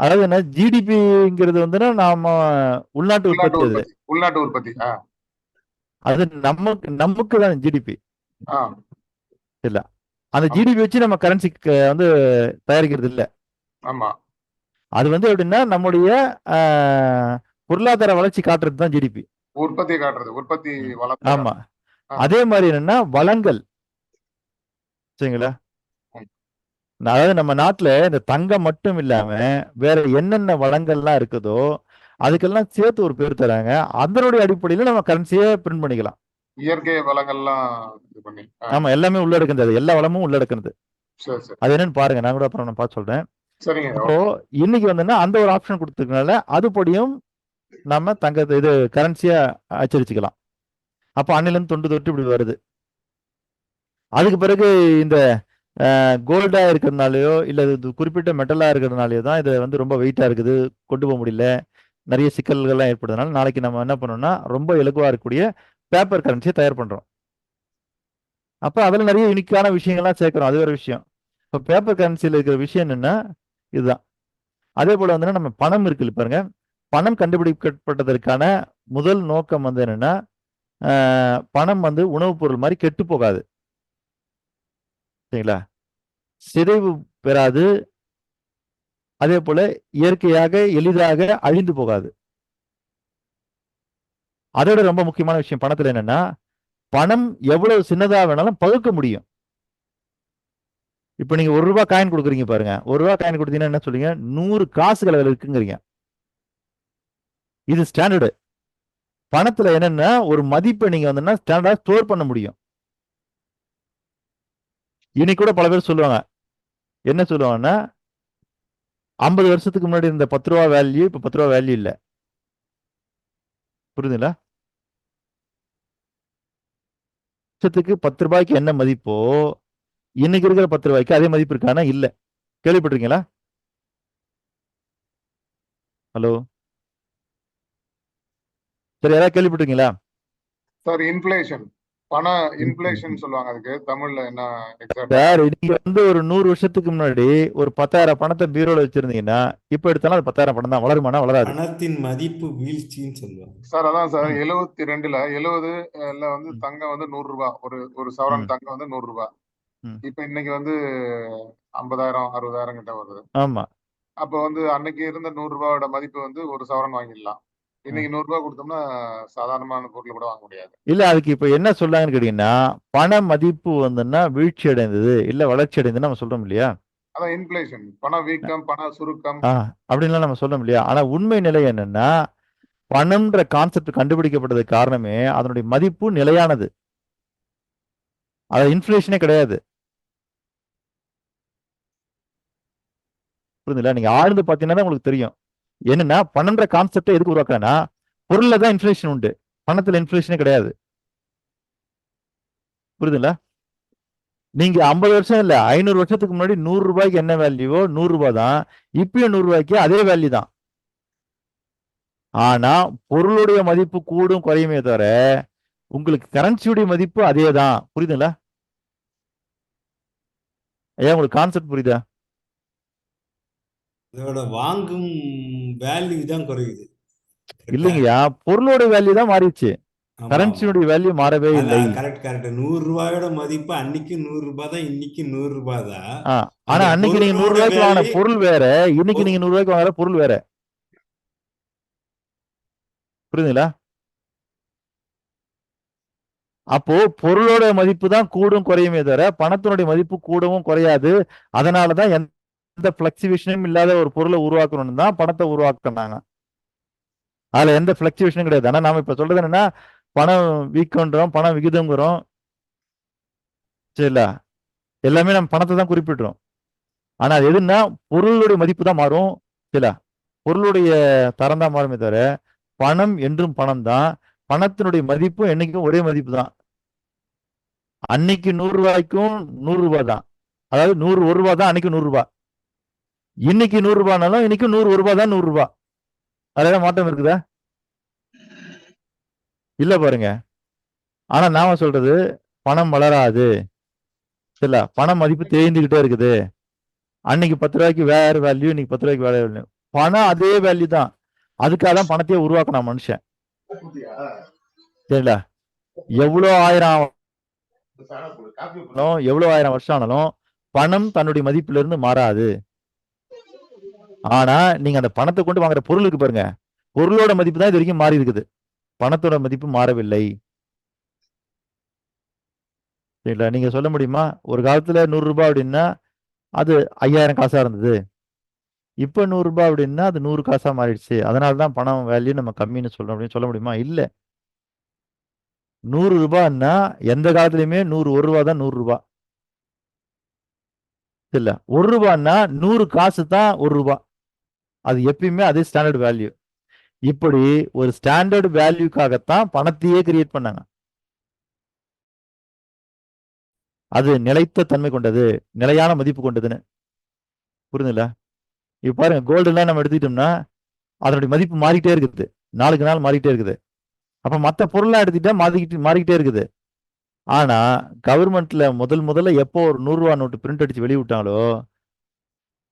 S2: அதாவது என்ன ஜிடிபிங்கிறது வந்து நாம உள்நாட்டு உற்பத்தி, அது நமக்கு தான் ஜிடிபி இல்ல. அந்த ஜிடிபி வச்சு நம்ம கரன்சி வந்து தயாரிக்கிறது இல்ல. அது வந்து எப்படின்னா நம்முடைய பொருளாதார வளர்ச்சி காட்டுறது தான் ஜிடிபி,
S6: உற்பத்தி காட்டுறது, உற்பத்தி.
S2: ஆமா. அதே மாதிரி என்னன்னா வளங்கள், சரிங்களா? அதாவது நம்ம நாட்டுல இந்த தங்கம் மட்டும் இல்லாம வேற என்னென்ன வளங்கள்லாம் இருக்குதோ அதுக்கெல்லாம் சேர்த்து ஒரு பேர் தராங்க. அதனுடைய அடிப்படையில நம்ம கரன்சியை பிரிண்ட் பண்ணிக்கலாம்.
S6: இயற்கை வளங்கள்லாம்
S2: ஆமா, எல்லாமே உள்ளடக்குது, எல்லா வளமும் உள்ளடக்குது. அது என்னன்னு பாருங்க, நான் கூட அப்புறம் நான் பார்த்து சொல்றேன்.
S6: சரிங்க.
S2: இப்போ இன்னைக்கு வந்துன்னா அந்த ஒரு ஆப்ஷன் கொடுத்துருக்கனால அதுபடியும் நம்ம தங்கத்தை இது கரன்சியா அச்சடிச்சுக்கலாம். அப்போ அன்னிலிருந்து தொண்டு தொட்டு இப்படி வருது. அதுக்கு பிறகு இந்த கோல்டா இருக்கிறதுனாலயோ இல்லை இது குறிப்பிட்ட மெட்டலா இருக்கிறதுனாலயோ தான் இது வந்து ரொம்ப வெயிட்டா இருக்குது, கொண்டு போக முடியல, நிறைய சிக்கல்கள்லாம் ஏற்படுறதுனால நாளைக்கு நம்ம என்ன பண்ணோம்னா ரொம்ப இலகுவா இருக்கக்கூடிய பேப்பர் கரன்சியை தயார் பண்றோம். அப்போ அதில் நிறைய யூனிக்கான விஷயங்கள்லாம் சேர்க்கிறோம், அது ஒரு விஷயம். இப்போ பேப்பர் கரன்சியில் இருக்கிற விஷயம் என்னன்னா இதுதான். அதே போல வந்து நம்ம பணம் இருக்குல்ல பாருங்க, பணம் கண்டுபிடிக்கப்பட்டதற்கான முதல் நோக்கம் வந்து என்னன்னா பணம் வந்து உணவுப் பொருள் மாதிரி கெட்டு போகாது, சரிங்களா, சிதைவு பெறாது, அதே போல இயற்கையாக எளிதாக அழிந்து போகாது. அதோட ரொம்ப முக்கியமான விஷயம் பணத்துல என்னன்னா பணம் எவ்வளவு சின்னதா வேணாலும் பகுக்க முடியும். இப்ப நீங்க ₹1 காயின் கொடுக்குறீங்க பாருங்க, ₹1 காயின் கொடுத்தீங்கன்னா என்ன சொல்றீங்க, 100 காசுகள் அதுல இருக்குங்கிறீங்க. இது ஸ்டாண்டர்டு. பணத்துல என்னன்னா ஒரு மதிப்பை நீங்க வந்து ஸ்டாண்டர்டா ஸ்டோர் பண்ண முடியும். இன்னைக்கு கூட பல பேர் சொல்லுவாங்க, என்ன சொல்லுவாங்கன்னா 50 வருஷத்துக்கு முன்னாடி இருந்த ₹10 வேல்யூ இப்ப ₹10 வேல்யூ இல்ல. புரியுதுங்களா? வருஷத்துக்கு ₹10 என்ன மதிப்போ இன்னைக்கு இருக்கிற ₹10 அதே மதிப்பு இருக்கானா? இல்ல. கேள்விப்பட்டிருக்கீங்களா? ஹலோ, சரி, யாராவது கேள்விப்பட்டிருக்கீங்களா?
S6: சார் இன்ஃப்ளேஷன், பண இன்ஃப்ளேஷன் சொல்லுவாங்க. அதுக்கு தமிழ்ல என்ன எக்ஸாக்ட்டா?
S2: சார் நீங்க வந்து ஒரு 100 வருஷத்துக்கு முன்னாடி ஒரு 10,000 பணத்தை பீரோல வச்சிருந்தீங்கன்னா இப்ப எடுத்தாலும் அது 10,000 பணம் தான். வளருமானா? வளராது.
S7: பணத்தின் மதிப்பு வீழ்ச்சின்னு சொல்லுவாங்க
S6: சார். அதான் சார் 72ல வந்து தங்கம் வந்து ₹100, ஒரு சவரன் தங்கம் வந்து ₹100. இப்ப இன்னைக்கு வந்து 50,000 60,000 கிட்ட வருது.
S2: ஆமா.
S6: அப்ப வந்து அன்னைக்கு இருந்த ₹100 மதிப்பு வந்து ஒரு சவரன் வாங்கிடலாம். இன்னைக்கு ₹100 கொடுத்தோம்னா சாதாரணமான பொருள் கூட வாங்க முடியாது.
S2: இல்ல, அதுக்கு இப்ப என்ன சொல்றாங்கன்னு கேட்டீங்கன்னா பண மதிப்பு வந்துன்னா வீழ்ச்சி அடைந்தது இல்ல வளர்ச்சி அடைந்ததுன்னு நம்ம சொல்றோம் இல்லையா?
S6: அதான் இன்ஃப்ளேஷன், பண வீக்கம், பண சுருக்கம்
S2: அப்படின்லாம் நம்ம சொல்றோம் இல்லையா? ஆனா உண்மை நிலை என்னன்னா பணம்ன்ற கான்செப்ட் கண்டுபிடிக்கப்பட்டதுக்கு காரணமே அதனுடைய மதிப்பு நிலையானது, அது இன்ஃப்ளேஷனே கிடையாது. புரியுதுங்களா? நீங்க ஆழ்ந்து பார்த்தீங்கன்னா உங்களுக்கு தெரியும். என்னன்னா பணம்ன்ற கான்செப்டை எதுக்கு உருவாக்குறேன்னா பொருள்ல தான் இன்ஃப்ளேஷன் உண்டு, பணத்துல இன்ஃப்ளேஷனே கிடையாது. புரியுதுங்களா? நீங்க 50 வருஷம் இல்ல 500 வருஷத்துக்கு முன்னாடி ₹100 என்ன வேல்யூவோ ₹100 தான், இப்பயும் ₹100 அதே வேல்யூ தான். ஆனா பொருளுடைய மதிப்பு கூடும் குறையுமே தவிர உங்களுக்கு கரன்சியுடைய மதிப்பு அதே தான். புரியுதுங்களா? ஐயா, உங்களுக்கு கான்செப்ட் புரியுதா?
S7: அதோட வாங்கும் வேல்யூ தான் குறையுது.
S2: இல்லைங்கய்யா, பொருளோட வேல்யூ தான் மாறிடுச்சு, கரன்சியுடைய வேல்யூ மாறவே இல்லை.
S7: கரெக்ட். ₹100 மதிப்பு அன்னைக்கு ₹100 தான், இன்னைக்கு ₹100 தான்.
S2: ஆனா அன்னைக்கு நீங்க ₹100 வாங்கின பொருள் வேற, இன்னைக்கு நீங்க ₹100 வாங்குற பொருள் வேற. புரியுதுங்களா? அப்போ பொருளோட மதிப்பு தான் கூடும் குறையுமே தவிர பணத்தினுடைய மதிப்பு கூடவும் குறையாது. அதனாலதான் எந்த பிளக்சுவேஷனும் இல்லாத ஒரு பொருளை உருவாக்கணும்னு தான் பணத்தை உருவாக்குனாங்க. அதுல எந்த பிளக்சுவேஷனும் கிடையாது. ஆனா நாம இப்ப சொல்றது என்னன்னா பணம் வீக்கம்ன்றோம், பணம் விகிதம்ங்கிறோம், சரிங்களா? எல்லாமே நம்ம பணத்தை தான் குறிப்பிடுறோம். ஆனா அது எதுன்னா பொருளுடைய மதிப்பு தான் மாறும், சரிங்களா? பொருளுடைய தரம் தான் மாறுமே தவிர பணம் என்றும் பணம் தான், பணத்தினுடைய மதிப்பும் என்னைக்கும் ஒரே மதிப்பு தான். அன்னைக்கு ₹100 ₹100 தான், அதாவது ₹100 தான் அன்னைக்கு ₹100. இன்னைக்கு ₹100 இன்னைக்கு ₹100 தான் ₹100. அதுல மாற்றம் இருக்குதா? இல்ல பாருங்க. ஆனா நாம சொல்றது பணம் வளராது, இல்ல பணம் மதிப்பு தேய்ந்துகிட்டே இருக்குது. அன்னைக்கு ₹10 வேற வேல்யூ, இன்னைக்கு ₹10 வேற வேல்யூ. பணம் அதே வேல்யூ தான். அதுக்காக தான் பணத்தையே உருவாக்கினான் மனுஷன், சரிங்களா? எவ்வளவு ஆயிரம் வருஷம் ஆனாலும் பணம் தன்னுடைய மதிப்பில இருந்து மாறாது. ஆனா நீங்க அந்த பணத்தை கொண்டு வாங்குற பொருளுக்கு பாருங்க, பொருளோட மதிப்பு தான் இது வரைக்கும் மாறி இருக்குது, பணத்தோட மதிப்பு மாறவில்லை. சரிங்களா? நீங்க சொல்ல முடியுமா ஒரு காலத்துல ₹100 அப்படின்னா அது 5000 காசா இருந்தது, இப்ப ₹100 அப்படின்னா அது 100 காசா மாறிடுச்சு, அதனாலதான் பணம் வேல்யூ நம்ம கம்மின்னு சொல்றோம் அப்படின்னு சொல்ல முடியுமா? இல்ல. ₹100 எந்த காலத்திலயுமே ₹100 தான் ₹100. இல்ல, ₹1 100 காசு தான் ₹1. அது எப்பயுமே அதே ஸ்டாண்டர்ட் வேல்யூ. இப்படி ஒரு ஸ்டாண்டர்ட் வேல்யூக்காகத்தான் பணத்தையே கிரியேட் பண்ணாங்க. அது நிலைத்த தன்மை கொண்டது, நிலையான மதிப்பு கொண்டதுன்னு. புரியுதுங்களா? இப்ப பாருங்க, கோல்டுலாம் நம்ம எடுத்துக்கிட்டோம்னா அதனுடைய மதிப்பு மாறிக்கிட்டே இருக்குது, நாளுக்கு நாள் மாறிக்கிட்டே இருக்குது. அப்ப மற்ற பொருள்லாம் எடுத்துக்கிட்டா மாறிக்கிட்டே இருக்குது. ஆனா கவர்மெண்ட்ல முதல்ல எப்போ ஒரு ₹100 நோட்டு பிரிண்ட் அடிச்சு வெளியிட்டாங்களோ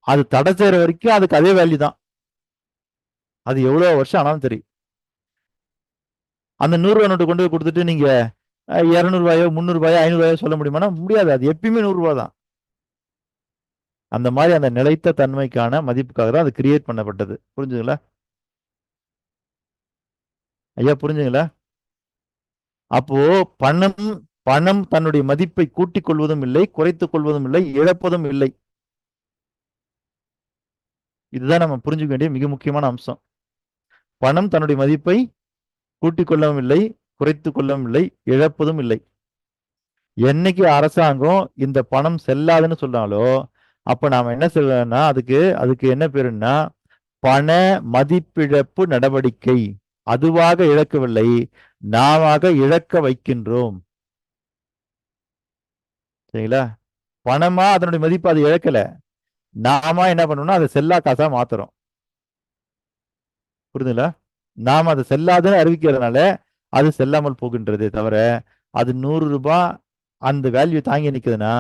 S2: அது தடை செய்யற வரைக்கும் அதுக்கு அதே வேல்யூ தான். அது எவ்வளவு வருஷம் ஆனாலும் சரி. அந்த ₹100 நோட்டு கொண்டு போய் கொடுத்துட்டு நீங்க ₹200, ₹300, ₹500 சொல்ல முடியுமானா முடியாது. அது எப்பயுமே ₹100 தான். அந்த மாதிரி அந்த நிலைத்த தன்மைக்கான மதிப்புக்காக தான் அது கிரியேட் பண்ணப்பட்டது. புரிஞ்சுங்களா ஐயா? புரிஞ்சுங்களா? அப்போ பணம் தன்னுடைய மதிப்பை கூட்டிக் கொள்வதும் இல்லை, குறைத்துக் கொள்வதும் இல்லை, இழப்பதும் இல்லை. இதுதான் நம்ம புரிஞ்சுக்க வேண்டிய மிக முக்கியமான அம்சம். பணம் தன்னுடைய மதிப்பை கூட்டிக் கொள்ளவும் இல்லை, குறைத்துக் கொள்ளவும் இல்லை, இழப்பதும் இல்லை. என்னைக்கு அரசாங்கம் இந்த பணம் செல்லாதுன்னு சொன்னாலோ அப்ப நாம என்ன செய்யணும்னா அதுக்கு என்ன பேருன்னா பண மதிப்பிழப்பு நடவடிக்கை. அதுவாக இழக்கவில்லை, நாம இழக்க வைக்கின்றோம். சரிங்களா? பணமா அதனுடைய மதிப்பு அது இழக்கல, நாம என்ன பண்ணணும்னா அதை செல்லா காசா மாத்துறோம். புரியுதுங்களா? நாம அதை செல்லாதுன்னு அறிவிக்கிறதுனால அது செல்லாமல் போகின்றது தவிர அது ₹100 அந்த வேல்யூ தாங்கி நிக்குதுன்னா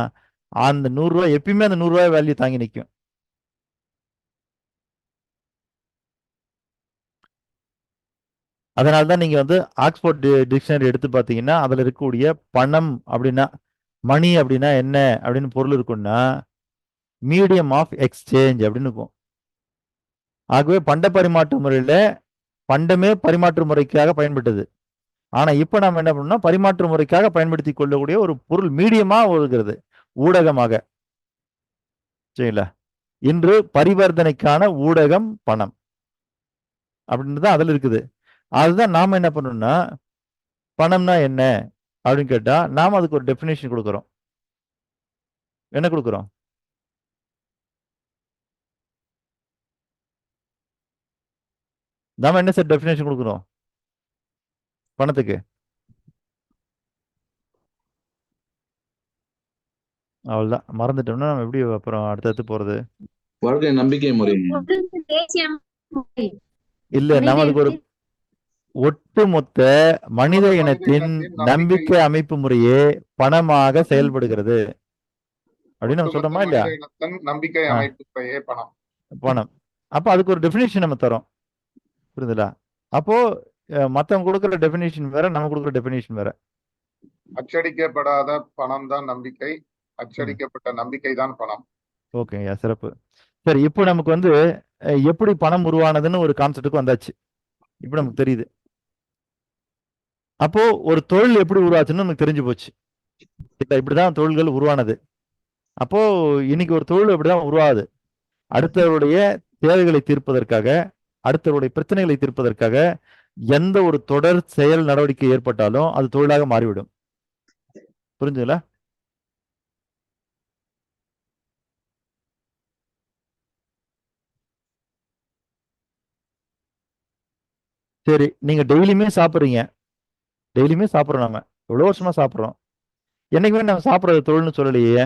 S2: அந்த ₹100 எப்பயுமே அந்த ₹100 வேல்யூ தாங்கி நிற்கும். அதனால்தான் நீங்க வந்து ஆக்ஸ்போர்ட் டிக்ஷனரி எடுத்து பார்த்தீங்கன்னா அதுல இருக்கக்கூடிய பணம் அப்படின்னா மணி அப்படின்னா என்ன அப்படின்னு பொருள் இருக்குன்னா மீடியம் ஆஃப் எக்ஸ்சேஞ்ச் அப்படின்னு இருக்கும். ஆகவே பண்ட பரிமாற்று முறையில பண்டமே பரிமாற்று முறைக்காக பயன்பட்டது. ஆனா இப்ப நம்ம என்ன பண்ணோம்னா பரிமாற்று முறைக்காக பயன்படுத்தி கொள்ளக்கூடிய ஒரு பொருள் மீடியமா இருக்கிறது, ஊடகமாக. சரிங்களா? இன்று பரிவர்த்தனைக்கான ஊடகம் பணம் அப்படின்றது அதுல இருக்குது. அதுதான் நாம என்ன பண்ணணும்னா பணம்னா என்ன அப்படின்னு கேட்டா நாம அதுக்கு ஒரு டெஃபினேஷன் கொடுக்குறோம். என்ன கொடுக்குறோம்? நாம என்ன சார் டெஃபினேஷன் கொடுக்குறோம் பணத்துக்கு? அவ்வளவுதான், மறந்துட்டோம்னா நம்ம எப்படி அப்புறம் அடுத்தடுத்து போறது?
S5: வாழ்க்கை நம்பிக்கை முறை
S2: இல்ல, நம்ம அதுக்கு ஒரு ஒட்டுமொத்த மனித இனத்தின் நம்பிக்கை அமைப்பு முறையே பணமாக செயல்படுகிறது அப்படின்னு நம்ம சொல்றோமா இல்லையா?
S6: நம்பிக்கை அமைப்பு முறையே
S2: பணம். அப்ப அதுக்கு ஒரு டெஃபினேஷன் நம்ம தரோம். புரியுதுங்களா? அப்போ மத்தவங்க கொடுக்குற டெஃபினேஷன் வேற, நம்ம கொடுக்குற டெஃபினேஷன் வேற.
S6: அச்சடிக்கப்படாத பணம் தான் நம்பிக்கை, அச்சடிக்கப்பட்ட நம்பிக்கை தான் பணம்.
S2: ஓகேங்க, சிறப்பு. சரி, இப்போ நமக்கு வந்து எப்படி பணம் உருவானதுன்னு ஒரு கான்செப்டுக்கு வந்தாச்சு. இப்போ நமக்கு தெரியுது. அப்போ ஒரு தொழில் எப்படி உருவாச்சுன்னு நமக்கு தெரிஞ்சு போச்சு. இப்படிதான் தொழில்கள் உருவானது. அப்போ இன்னைக்கு ஒரு தொழில் எப்படிதான் உருவாகுது? அடுத்தவருடைய தேவைகளை தீர்ப்பதற்காக, அடுத்தவருடைய பிரச்சனைகளை தீர்ப்பதற்காக எந்த ஒரு தொடர் செயல் நடவடிக்கை ஏற்பட்டாலும் அது தொழிலாக மாறிவிடும். புரிஞ்சுங்களா? சரி, நீங்க டெய்லியுமே சாப்பிடுறீங்க. டெய்லியுமே சாப்பிட்றோம், நம்ம எவ்வளோ வருஷமா சாப்பிட்றோம். என்னைக்குமே நம்ம சாப்பிட்றது தொழில்னு சொல்லலையே.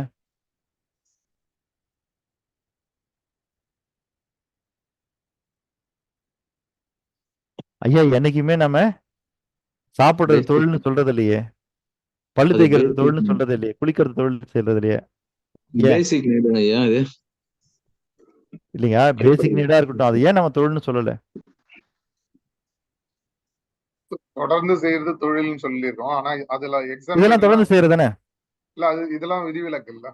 S2: ஐயா, என்னைக்குமே நம்ம சாப்பிடுறது தொழில்னு சொல்றது இல்லையே. பல்லு தேய்க்கிறது தொழில்னு சொல்றது இல்லையே, குளிக்கிறது தொழில் செய்யறது இல்லையே. இல்லைங்க, பேசிக் நீடா இருக்கட்டும், அது ஏன் நம்ம தொழில்னு சொல்லல?
S6: தொடர்ந்து செய்யறது தொழில்னு சொல்லியிருக்கோம். ஆனா அதுல
S2: இதெல்லாம் தொடர்ந்து செய்யறதானே?
S6: இல்ல, அது இதெல்லாம் விதிவிலக்கு இல்ல.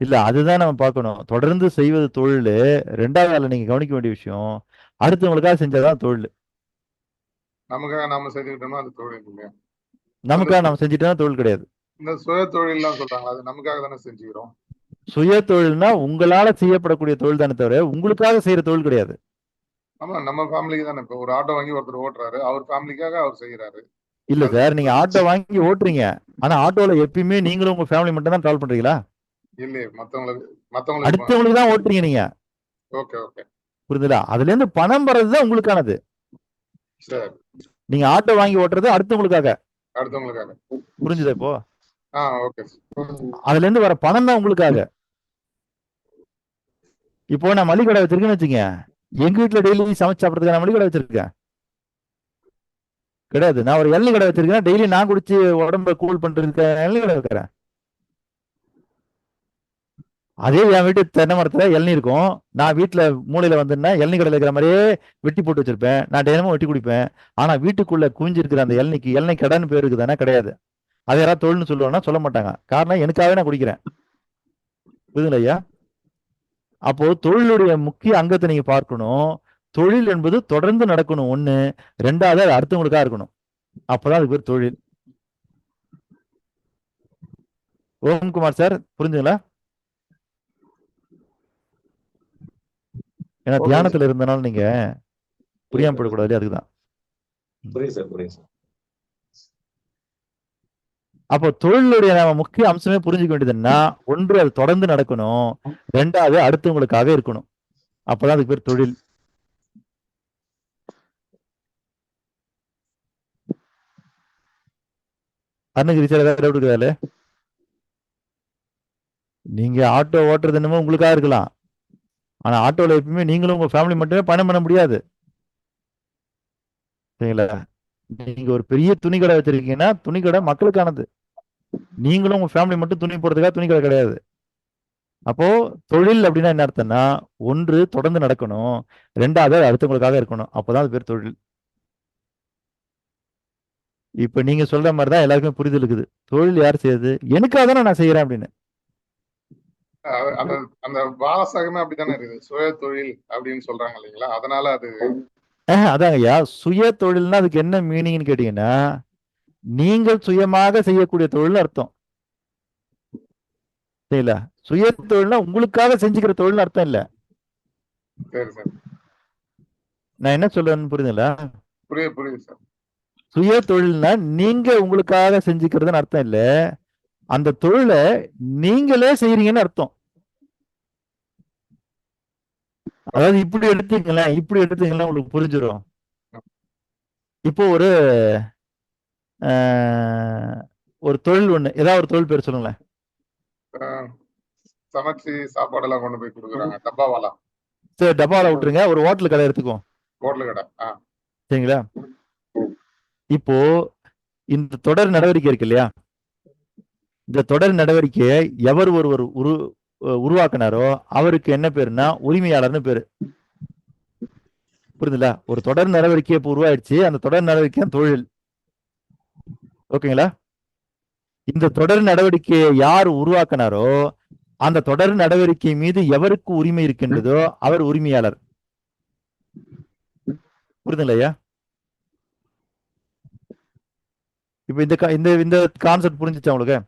S2: இல்ல, அதுதான் நம்ம பார்க்கணும். தொடர்ந்து செய்வது தொழில். ரெண்டாவது நீங்க கவனிக்க வேண்டிய விஷயம், அடுத்தவங்களுக்காக செஞ்சதான் தொழில்.
S6: நமக்காக நாம செஞ்சுக்கிட்டோம்னா அது தொழில் இல்லையா?
S2: நமக்காக நம்ம செஞ்சுட்டோம்னா தொழில் கிடையாது.
S6: இந்த சுய தொழில்லாம் சொல்றாங்க, அது நமக்காக தானே செஞ்சுக்கிறோம்.
S2: சுய தொழில்னா உங்களால செய்யப்படக்கூடிய தொழில் தானே தவிர உங்களுக்காக செய்யற தொழில் கிடையாது.
S6: ஆமா, நம்ம ஃபேமிலிக்கு தானே. இப்போ ஒரு ஆட்டோ வாங்கி ஒருத்தர் ஓட்டுறாரு, அவர் ஃபேமிலிக்காக அவர் செய்யறாரு.
S2: இல்ல சார், நீங்க ஆட்டோ வாங்கி ஓட்டுறீங்க, ஆனா ஆட்டோல எப்பயுமே நீங்களும் உங்க ஃபேமிலி மட்டும் தான் டிராவல் பண்றீங்களா?
S6: இல்லையே மத்தவங்களுக்கு
S2: அடுத்தவங்களுக்கு தான் ஓட்டுறீங்க நீங்க.
S6: ஓகே ஓகே
S2: புரியுதுல? அதுல இருந்து பணம் வர்றதுதான் உங்களுக்கானது.
S6: சரி.
S2: நீங்க ஆட்டோ வாங்கி ஓட்டுறது அடுத்தவங்களுக்காக. புரிஞ்சுதா இப்போ?
S6: ஓகே.
S2: அதுல இருந்து வர பணம் தான் உங்களுக்காக. இப்போ நான் மளிகை கடை வச்சிருக்கேன்னு வச்சுங்க, எங்க வீட்டுல டெய்லி சமைச்சு சாப்பிட்றதுக்கு நான் மளிகை கடை வச்சிருக்கேன் கிடையாது. நான் ஒரு இளநீ கடை வச்சிருக்கேன், டெய்லி நான் குடிச்சு உடம்ப கூல் பண்றதுக்கு இளநீ கடை வைக்கிறேன். அதே என் வீட்டு தென்னை மரத்துல இளநீ இருக்கும், நான் வீட்டுல மூலையில வந்துன்னா இளநீ கடையில் இருக்கிற மாதிரியே வெட்டி போட்டு வச்சிருப்பேன், நான் தினமும் வெட்டி குடிப்பேன். ஆனா வீட்டுக்குள்ள குஞ்சு இருக்கிற அந்த இளநீக்கு இளநீ கடைன்னு பேர் இருக்குதானே? கிடையாது. அதை யாராவது தொழில்னு சொல்லுவாங்கன்னா சொல்ல மாட்டாங்க. காரணம் எனக்காகவே நான் குடிக்கிறேன். புரியுதுங்களா ஐயா? அப்போ தொழிலுடைய முக்கிய அங்கத்தை நீங்க பார்க்கணும். தொழில் என்பது தொடர்ந்து நடக்கணும் ஒண்ணு, ரெண்டாவது அது அடுத்தவங்களுக்காக இருக்கணும். அப்பதான் அதுக்கு பேர் தொழில். ஓம்குமார் சார் புரிஞ்சுங்களா? ஏன்னா தியானத்துல இருந்தனால நீங்க புரியாம போடக்கூடாது, அதுக்குதான். அப்போ தொழிலுடைய நம்ம முக்கிய அம்சமே புரிஞ்சுக்க வேண்டியதுன்னா, ஒன்று அது தொடர்ந்து நடக்கணும், ரெண்டாவது அடுத்தவங்களுக்காக இருக்கணும். அப்பதான் அதுக்கு பேர் தொழில். அருணகிரி சார் ஏதாவது டவுட் இருக்காது? நீங்க ஆட்டோ ஓட்டுறது என்னமோ உங்களுக்காக இருக்கலாம், ஆனா ஆட்டோல எப்பவுமே நீங்களும் உங்க ஃபேமிலி மட்டுமே பயணம் பண்ண முடியாது. சரிங்களா? நீங்க ஒரு பெரிய துணி கடை வச்சிருக்கீங்கன்னா துணி கடை மக்களுக்கானது, நீங்களும் உங்க ஃபேமிலி மட்டும் துணி போடுறதுக்காக துணி கடை கிடையாது. அப்போ தொழில் அப்படின்னா என்ன அர்த்தம்னா, ஒன்று தொடர்ந்து நடக்கணும், ரெண்டாவது அடுத்தவங்களுக்காக இருக்கணும். அப்பதான் அது பேர் தொழில். இப்ப நீங்க சொல்ற மாதிரிதான் எல்லாருக்குமே புரிதல் இருக்குது. தொழில் யார் செய்யுது? எனக்காக தானே நான் செய்யறேன் அப்படின்னு.
S6: அந்த வாசகமே அப்படித்தானே இருக்குது, சுய தொழில் அப்படின்னு சொல்றாங்க இல்லைங்களா? அதனால அது
S2: அதாங்க ஐயா, சுய தொழில்னா அதுக்கு என்ன மீனிங்னு கேட்டீங்கன்னா, நீங்கள் சுயமாக செய்யக்கூடிய தொழில் அர்த்தம். சரிங்களா? சுய தொழில்னா உங்களுக்காக செஞ்சுக்கிற தொழில் அர்த்தம் இல்ல. நான் என்ன சொல்றேன்னு புரியுதுங்களா?
S6: புரியுது சார்.
S2: சுய தொழில்னா நீங்க உங்களுக்காக செஞ்சுக்கிறதுன்னு அர்த்தம் இல்ல, அந்த தொழிலை நீங்களே செய்யறீங்கன்னு அர்த்தம். அதாவது இப்படி எடுத்தீங்களா உங்களுக்கு புரிஞ்சிடும். இப்போ ஒரு தொழில் ஒண்ணு, ஏதாவது ஒரு தொழில் பேர் சொல்லுங்களேன்.
S6: சமைச்சு சாப்பாடெல்லாம் கொண்டு போய் கொடுக்குறாங்க, டப்பாவாலா.
S2: சரி, டப்பாவாலா விட்டுருங்க, ஒரு ஹோட்டல் கடை எடுத்துக்கோ.
S6: ஹோட்டல் கடை.
S2: சரிங்களா? இப்போ இந்த தொடர் நடவடிக்கை இருக்கு இல்லையா, இந்த தொடர் நடவடிக்கையை எவர் ஒருவர் உருவாக்குனாரோ அவருக்கு என்ன பேருன்னா உரிமையாளர்னு பேரு. புரியுதுல? ஒரு தொடர் நடவடிக்கை இப்ப உருவாயிடுச்சு, அந்த தொடர் நடவடிக்கை தொழில். ஓகேங்களா? இந்த தொடர் நடவடிக்கையை யார் உருவாக்குனாரோ அந்த தொடர் நடவடிக்கை மீது எவருக்கு உரிமை இருக்கின்றதோ அவர் உரிமையாளர். புரியுதுங்களா? இப்ப இந்த கான்செப்ட் புரிஞ்சுச்சா உங்களுக்கு?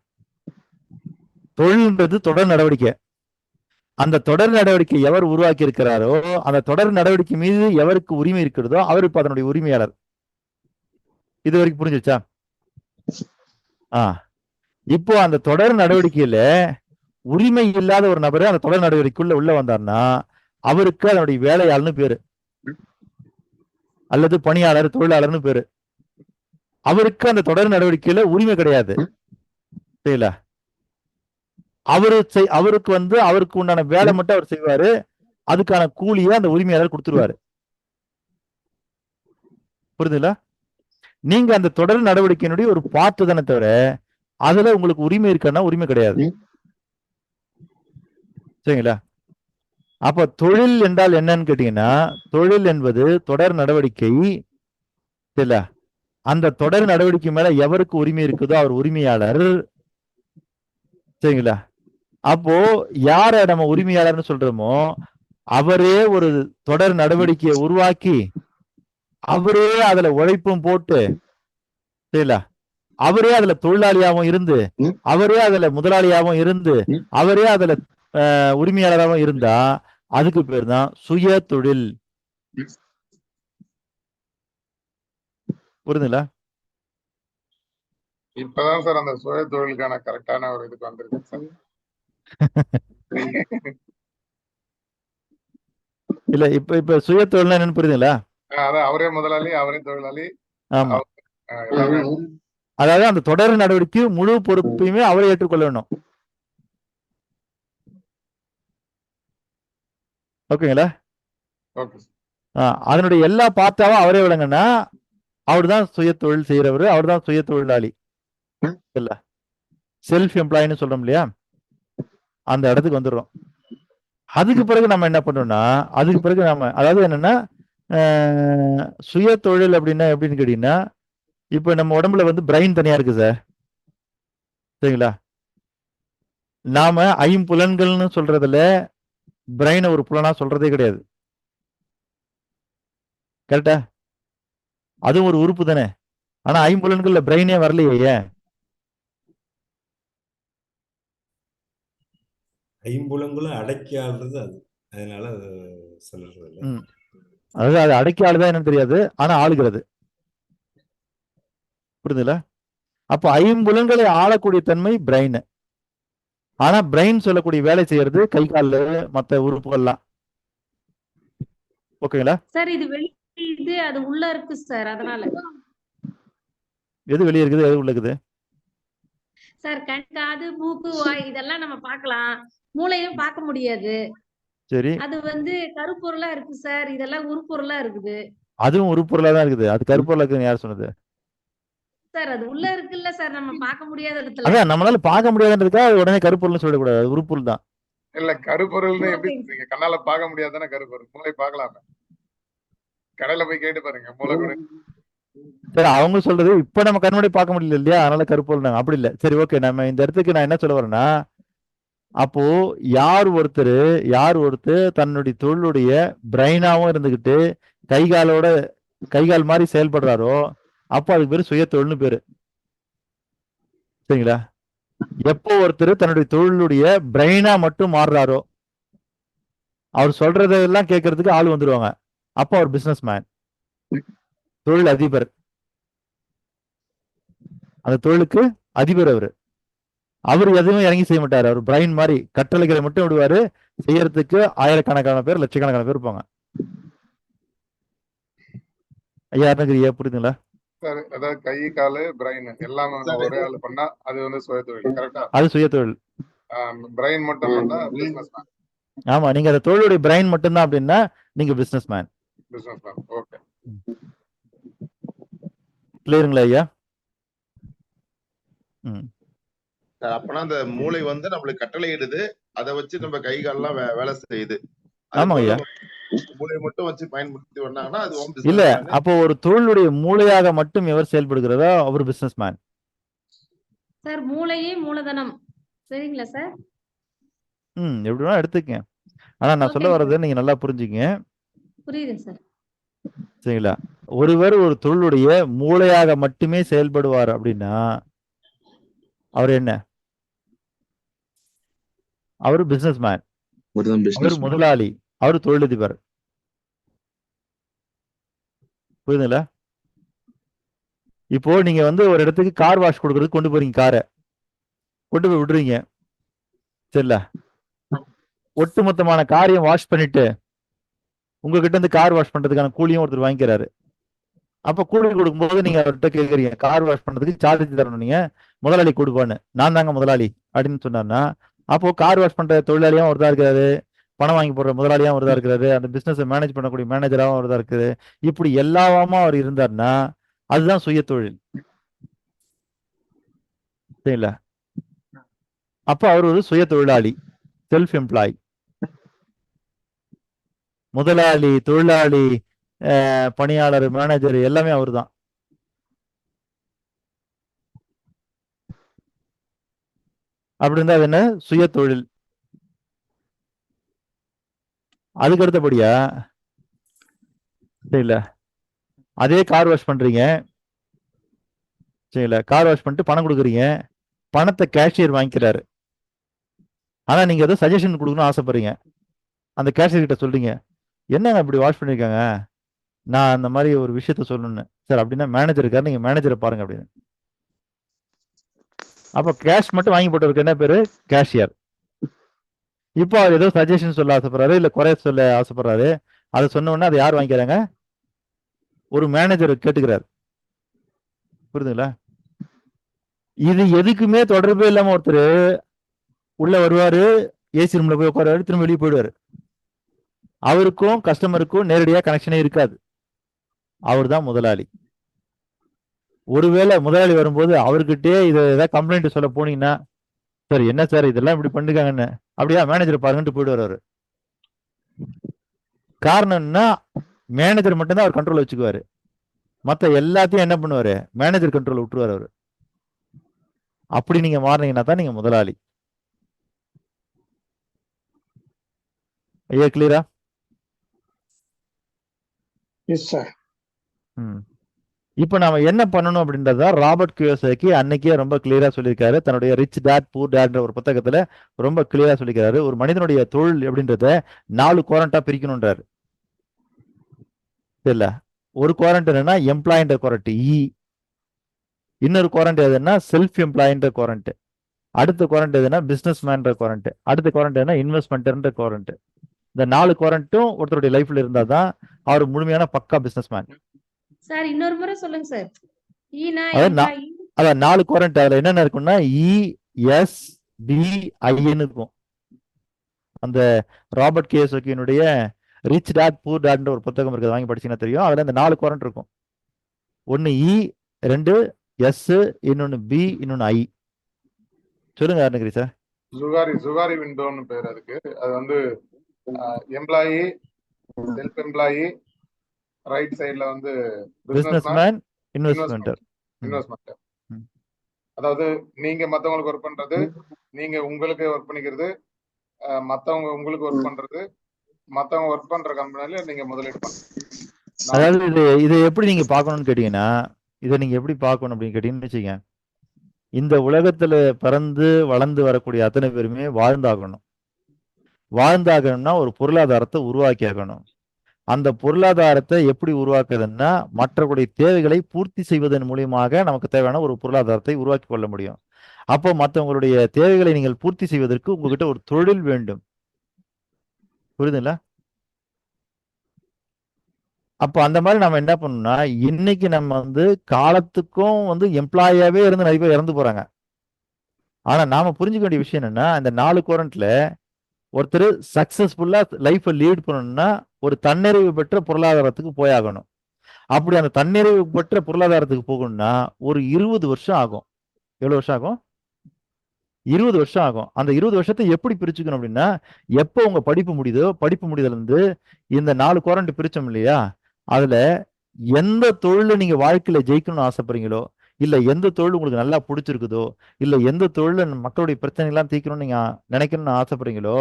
S2: தொழில்ன்றது தொடர் நடவடிக்கை, அந்த தொடர் நடவடிக்கை எவர் உருவாக்கி இருக்கிறாரோ அந்த தொடர் நடவடிக்கை மீது எவருக்கு உரிமை இருக்கிறதோ அவர் இப்ப அதனுடைய உரிமையாளர். இது வரைக்கும் புரிஞ்சிச்சா? இப்போ அந்த தொடர் நடவடிக்கையில உரிமை இல்லாத ஒரு நபரு அந்த தொடர் நடவடிக்கைக்குள்ள உள்ள வந்தார்னா அவருக்கு அதனுடைய வேலையாளர்னு பேரு, அல்லது பணியாளர், தொழிலாளர்னு பேரு. அவருக்கு அந்த தொடர் நடவடிக்கையில உரிமை கிடையாது. சரிங்களா? அவருக்கு அவருக்கு உண்டான வேலை மட்டும் அவர் செய்வாரு, அதுக்கான கூலியை அந்த உரிமையாளர் கொடுத்துருவாரு. புரியுதுங்களா? நீங்க அந்த தொடர் நடவடிக்கையினுடைய ஒரு பார்ட் தானே தவிர அதுல உங்களுக்கு உரிமை இருக்குன்னா உரிமை கிடையாது. சரிங்களா? அப்ப தொழில் என்றால் என்னன்னு கேட்டீங்கன்னா, தொழில் என்பது தொடர் நடவடிக்கை. சரிங்களா? அந்த தொடர் நடவடிக்கை மேல எவருக்கு உரிமை இருக்குதோ அவர் உரிமையாளர். சரிங்களா? அப்போ யார நம்ம உரிமையாளர்னு சொல்றோமோ அவரே ஒரு தொடர் நடவடிக்கையை உருவாக்கி அவரே அதுல உழைப்பும் போட்டு, சரிங்களா, அவரே அதுல தொழிலாளியாகவும் இருந்து, அவரே அதுல முதலாளியாகவும் இருந்து, அவரே அதுல உரிமையாளராகவும் இருந்தா அதுக்கு பேர் தான் சுய தொழில். புரியுதுங்களா?
S6: இப்பதான் சார் அந்த சுய தொழிலுக்கான கரெக்டான ஒரு இதுக்கு வந்திருக்கு சார்.
S2: இல்ல இப்ப சுய தொழில்னா என்னன்னு புரியுதுங்களா?
S6: அதான் அவரே முதலாளி, அவரே தொழிலாளி.
S2: ஆமா.
S6: எல்லாமே
S2: அதாவது அந்த தொடர் நடவடிக்கை முழு பொறுப்பையுமே அவரே ஏற்றுக்கொள்ள வேணும். ஓகேங்களா?
S6: ஓகே.
S2: அதனுடைய எல்லா பார்ட்டாவும் அவரே விளங்குனா அவர் தான் சுய தொழில் செய்யறவர், அவர் தான் சுய தொழிலாளி. இல்ல செல்ஃப் எம்ப்ளாயின்னு சொல்றோம் இல்லையா, அந்த இடத்துக்கு வந்துடுறோம். அதுக்கு பிறகு நம்ம என்ன பண்ணோம்னா, அதுக்கு பிறகு நம்ம அதாவது என்னன்னா சுய தொழில் அப்படின்னா எப்படின்னு கேட்டீங்கன்னா, இப்ப நம்ம உடம்புல வந்து பிரெயின் தனியா இருக்கு சார், சரிங்களா? நாம ஐம்புலன்கள்னு சொல்றதுல பிரெயினை ஒரு புலனா சொல்றதே கிடையாது. கரெக்டா? அதுவும் ஒரு உறுப்பு தானே. ஆனா ஐம்புலன்கள்ல பிரெயினே வரலையே. ஏன்?
S7: ஐம்புலங்களும் அடக்கி ஆள்றது அது, அதனால அது சொல்றது இல்லை.
S2: அதாவது அது அடக்கி ஆளுதான் என்னன்னு தெரியாது, ஆனா ஆளுகிறது. புரியுதுல? அப்ப ஐம்புலன்களை ஆளக்கூடிய தன்மை பிரெயின். ஆனா பிரெயின் சொல்லக்கூடிய வேலை செய்யறது கை கால் மற்ற உறுப்புகள்லாம். ஓகேங்களா
S4: சார்? இது வெளியே அது உள்ள இருக்கு சார், அதனால.
S2: எது வெளியே இருக்குது, எது உள்ள இருக்குது
S4: சார்? கண், காது, மூக்கு, வாய் இதெல்லாம் நம்ம பார்க்கலாம், மூளையும் பார்க்க முடியாது.
S2: சரி,
S4: அது வந்து கருப்பொருளா இருக்கு சார், இதெல்லாம் உருப்பொருளா இருக்குது.
S2: அதுவும் உறுப்பொருளா தான் இருக்குது. அது கருப்பொருளா இருக்குன்னு யார் சொன்னது
S4: சார்? அது உள்ள இருக்குல்ல சார், நம்ம பார்க்க முடியாத இடத்துல.
S2: அதான் நம்மளால பார்க்க முடியாதுன்றதுக்கா அது உடனே கருப்பொருள்னு சொல்லக்கூடாது, அது உறுப்பொருள் தான்.
S6: இல்ல கருப்பொருள்னு எப்படி சொல்றீங்க? கண்ணால பார்க்க முடியாதானே கருப்பொருள், மூளை பார்க்கலாமே. கடையில போய் கேட்டு பாருங்க, மூளை கூட.
S2: சரி, அவங்க சொல்றது இப்ப நம்ம கண்முடி பார்க்க முடியல இல்லையா, அதனால கருப்பொருள் அப்படி இல்லை. சரி, ஓகே. நம்ம இந்த இடத்துக்கு நான் என்ன சொல்ல வரேன்னா, அப்போ யார் ஒருத்தர் தன்னுடைய தொழிலுடைய பிரெயினாவும் இருந்துகிட்டு கைகால் மாதிரி செயல்படுறாரோ, அப்போ அதுக்கு பேரு சுய தொழில்னு பேரு. சரிங்களா? எப்போ ஒருத்தர் தன்னுடைய தொழிலுடைய பிரெயினா மட்டும் மாறுறாரோ, அவர் சொல்றதெல்லாம் கேட்கறதுக்கு ஆள் வந்துருவாங்க, அப்போ அவர் பிசினஸ் மேன், தொழில் அதிபர். அந்த தொழிலுக்கு அதிபர் அவர் எதுவும் இறங்கி செய்ய மாட்டாரு. அவர் பிரெயின் மாதிரி கட்டளைகளை மட்டும் விடுவாரு, செய்யறதுக்கு ஆயிரக்கணக்கான பேர், லட்சக்கணக்கான பேர் இருப்பாங்க. ஐயா அருணகிரியா, புரியுதுங்களா?
S6: சார், அதாவது கை காலு பிரெயின் எல்லாமே ஒரே ஆள் பண்ணா அது வந்து சுய தொழில். கரெக்டா?
S2: அது சுய தொழில்.
S6: பிரெயின் மட்டும் பண்ணா பிசினஸ் மேன்.
S2: ஆமா, நீங்க அந்த தொழிலுடைய பிரெயின் மட்டும்தான் அப்படின்னா நீங்க business man.
S6: Business man. Okay,
S2: கிளியருங்களா ஐயா?
S1: அப்பனா அந்த மூளை வந்து நம்மளுக்கு கட்டளை இடுது, அதை வச்சு நம்ம கை கால்லாம் வேலை செய்யுது.
S2: ஆமா ஐயா.
S1: மூளையை மட்டும் வச்சு பயன்படுத்தி வந்தாங்கன்னா அது
S2: இல்ல, அப்போ ஒரு தொழிலுடைய மூளையாக மட்டும் எவர் செயல்படுகிறதோ அவர் பிசினஸ் மேன்.
S4: சார், மூளையே மூலதனம், சரிங்களா சார்?
S2: எப்படி வேணா எடுத்துக்கங்க. ஆனா நான் சொல்ல வர்றது நீங்க நல்லா புரிஞ்சுங்க.
S4: புரியுது சார்.
S2: சரிங்களா? ஒருவர் ஒரு தொழிலுடைய மூளையாக மட்டுமே செயல்படுவார் அப்படின்னா அவர் என்ன? அவர் பிசினஸ் மேன், அவர் முதலாளி, அவர் தொழிலதிபர். புரியுதுங்களா? இப்போ நீங்க வந்து ஒரு இடத்துக்கு கார் வாஷ் கொடுக்கறதுக்கு கொண்டு போறீங்க, காரை கொண்டு போய் விடுறீங்க, சரில? ஒட்டுமொத்தமான காரையும் வாஷ் பண்ணிட்டு உங்ககிட்ட இருந்து கார் வாஷ் பண்றதுக்கான கூலியும் ஒருத்தர் வாங்கிக்கிறாரு. அப்ப கூலி கொடுக்கும்போது நீங்க அவர்கிட்ட கேட்கறீங்க, கார் வாஷ் பண்றதுக்கு சார்ஜ் தரணும், நீங்க முதலாளி கொடுப்பான்னு. நான் தாங்க முதலாளி அப்படின்னு சொன்னார்னா, அப்போ கார் வாஷ் பண்ற தொழிலாளியாவும் ஒருதா இருக்காரு, பணம் வாங்கி போடுற முதலாளியாவும் ஒருதா இருக்கிறாரு, அந்த பிசினஸ் மேனேஜ் பண்ணக்கூடிய மேனேஜராகவும் ஒருதா இருக்குது. இப்படி எல்லாமா அவர் இருந்தார்னா அதுதான் சுய தொழில். சரிங்களா? அப்ப அவர் ஒரு சுய தொழிலாளி, செல்ஃப் எம்ப்ளாய். முதலாளி, தொழிலாளி, பணியாளர், மேனேஜர் எல்லாமே அவர் தான். அப்படி இருந்தா அது என்ன? சுய தொழில். அதுக்கு அடுத்தபடியா சரிங்கள, அதே கார் வாஷ் பண்றீங்க, சரிங்களா? கார் வாஷ் பண்ணிட்டு பணம் கொடுக்குறீங்க, பணத்தை கேஷியர் வாங்கிக்கிறாரு. ஆனா நீங்க ஏதோ சஜஷன் கொடுக்கணும்னு ஆசைப்படுறீங்க. அந்த கேஷியர் கிட்ட சொல்றீங்க, என்னங்க இப்படி வாஷ் பண்ணிருக்காங்க, நான் அந்த மாதிரி ஒரு விஷயத்த சொல்லணும்னு. சார் அப்படின்னா மேனேஜர் இருக்காரு, நீங்க மேனேஜரை பாருங்க அப்படின்னு. அப்ப கேஷ் மட்டும் வாங்கி போட்டவருக்கு என்ன பேரு? கேஷியர். இப்போ அவர் ஏதோ சஜஷன் சொல்ல ஆசைப்படுறாரு, இல்ல குறை சொல்ல ஆசைப்படுறாரு. அதை சொன்ன உடனே அதை யார் வாங்கிக்கிறாங்க? ஒரு மேனேஜர் கேட்டுக்கிறாரு. புரியுதுங்களா? இது எதுக்குமே தொடர்பே இல்லாம ஒருத்தர் உள்ள வருவாரு, ஏசி ரூம்ல போய் உட்காருவாரு, திரும்ப வெளியே போயிடுவாரு. அவருக்கும் கஸ்டமருக்கும் நேரடியா கனெக்ஷனே இருக்காது. அவர் தான் முதலாளி. ஒருவேளை முதலாளி வரும்போது அவர்கிட்டே இதை ஏதாவது கம்ப்ளைண்ட் சொல்ல போனீங்கன்னா, சார் என்ன சார் இதெல்லாம் இப்படி பண்ணிருக்காங்கன்னு, அப்படியா மேனேஜர் பாருங்கன்ட்டு போயிடுவார் அவரு. காரணம்னா மேனேஜர் மட்டும்தான் அவர் கண்ட்ரோல் வச்சுக்குவாரு, மற்ற எல்லாத்தையும் என்ன பண்ணுவாரு? மேனேஜர் கண்ட்ரோல் விட்டுருவாரு அவரு. அப்படி நீங்க மாறினீங்கன்னா தான் நீங்க முதலாளி. ஐயா கிளியரா? இப்ப நாம என்ன பண்ணணும் அப்படின்றத ராபர்ட் கியோசாகி அன்னைக்கே ரொம்ப கிளியரா சொல்லியிருக்காரு. தன்னுடைய ரிச் டேட் பூர் டேட்ன்ற ஒரு புத்தகத்துல ரொம்ப கிளியரா சொல்லியிருக்காரு. ஒரு மனிதனுடைய தொழில் அப்படின்றத 4 குவாரண்டா பிரிக்கணும்ன்றாரு. இல்ல, ஒரு குவாரண்ட் என்னன்னா எம்ப்ளாயின்ற குவாரண்ட் இ, இன்னொரு குவாரண்ட் எதுன்னா செல்ஃப் எம்ப்ளாயின்ற குவாரண்ட், அடுத்த குவாரண்ட் எதுனா பிசினஸ் மேன்ற குவாரண்ட், அடுத்த குவாரண்ட் எதுனா இன்வெஸ்ட்மெண்ட்ன்ற குவாரண்ட். இந்த 4 குவாரண்ட்டும் ஒருத்தருடைய லைஃப்ல இருந்தாதான் அவர் முழுமையான பக்கா பிசினஸ் மேன்.
S4: சார் இன்னொரு முறை சொல்லுங்க சார்.
S2: அதான் 4 குவாரண்ட். அதுல என்னென்ன இருக்கும்னா இ எஸ் பி ஐன்னு இருக்கும். அந்த ராபர்ட் கியோசாகியினுடைய ரிச் டாட் பூர் டாட்ன்ற ஒரு புத்தகம் இருக்குது, வாங்கி படிச்சீங்கன்னா தெரியும். அதுல இந்த 4 குவாரண்ட் இருக்கும். ஒன்னு இ, 2 எஸ், இன்னொன்னு பி, இன்னொன்னு ஐ. சொல்லுங்க அருணகிரி சார்.
S6: ஜுகாரி விண்டோன்னு பேர் அதுக்கு. அது வந்து எம்ப்ளாயி, செல்ஃப் எம்ப்ளாயி, ரைட் சைடுல வந்து
S2: பிசினஸ்மேன், இன்வெஸ்ட்மென்ட்.
S6: அதாவது நீங்க மத்தவங்களுக்கு ஒர்க் பண்றது, நீங்க உங்களுக்கு ஒர்க் பண்ணிக்கிறது, மத்தவங்க உங்களுக்கு ஒர்க் பண்றது, மத்தவங்க ஒர்க் பண்ற கம்பெனில நீங்க முதலீடு பண்ணுங்க.
S2: அதாவது இதை எப்படி நீங்க பார்க்கணும்னு கேட்டீங்கன்னா, இதை நீங்க எப்படி பார்க்கணும் அப்படின்னு கேட்டீங்கன்னு வச்சுக்கங்க, இந்த உலகத்துல பிறந்து வளர்ந்து வரக்கூடிய அத்தனை பேருமே வாழ்ந்தாகணும். வாழ்ந்தாகணும்னா ஒரு பொருளாதாரத்தை உருவாக்கி ஆகணும். அந்த பொருளாதாரத்தை எப்படி உருவாக்குதுன்னா மற்றவர்களுடைய தேவைகளை பூர்த்தி செய்வதன் மூலியமாக நமக்கு தேவையான ஒரு பொருளாதாரத்தை உருவாக்கி கொள்ள முடியும். அப்போ மற்றவங்களுடைய தேவைகளை நீங்கள் பூர்த்தி செய்வதற்கு உங்ககிட்ட ஒரு தொழில் வேண்டும். புரியுதுங்களா? அப்போ அந்த மாதிரி நம்ம என்ன பண்ணணும்னா, இன்னைக்கு நம்ம வந்து காலத்துக்கும் வந்து எம்ப்ளாயாவே இருந்து நிறைய பேர் இறந்து போறாங்க. ஆனா நாம புரிஞ்சுக்க வேண்டிய விஷயம் என்னன்னா, இந்த 4 குவாரண்ட்ல ஒருத்தர் சக்சஸ்ஃபுல்லா லைஃப்பை லீட் பண்ணணும்னா ஒரு தன்னிறைவு பெற்ற பொருளாதாரத்துக்கு போயாகணும். அப்படி அந்த தன்னிறைவு பெற்ற பொருளாதாரத்துக்கு போகணும்னா ஒரு 20 வருஷம் ஆகும். எவ்வளவு வருஷம் ஆகும்? 20 வருஷம் ஆகும். அந்த 20 வருஷத்தை எப்படி பிரிச்சுக்கணும் அப்படின்னா, எப்போ உங்க படிப்பு முடியுதோ, படிப்பு முடிதல இருந்து இந்த 4 குவாரண்ட் பிரிச்சோம் இல்லையா, அதுல எந்த தொழில நீங்க வாழ்க்கையில ஜெயிக்கணும்னு ஆசைப்படுறீங்களோ, இல்ல எந்த தொழில் உங்களுக்கு நல்லா பிடிச்சிருக்குதோ, இல்ல எந்த தொழில மக்களுடைய பிரச்சனை எல்லாம் தீர்க்கணும்னு நீங்க நினைக்கணும்னு ஆசைப்படுறீங்களோ,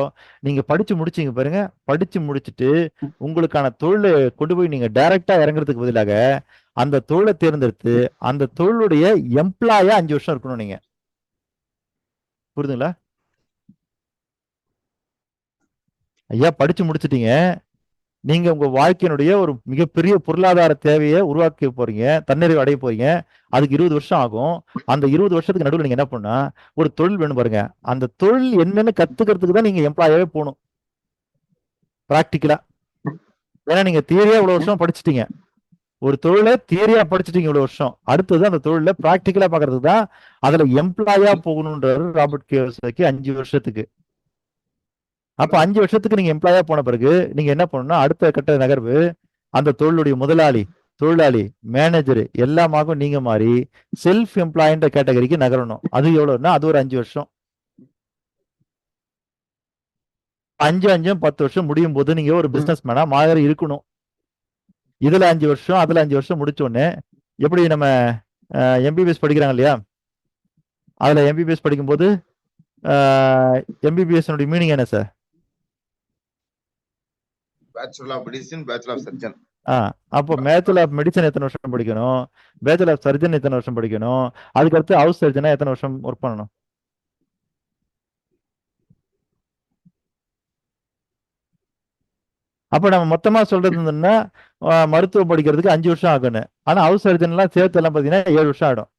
S2: நீங்க படிச்சு முடிச்சீங்க பாருங்க. படிச்சு முடிச்சுட்டு உங்களுக்கான தொழிலை கொண்டு போய் நீங்க டைரக்டா இறங்குறதுக்கு பதிலாக அந்த தொழிலை தேர்ந்தெடுத்து அந்த தொழிலுடைய எம்ப்ளாயா 5 வருஷம் இருக்கணும் நீங்க. புரியுதுங்களா? ஐயா படிச்சு முடிச்சிட்டீங்க, நீங்க உங்க வாழ்க்கையினுடைய ஒரு மிகப்பெரிய பொருளாதார தேவையை உருவாக்க போறீங்க, தன்னிறைவு அடைய போறீங்க. அதுக்கு 20 வருஷம் ஆகும். அந்த 20 வருஷத்துக்கு நடுவில் நீங்க என்ன பண்ணா ஒரு தொழில் வேணும் பாருங்க. அந்த தொழில் என்னன்னு கத்துக்கிறதுக்கு தான் நீங்க எம்ப்ளாயாவே போகணும், பிராக்டிக்கலா. ஏன்னா நீங்க தியரியா இவ்வளவு வருஷம் படிச்சுட்டீங்க, ஒரு தொழிலை தியரியா படிச்சுட்டீங்க இவ்வளவு வருஷம். அடுத்தது அந்த தொழில பிராக்டிக்கலா பாக்குறதுக்கு தான் அதுல எம்ப்ளாயா போகணும்ன்றாரு ராபர்ட் கியோசாகி 5 வருஷத்துக்கு. அப்ப 5 வருஷத்துக்கு நீங்க எம்ப்ளாயா போன பிறகு நீங்க என்ன பண்ணணும்னா அடுத்த கட்ட நகர்வு அந்த தொழிலுடைய முதலாளி, தொழிலாளி, மேனேஜர் எல்லாமாக நீங்க மாறி செல்ஃப் எம்ப்ளாயின்ற கேட்டகரிக்கு நகரணும். அது எவ்வளவுன்னா அது ஒரு 5 வருஷம். 5 10 வருஷம் முடியும் போது நீங்க ஒரு பிசினஸ் மேனா மாதிரி இருக்கணும். இதுல 5 வருஷம் அதுல 5 வருஷம் முடிச்ச உடனே எப்படி நம்ம எம்பிபிஎஸ் படிக்கிறாங்க இல்லையா, அதுல எம்பிபிஎஸ் படிக்கும்போது எம்பிபிஎஸ் மீனிங் என்ன sir?
S1: Bachelor of medicine, bachelor of surgeon.
S2: அப்போ பேச்சுலர் ஆஃப் மெடிசன் எத்தனை வருஷம் படிக்கணும், பேச்சுலர் ஆஃப் சர்ஜன் எத்தனை வருஷம் படிக்கணும், அதுக்கடுத்து ஹவுஸ் சர்ஜனா எத்தனை வருஷம் ஒர்க் பண்ணணும்? அப்ப நம்ம மொத்தமா சொல்றது இருந்தோம்னா மருத்துவம் படிக்கிறதுக்கு 5 வருஷம் ஆகணும். ஆனா ஹவுஸ் சர்ஜன் எல்லாம் சேர்த்து எல்லாம் பாத்தீங்கன்னா 7 வருஷம் ஆயிடும்.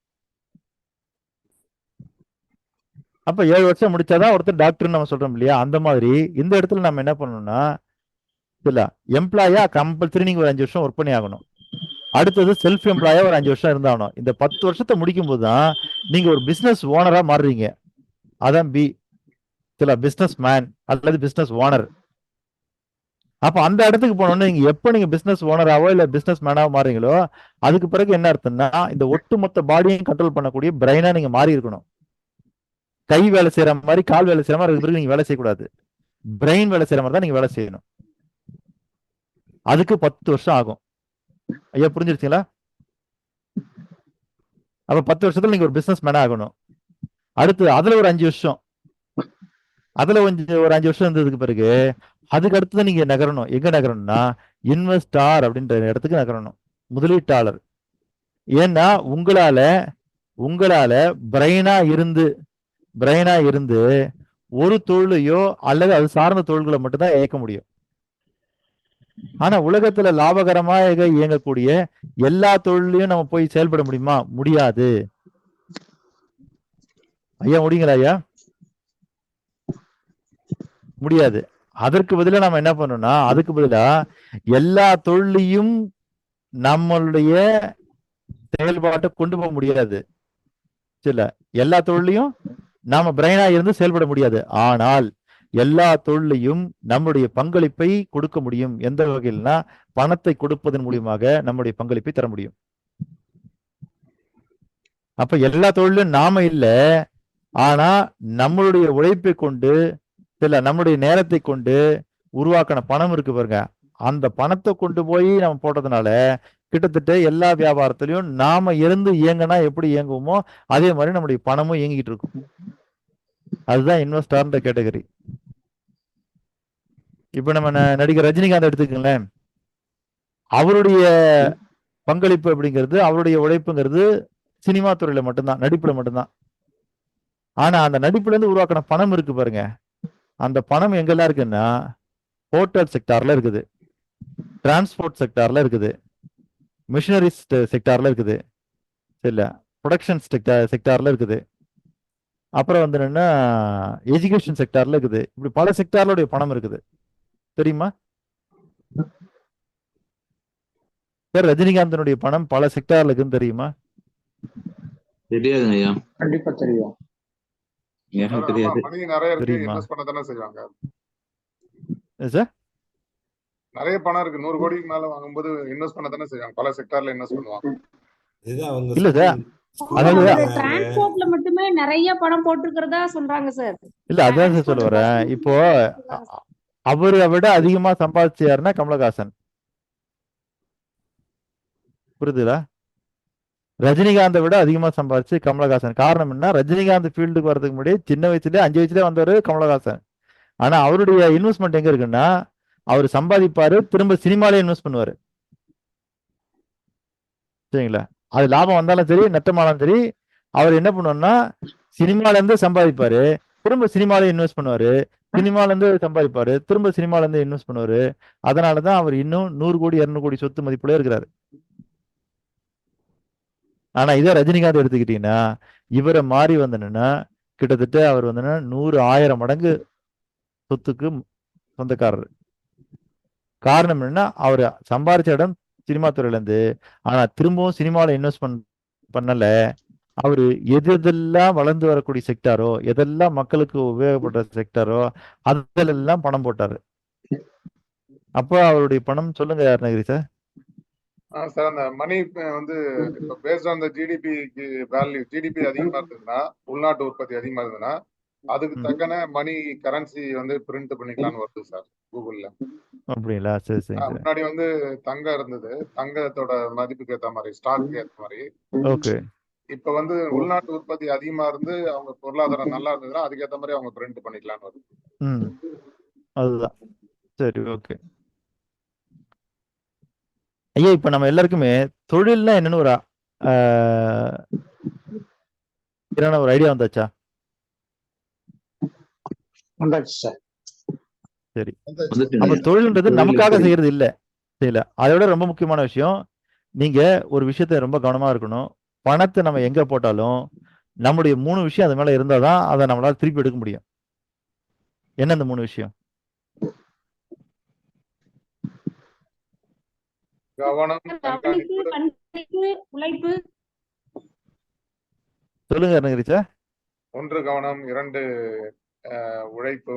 S2: அப்ப 7 வருஷம் முடிச்சாதான் ஒருத்தர் டாக்டர்னு நம்ம சொல்றோம் இல்லையா? அந்த மாதிரி இந்த இடத்துல நம்ம என்ன பண்ணணும்னா, இல்ல எம்ப்ளாயா கம்பல்சரி நீங்க ஒரு 5 வருஷம் ஒர்க் பண்ணி ஆகணும். அடுத்தது செல்ஃப் எம்ப்ளாயா ஒரு 5 வருஷம் இருந்தாகணும். இந்த 10 வருஷத்தை முடிக்கும் போது தான் நீங்க ஒரு பிசினஸ் ஓனரா மாறுறீங்க. அதான் பிசினஸ் மேன் அல்லது பிசினஸ் ஓனர். அப்ப அந்த இடத்துக்கு போனோம்னா நீங்க எப்ப நீங்க பிசினஸ் ஓனராவோ இல்ல பிசினஸ் மேனாவோ மாறீங்களோ அதுக்கு பிறகு என்ன அர்த்தம்னா இந்த ஒட்டுமொத்த பாடியையும் கண்ட்ரோல் பண்ணக்கூடிய பிரெயினா நீங்க மாறி இருக்கணும். கை வேலை செய்யற மாதிரி கால் வேலை செய்யற மாதிரி அதுக்கு பிறகு நீங்க வேலை செய்யக்கூடாது. பிரெயின் வேலை செய்யற மாதிரி தான் நீங்க வேலை செய்யணும். அதுக்கு 10 வருஷம் ஆகும். ஐயா புரிஞ்சிருச்சுங்களா? அப்ப 10 வருஷத்துல நீங்க ஒரு பிசினஸ் மேனா ஆகணும். அடுத்து அதுல ஒரு 5 வருஷம், அதுல ஒரு 5 வருஷம் இருந்ததுக்கு பிறகு அதுக்கு அடுத்து நீங்க நகரணும். எங்க நகரணும்னா இன்வெஸ்டார் அப்படின்ற இடத்துக்கு நகரணும், முதலீட்டாளர். ஏன்னா உங்களால பிரெயினா இருந்து ஒரு தொழிலையோ அல்லது அது சார்ந்த தொழில்களை மட்டும்தான் இயக்க முடியும். ஆனா உலகத்துல லாபகரமாக இயங்கக்கூடிய எல்லா தொழிலையும் நம்ம போய் செயல்பட முடியுமா? முடியாது. ஐயா முடியுங்களா ஐயா? முடியாது. அதற்கு பதிலா நம்ம என்ன பண்ணணும்னா அதுக்கு பதிலா எல்லா தொழிலையும் நம்மளுடைய செயல்பாட்டை கொண்டு போக முடியாது. இல்ல எல்லா தொழிலையும் நாம பிரெயினா இருந்து செயல்பட முடியாது. ஆனால் எல்லா தொழிலையும் நம்முடைய பங்களிப்பை கொடுக்க முடியும். எந்த வகையில்னா பணத்தை கொடுப்பதன் மூலியமாக நம்முடைய பங்களிப்பை தர முடியும். அப்ப எல்லா தொழிலும் நாம இல்ல, ஆனா நம்மளுடைய உழைப்பை கொண்டு நம்முடைய நேரத்தை கொண்டு உருவாக்கின பணம் இருக்கு பாருங்க, அந்த பணத்தை கொண்டு போய் நம்ம போட்டதுனால கிட்டத்தட்ட எல்லா வியாபாரத்திலையும் நாம இருந்து இயங்கினா எப்படி இயங்குவோமோ அதே மாதிரி நம்முடைய பணமும் இயங்கிட்டு இருக்கும். அதுதான் இன்வெஸ்டார்ன்ற கேட்டகரி. இப்ப நம்ம நடிகர் ரஜினிகாந்த் எடுத்துக்கங்களேன். அவருடைய பங்களிப்பு அப்படிங்கிறது, அவருடைய உழைப்புங்கிறது சினிமா துறையில மட்டும்தான், நடிப்புல மட்டும்தான். ஆனா அந்த நடிப்புல இருந்து உருவாக்கின பணம் இருக்கு பாருங்க, அந்த பணம் எங்கெல்லாம் இருக்குன்னா ஹோட்டல் செக்டார்ல இருக்குது, டிரான்ஸ்போர்ட் செக்டார்ல இருக்குது, மிஷினரி செக்டார்ல இருக்குது, இல்ல ப்ரொடக்ஷன் செக்டார்ல இருக்குது, அப்புறம் வந்து என்னன்னா எஜுகேஷன் செக்டார்ல இருக்குது. இப்படி பல செக்டார்லோடைய பணம் இருக்குது. தெரியுமா சார்? ரஜினிகாந்தனுடைய பணம் பல செக்டார்ல இருக்குன்னு தெரியுமா?
S5: தெரியாதுங்க ஐயா.
S8: கண்டிப்பா தெரியும்.
S5: எனக்கு தெரியாது.
S6: மணி நிறைய இருக்கு,
S2: தெரியுமா
S6: இன்வெஸ்ட் பண்ண தானே செய்வாங்க
S2: சார்?
S6: நிறைய பணம் இருக்கு, 100 கோடிக்கு மேல வாங்கும்போது இன்வெஸ்ட் பண்ண தானே செய்வாங்க. பல செக்டார்ல இன்வெஸ்ட் பண்ணுவாங்க.
S2: இல்ல சார், அதாவது
S4: டிரான்ஸ்போர்ட்ல மட்டுமே நிறைய பணம் போட்டுக்கிறதா சொல்றாங்க சார்.
S2: இல்ல அதான் சார் சொல்ல வரேன். இப்போ அவரை விட அதிகமா சம்பாதிச்சாருன்னா கமலஹாசன், புரியுதுல? ரஜினிகாந்தை விட அதிகமா சம்பாதிச்சு கமலஹாசன். காரணம் என்ன? ரஜினிகாந்த் ஃபீல்டுக்கு வர்றதுக்கு முன்னாடி சின்ன வயசுலயே 5 வயசுலயே வந்தவர் கமலஹாசன். ஆனா அவருடைய இன்வெஸ்ட்மெண்ட் எங்க இருக்குன்னா அவர் சம்பாதிப்பாரு, திரும்ப சினிமாலே இன்வெஸ்ட் பண்ணுவாரு. சரிங்களா? அது லாபம் வந்தாலும் சரி நட்டமானாலும் சரி அவர் என்ன பண்ணுவாருன்னா சினிமால இருந்து சம்பாதிப்பாரு, திரும்ப சினிமாலே இன்வெஸ்ட் பண்ணுவாரு, சினிமால இருந்து சம்பாதிப்பாரு, திரும்ப சினிமால இருந்து இன்வெஸ்ட் பண்ணுவாரு. அதனாலதான் அவர் இன்னும் 100 கோடி 200 கோடி சொத்து மதிப்புல இருக்கிறாரு. ஆனா இதை ரஜினிகாந்த் எடுத்துக்கிட்டீங்கன்னா இவரை மாறி வந்தனுன்னா கிட்டத்தட்ட அவர் வந்து 100,000 மடங்கு சொத்துக்கு சொந்தக்காரர். காரணம் என்னன்னா அவர் சம்பாதிச்ச இடம் சினிமா துறையில இருந்து, ஆனா திரும்பவும் சினிமாவில் இன்வெஸ்ட்மெண்ட் பண்ணல. அவரு எதெல்லாம் வளர்ந்து வரக்கூடிய செக்டாரோ, எதெல்லாம் மக்களுக்கு உபயோகப்படுற செக்டாரோ அதெல்லாம் பணம் போட்டாரு. அப்போ அவருடைய பணம் சொல்லுங்க அருணகிரி சார்.
S6: சார் அந்த மணி வந்து இப்போ பேஸ்ட் ஆன் த ஜிடிபிக்கு வேல்யூ, ஜிடிபி அதிகமா இருந்ததுன்னா, உள்நாட்டு உற்பத்தி அதிகமா இருந்ததுன்னா அதுக்கு தக்கன மணி கரன்சி வந்து பிரிண்ட் பண்ணிக்கலாம்னு வருது சார் கூகுள்ல.
S2: அப்படிங்களா? சரி சரி.
S6: முன்னாடி வந்து தங்கம் இருந்தது, தங்கத்தோட மதிப்புக்கு ஏற்ற மாதிரி, ஸ்டாக்கு ஏற்ற மாதிரி.
S2: ஓகே.
S6: இப்ப வந்து உள்நாட்டு உற்பத்தி அதிகமா இருந்து அவங்க பொருளாதாரம் நல்லா இருந்ததுன்னா அதுக்கேற்ற மாதிரி அவங்க பிரிண்ட் பண்ணிக்கலாம்னு வருது.
S2: அதுதான். சரி ஓகே ஐயா. இப்ப நம்ம எல்லாருக்குமே தொழில்னா என்னன்னு ஒரு ஐடியா வந்தாச்சா? சரி. அப்ப தொழில்ன்றது நமக்காக செய்யறது இல்ல, செய்யல. அதை விட ரொம்ப முக்கியமான விஷயம், நீங்க ஒரு விஷயத்த ரொம்ப கவனமா இருக்கணும். பணத்தை நம்ம எங்க போட்டாலும் நம்முடைய 3 விஷயம் அது மேல இருந்தாதான் அதை நம்மளால திருப்பி எடுக்க முடியும். என்ன இந்த 3 விஷயம்?
S6: கவனம்,
S4: கவனிப்பு, கண்காணிப்பு, உழைப்பு.
S2: சொல்லுங்க அருணகிரிச்சா.
S6: 1 கவனம், 2 உழைப்பு,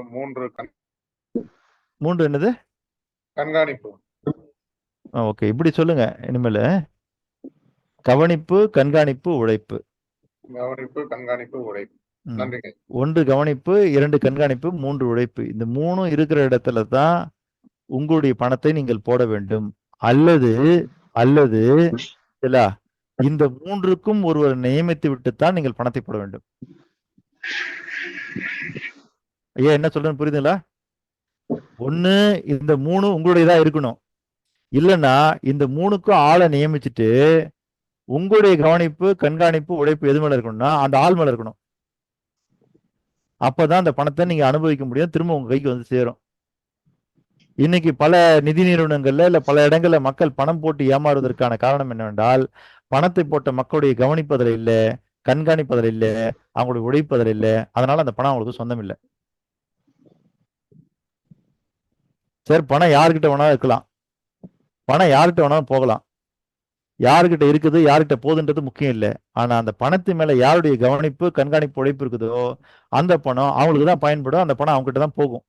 S2: 3 என்னது?
S6: கண்காணிப்பு.
S2: ஓகே, இப்படி சொல்லுங்க இனிமேல். கவனிப்பு, கண்காணிப்பு, உழைப்பு.
S6: கவனிப்பு, கண்காணிப்பு, உழைப்பு. நன்றிங்க.
S2: 1 கவனிப்பு, 2 கண்காணிப்பு, 3 உழைப்பு. இந்த 3 இருக்கிற இடத்துல தான் உங்களுடைய பணத்தை நீங்கள் போட வேண்டும். அல்லது இந்த 3க்கும் ஒருவர் நியமித்து விட்டுத்தான் நீங்கள் பணத்தை போட வேண்டும். ஐயா என்ன சொல்றேன்னு புரியுதுங்களா? 1 இந்த 3 உங்களுடையதா இருக்கணும். இல்லைன்னா இந்த 3க்கும் ஆளை நியமிச்சுட்டு உங்களுடைய கவனிப்பு, கண்காணிப்பு, உழைப்பு எது மேல இருக்கணும்னா அந்த ஆள் மேல இருக்கணும். அப்பதான் அந்த பணத்தை நீங்க அனுபவிக்க முடியும், திரும்ப உங்க கைக்கு வந்து சேரும். இன்னைக்கு பல நிதி நிறுவனங்கள்ல இல்ல பல இடங்கள்ல மக்கள் பணம் போட்டு ஏமாறுவதற்கான காரணம் என்னவென்றால், பணத்தை போட்ட மக்களுடைய கவனிப்பதில் இல்லை, கண்காணிப்பதில் இல்லை, அவங்களுடைய உழைப்பதில் இல்லை. அதனால அந்த பணம் அவங்களுக்கு சொந்தம் இல்லை. சரி, பணம் யாருக்கிட்ட வேணாலும் இருக்கலாம், பணம் யார்கிட்ட வேணாலும் போகலாம், யாருக்கிட்ட இருக்குது யார்கிட்ட போகுதுன்றது முக்கியம் இல்லை. ஆனா அந்த பணத்து மேல யாருடைய கவனிப்பு, கண்காணிப்பு, உழைப்பு இருக்குதோ அந்த பணம் அவங்களுக்கு தான் பயன்படும், அந்த பணம் அவங்க கிட்ட தான் போகும்.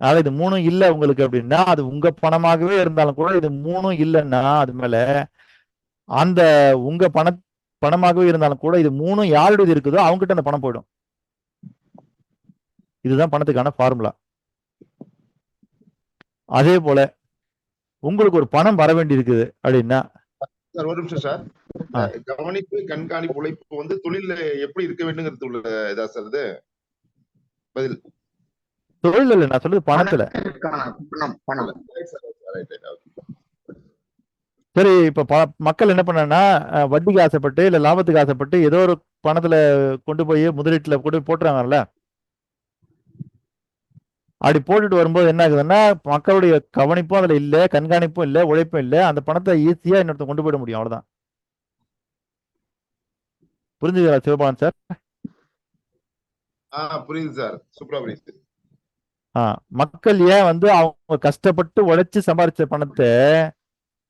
S2: அதாவது இது 3 இல்லை உங்களுக்கு அப்படின்னா அது உங்க பணமாகவே இருந்தாலும் கூட, இது 3 இல்லைன்னா அது மேல அந்த உங்க பணமாகவே இருந்தாலும் கூட இது 3 யாருடையது இருக்குதோ அவங்க கிட்ட அந்த பணம் போயிடும். இதுதான் பணத்துக்கான ஃபார்முலா. அதே போல உங்களுக்கு ஒரு பணம் வர வேண்டி இருக்குது அப்படின்னா
S1: சார், ஒரு நிமிஷம் சார். கவனிப்பு, கண்காணிப்பு, உழைப்பு வந்து தொழில எப்படி இருக்க வேண்டுங்கிறது உள்ள இதா சார் இது பதில்?
S2: தொழில் இல்லை, நான் சொல்றது பணத்துல. சரி, இப்ப மக்கள் என்ன பண்ணா வட்டிக்கு ஆசைப்பட்டு இல்ல லாபத்துக்கு ஆசைப்பட்டு ஏதோ ஒரு பணத்துல கொண்டு போய் முதலீட்டுல கொண்டு போய் போட்டுறாங்கல்ல. அப்படி போட்டுட்டு வரும்போது என்ன ஆகுதுன்னா மக்களுடைய கவனிப்பும் அதுல இல்ல, கண்காணிப்பும் இல்ல, உழைப்பும் இல்ல. அந்த பணத்தை ஈஸியா இன்னொருத்த கொண்டு போயிட முடியும். அவ்வளவுதான். புரிஞ்சுதா சிவபாலன் சார்?
S1: புரியுது சார், சூப்பரா புரியுது.
S2: மக்கள் ஏன் வந்து அவங்க கஷ்டப்பட்டு உழைச்சு சம்பாரிச்ச பணத்தை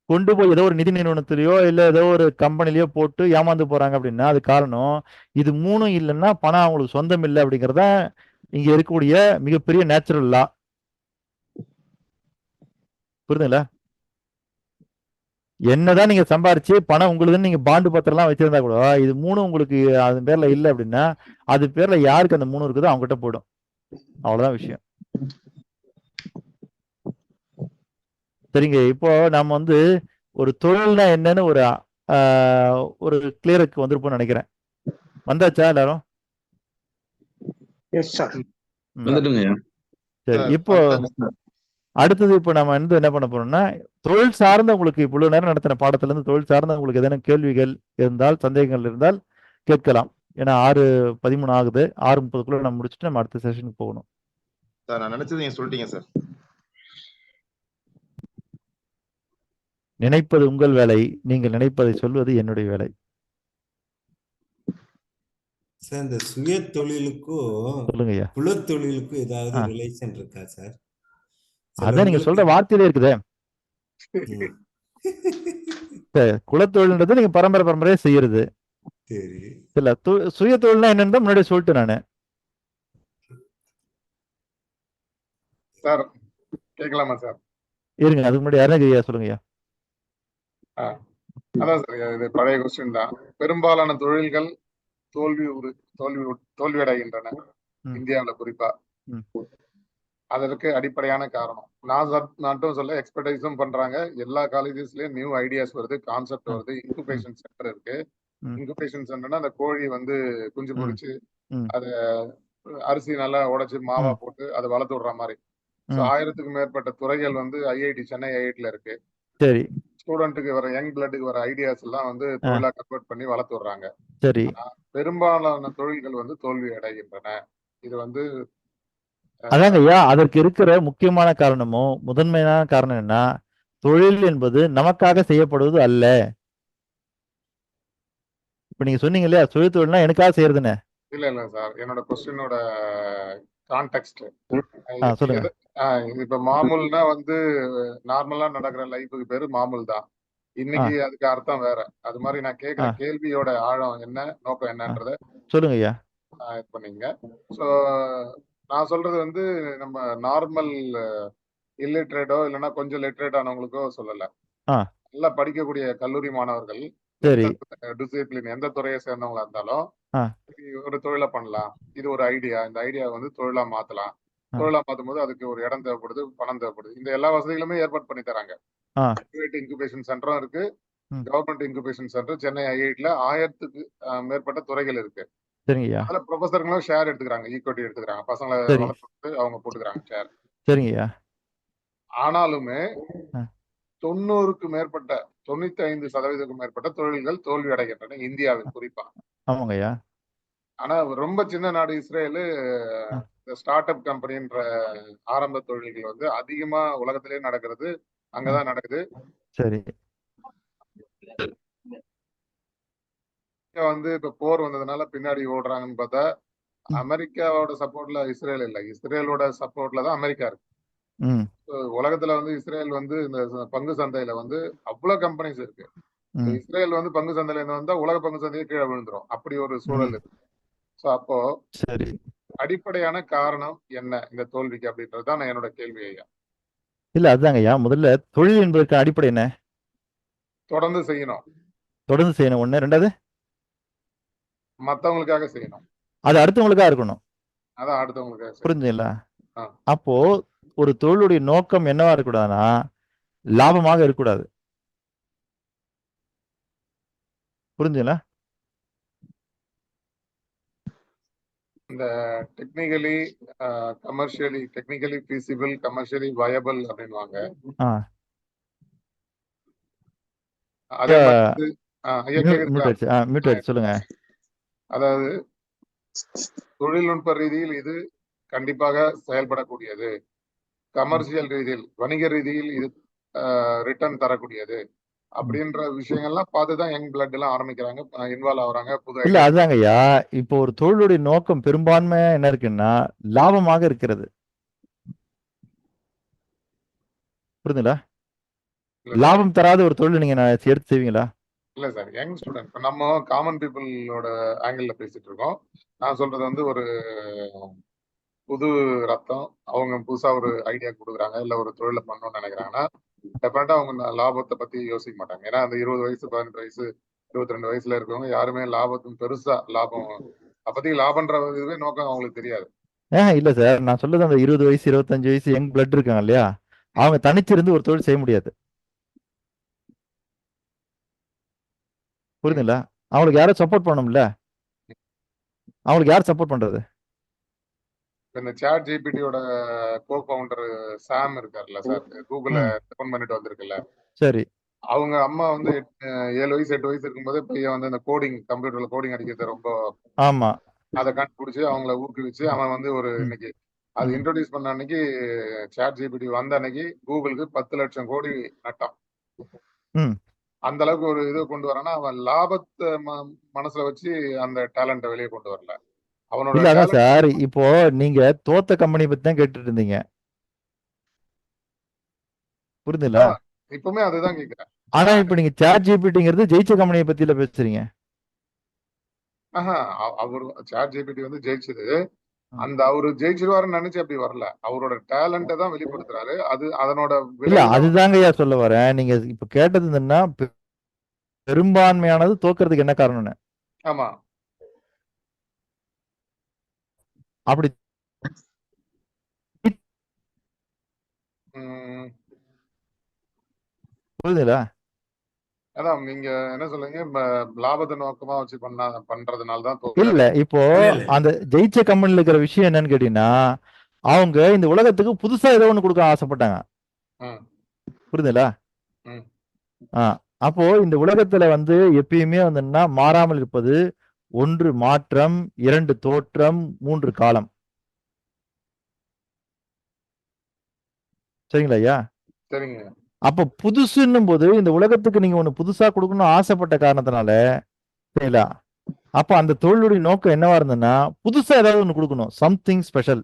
S2: கொண்டு போய் ஏதோ ஒரு நிதி நிறுவனத்திலயோ இல்ல ஏதோ ஒரு கம்பெனிலயோ போட்டு ஏமாந்து போறாங்க அப்படின்னா அது காரணம் இது 3 இல்லைன்னா பணம் அவங்களுக்கு சொந்தம் இல்லை அப்படிங்கறத இங்க இருக்கக்கூடிய மிகப்பெரிய நேச்சுரல் லா. புரியுதுங்களா? என்னதான் நீங்க சம்பாரிச்சு பணம் உங்களுக்குன்னு நீங்க பாண்டு பத்திரம் எல்லாம் வச்சிருந்தா கூட இது 3 உங்களுக்கு அது பேர்ல இல்லை அப்படின்னா அது பேர்ல யாருக்கு அந்த 3 இருக்குதோ அவங்க கிட்ட போயிடும். அவ்வளவுதான் விஷயம். சரிங்க, இப்போ நம்ம வந்து ஒரு தொழில்னா என்னன்னு ஒரு கிளியருக்கு வந்திருப்போம்னு நினைக்கிறேன். வந்தாச்சா எல்லாரும்? சரி, இப்போ அடுத்தது இப்போ நம்ம என்ன பண்ண போறோம்னா தொழில் சார்ந்த உங்களுக்கு இவ்வளவு நேரம் நடத்தின பாடத்துல இருந்து தொழில் சார்ந்த உங்களுக்கு ஏதேனும் கேள்விகள் இருந்தால் சந்தேகங்கள் இருந்தால் கேட்கலாம். ஏன்னா 6:13 ஆகுது. 6:30 நம்ம முடிச்சுட்டு நம்ம அடுத்த செஷனுக்கு போகணும்.
S1: சார், நான் நினைச்சது நீங்க சொல்லிட்டீங்க சார்.
S2: நினைப்பது உங்கள் வேலை, நீங்கள் நினைப்பதை சொல்வது என்னுடைய வேலை.
S7: சார், இந்த சுய தொழிலுக்கும்
S2: சொல்லுங்கய்யா,
S7: குலத்தொழிலுக்கும் ஏதாவது ரிலேஷன் இருக்கா சார்?
S2: அதான் நீங்க சொல்ற வார்த்தையிலே இருக்குதே. குலத்தொழில்ன்றது நீங்க பரம்பரையா செய்யறது. இல்ல சுய தொழில்னா என்னன்னு முன்னாடியே சொல்லிட்டு நானு.
S6: சார் கேட்கலாமா சார்?
S2: இருங்க, அதுக்கு முன்னாடி அருணகிரியா சொல்லுங்கய்யா.
S6: அதான் சார், இது பழைய கொஸ்டின் தான். பெரும்பாலான தொழில்கள் தோல்வியடைகின்றன இந்தியாவில குறிப்பா. அதற்கு அடிப்படையான காரணம் நான் மட்டும் சொல்ல, எக்ஸ்பர்டைஸும் பண்றாங்க. எல்லா காலேஜஸ்லயும் நியூ ஐடியாஸ் வருது, கான்செப்ட் வருது. இன்குபேஷன் சென்டர் இருக்கு. இன்குபேஷன் சென்டர்னா அந்த கோழி வந்து குஞ்சு பொரிச்சு அத அரிசி நல்லா உடைச்சு மாவா போட்டு அதை வளர்த்து விடுற மாதிரி. 1000க்கும் மேற்பட்ட துறைகள் வந்து ஐஐடி சென்னை ஐஐடில இருக்கு.
S2: சரி,
S6: ஸ்டூடெண்ட்டுக்கு வர யங் பிளட்டுக்கு வர ஐடியாஸ் எல்லாம் வந்து தொழிலா கன்வெர்ட் பண்ணி வளர்த்து விடுறாங்க.
S2: சரி,
S6: பெரும்பாலான தொழில்கள் வந்து தோல்வி அடைகின்றன. இது வந்து
S2: அதாங்க ஐயா, அதற்கு இருக்கிற முக்கியமான காரணமும் முதன்மையான காரணம் என்ன? தொழில் என்பது நமக்காக செய்யப்படுவது அல்ல. இப்ப நீங்க சொன்னீங்க இல்லையா சுய தொழில்னா எனக்காக செய்யறதுன்னு.
S6: இல்ல சார், என்னோட கொஸ்டினோட கான்டெக்ட்
S2: சொல்லுங்க.
S6: இப்ப மாமூல்னா வந்து நார்மலா நடக்கிற லைஃபுக்கு பேரு மாமூல் தான். இன்னைக்கு அதுக்கு அர்த்தம் வேற. அது மாதிரி நான் கேட்கிற கேள்வியோட ஆழம் என்ன, நோக்கம் என்னன்றத
S2: சொல்லுங்க ஐயா.
S6: இது பண்ணீங்க. ஸோ நான் சொல்றது வந்து நம்ம நார்மல் இல்லிட்ரேட்டோ இல்லைன்னா கொஞ்சம் லிட்ரேட் ஆனவங்களுக்கோ சொல்லல. நல்லா படிக்கக்கூடிய கல்லூரி மாணவர்கள் டிசிப்ளின் எந்த துறையை சேர்ந்தவங்களா இருந்தாலும் ஒரு தொழிலை பண்ணலாம். இது ஒரு ஐடியா. இந்த ஐடியா வந்து தொழிலா மாத்தலாம். தொழிலா மாத்தும் போது அதுக்கு ஒரு இடம் தேவைப்படுது, பணம் தேவைப்படுது. இந்த எல்லா வசதிகளுமே ஏற்பாடு பண்ணி தராங்க. பிரைவேட் இன்குபேஷன் சென்டரும் இருக்கு, கவர்மெண்ட் இன்குபேஷன் சென்டர் சென்னை ஐஐடில 1000க்கு மேற்பட்ட துறைகள் இருக்கு. அதுல ப்ரொஃபஸர்களும் ஷேர் எடுத்துக்கிறாங்க, ஈக்விட்டி எடுத்துக்கிறாங்க. பசங்களை வளர்த்து அவங்க போட்டுக்கிறாங்க ஷேர்.
S2: சரிங்கய்யா.
S6: ஆனாலுமே 90க்கு மேற்பட்ட 95% மேற்பட்ட தொழில்கள் தோல்வி அடைகின்றன இந்தியாவில் குறிப்பா.
S2: ஆமாங்கய்யா.
S6: ஆனா ரொம்ப சின்ன நாடு இஸ்ரேலு ஸ்டார்ட் அப் கம்பெனின்ற ஆரம்ப தொழில்கள் வந்து அதிகமா உலகத்திலே நடக்கிறது அங்கதான் நடக்குது.
S2: சரி.
S6: வந்து இப்ப போர் வந்ததுனால பின்னாடி ஓடுறாங்கன்னு பார்த்தா அமெரிக்காவோட சப்போர்ட்ல இஸ்ரேல் இல்ல, இஸ்ரேலோட சப்போர்ட்ல தான் அமெரிக்கா இருக்கு. உலகத்துல வந்து இஸ்ரேல் வந்து இந்த பங்கு சந்தையில வந்து அவ்வளவு கம்பெனிஸ் இருக்கு. இஸ்ரேல் வந்து பங்கு சந்தையில இருந்து வந்தா உலக பங்கு சந்தையே கீழே விழுந்துரும். அப்படி ஒரு சூழல் இருக்கு. சோ அப்போ அடிப்படையான காரணம் என்ன இந்த தோல்விக்கு அப்படின்றதுதான் நான் என்னோட கேள்வி ஐயா.
S2: இல்ல அதுதாங்க ஐயா, முதல்ல தொழில் என்பதற்கு அடிப்படை என்ன?
S6: தொடர்ந்து செய்யணும்.
S2: தொடர்ந்து செய்யணும் ஒண்ணு. ரெண்டாவது
S6: மத்தவங்களுக்காக செய்யணும்.
S2: அது அடுத்தவங்களுக்காக இருக்கணும்.
S6: அதான் அடுத்தவங்களுக்காக.
S2: புரிஞ்சுங்களா? அப்போ ஒரு தொழிலுடைய நோக்கம் என்னவா இருக்கக்கூடாதுன்னா லாபமாக இருக்கக்கூடாது. புரிஞ்சுங்களா?
S6: இந்த technically commercially technically feasible commercially viable அப்படின்வாங்க. அதே மாதிரி
S2: சொல்லுங்க.
S6: அதாவது தொழில்நுட்ப ரீதியில் இது கண்டிப்பாக செயல்படக்கூடியது, கமர்ஷியல் ரீதியில் வணிக ரீதியில் இது ரிட்டர்ன் தரக்கூடியது அப்படின்ற விஷயங்கள்லாம் பார்த்துதான் யங் பிளட் எல்லாம் ஆரம்பிக்கிறாங்க, இன்வால்வ் ஆகுறாங்க. புது
S2: இல்ல அதுதாங்க ஐயா, இப்போ ஒரு தொழிலுடைய நோக்கம் பெரும்பான்மையா என்ன இருக்குன்னா லாபமாக இருக்கிறது. புரியுதுங்களா? லாபம் தராத ஒரு தொழில் நீங்க எடுத்து செய்வீங்களா?
S6: இல்ல சார், யங் ஸ்டூடெண்ட் நம்ம காமன் பீப்புளோட ஆங்கிள் பேசிட்டு இருக்கோம். நான் சொல்றது வந்து ஒரு புது ரத்தம், அவங்க புதுசா ஒரு ஐடியா கொடுக்குறாங்க, இல்ல ஒரு தொழிலை பண்ணணும்னு நினைக்கிறாங்கன்னா டெஃபினட்டா அவங்க லாபத்தை பத்தி யோசிக்க மாட்டாங்க. ஏன்னா அந்த 20 வயசு 18 வயசு 22 வயசுல இருக்கவங்க யாருமே லாபத்தும் பெருசா லாபம் அப்பதைக்கு லாபம்ன்ற இதுவே நோக்கம் அவங்களுக்கு தெரியாது.
S2: இல்ல சார், நான் சொல்றது அந்த 20 வயசு 25 வயசு யங் பிளட் இருக்காங்க இல்லையா, அவங்க தனிச்சிருந்து ஒரு தொழில் செய்ய முடியாது. புரியுதுங்களா? அவங்களுக்கு யாரும் சப்போர்ட் பண்ணணும்ல. அவங்களுக்கு யார் சப்போர்ட் பண்றது?
S6: இந்த சாட் ஜிபிடியோட கோ ஃபவுண்டர் சாம் இருக்காருல்ல சார், கூகுள்ல ஓபன் பண்ணிட்டு வந்திருக்குல்ல.
S2: சரி.
S6: அவங்க அம்மா வந்து 7 வயசு 8 வயசு இருக்கும்போதே பையன் வந்து இந்த கோடிங் கம்ப்யூட்டர்ல கோடிங் அடிக்கிறது ரொம்ப அதை கண்டுபிடிச்சு அவங்கள ஊக்குவிச்சு அவன் வந்து ஒரு இன்னைக்கு அது இன்ட்ரோடியூஸ் பண்ண அன்னைக்கு சாட் ஜிபிடி வந்த அன்னைக்கு கூகுளுக்கு 10 லட்சம் கோடி நட்டான். அந்த அளவுக்கு ஒரு இது கொண்டு வரானா அவன் லாபத்தை மனசுல வச்சு அந்த டேலண்ட வெளியே கொண்டு வரல. அவனோட
S2: சார் இப்போ நீங்க தோத்த கம்பெனி பத்தி தான் கேட்டுட்டு இருந்தீங்க. புரியுதுங்களா?
S6: இப்பவுமே அதுதான் கேக்குறேன்.
S2: ஆனா இப்ப நீங்க சாட் ஜிபிடிங்கிறது ஜெயிச்ச கம்பெனியை பத்தியில பேசுறீங்க.
S6: அவரு சாட் ஜிபிடி வந்து ஜெயிச்சது, அந்த அவரு ஜெயிச்சிருவாருன்னு நினைச்சு அப்படி வரல. அவரோட டேலண்ட தான் வெளிப்படுத்துறாரு. அது அதனோட
S2: அதுதாங்க ஐயா சொல்ல வரேன். நீங்க இப்ப கேட்டது என்னன்னா பெரும்பான்மையானது தோக்கிறதுக்கு என்ன காரணம்னு.
S6: ஆமா,
S2: அப்படி புரியுதுங்களா?
S6: அதான் நீங்க என்ன சொல்றீங்க, லாபத்தை நோக்கமா வச்சு பண்றதுனால தான்
S2: இல்ல. இப்போ அந்த ஜெயிச்ச கம்பெனில இருக்கிற விஷயம் என்னன்னு கேட்டீங்கன்னா அவங்க இந்த உலகத்துக்கு புதுசா ஏதோ ஒண்ணு கொடுக்க ஆசைப்பட்டாங்க. புரியுதுங்களா? அப்போ இந்த உலகத்துல வந்து எப்பயுமே வந்துன்னா மாறாமல் இருப்பது 1 மாற்றம், 2 தோற்றம், 3 காலம். சரிங்களா ஐயா?
S6: சரிங்க.
S2: அப்ப புதுசுன்னும் போது இந்த உலகத்துக்கு நீங்க ஒண்ணு புதுசா கொடுக்கணும்னு ஆசைப்பட்ட காரணத்தினால சரிங்களா அப்ப அந்த தொழிலுடைய நோக்கம் என்னவா இருந்ததுன்னா புதுசா ஏதாவது ஒண்ணு கொடுக்கணும், சம்திங் ஸ்பெஷல்.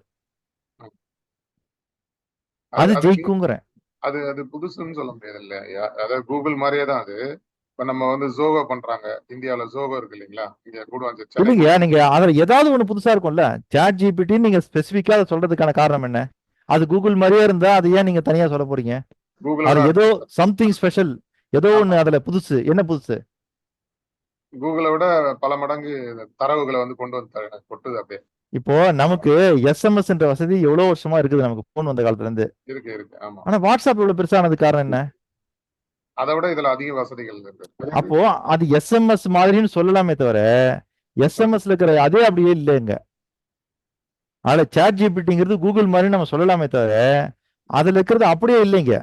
S2: அது ஜெயிக்குங்கிறேன்.
S6: அது புதுசுன்னு சொல்ல முடியாது இல்லையா? அதாவது கூகுள் மாதிரியே தான் அது. இப்ப நம்ம வந்து ஜோகோ பண்றாங்க, இந்தியாவில ஜோகோ இருக்கு இல்லைங்களா? இங்க கூட
S2: இல்லைங்க, நீங்க அதுல ஏதாவது ஒண்ணு புதுசா இருக்கும்ல. சாட் ஜிபிடி நீங்க ஸ்பெசிபிக்கா அதை சொல்றதுக்கான காரணம் என்ன? அது கூகுள் மாதிரியே இருந்தா அது ஏன் நீங்க தனியா சொல்ல போறீங்க? அது ஏதோ சம்திங் ஸ்பெஷல், ஏதோ ஒண்ணு அதுல புதுசு. என்ன புதுசு?
S6: கூகுளை விட பல மடங்கு தரவுகளை வந்து கொண்டு வந்து கொட்டுது அப்படியே.
S2: இப்போ நமக்கு எஸ்எம்எஸ் வசதி எவ்வளவு வருஷமா இருக்குது, நமக்கு போன் வந்த காலத்துல இருந்து
S6: இருக்கு. ஆமா.
S2: ஆனா வாட்ஸ்அப் இவ்வளவு பெருசானது காரணம் என்ன?
S6: அதை விட இதுல அதிக வசதிகள் இருக்கு.
S2: அப்போ அது எஸ்எம்எஸ் மாதிரின்னு சொல்லலாமே தவிர எஸ்எம்எஸ்ல இருக்கிற அதே அப்படியே இல்லைங்க. அதுல சாட் ஜிபிடிங்கிறது கூகுள் மாதிரி நம்ம சொல்லலாமே தவிர அதுல இருக்கிறது அப்படியே இல்லைங்க.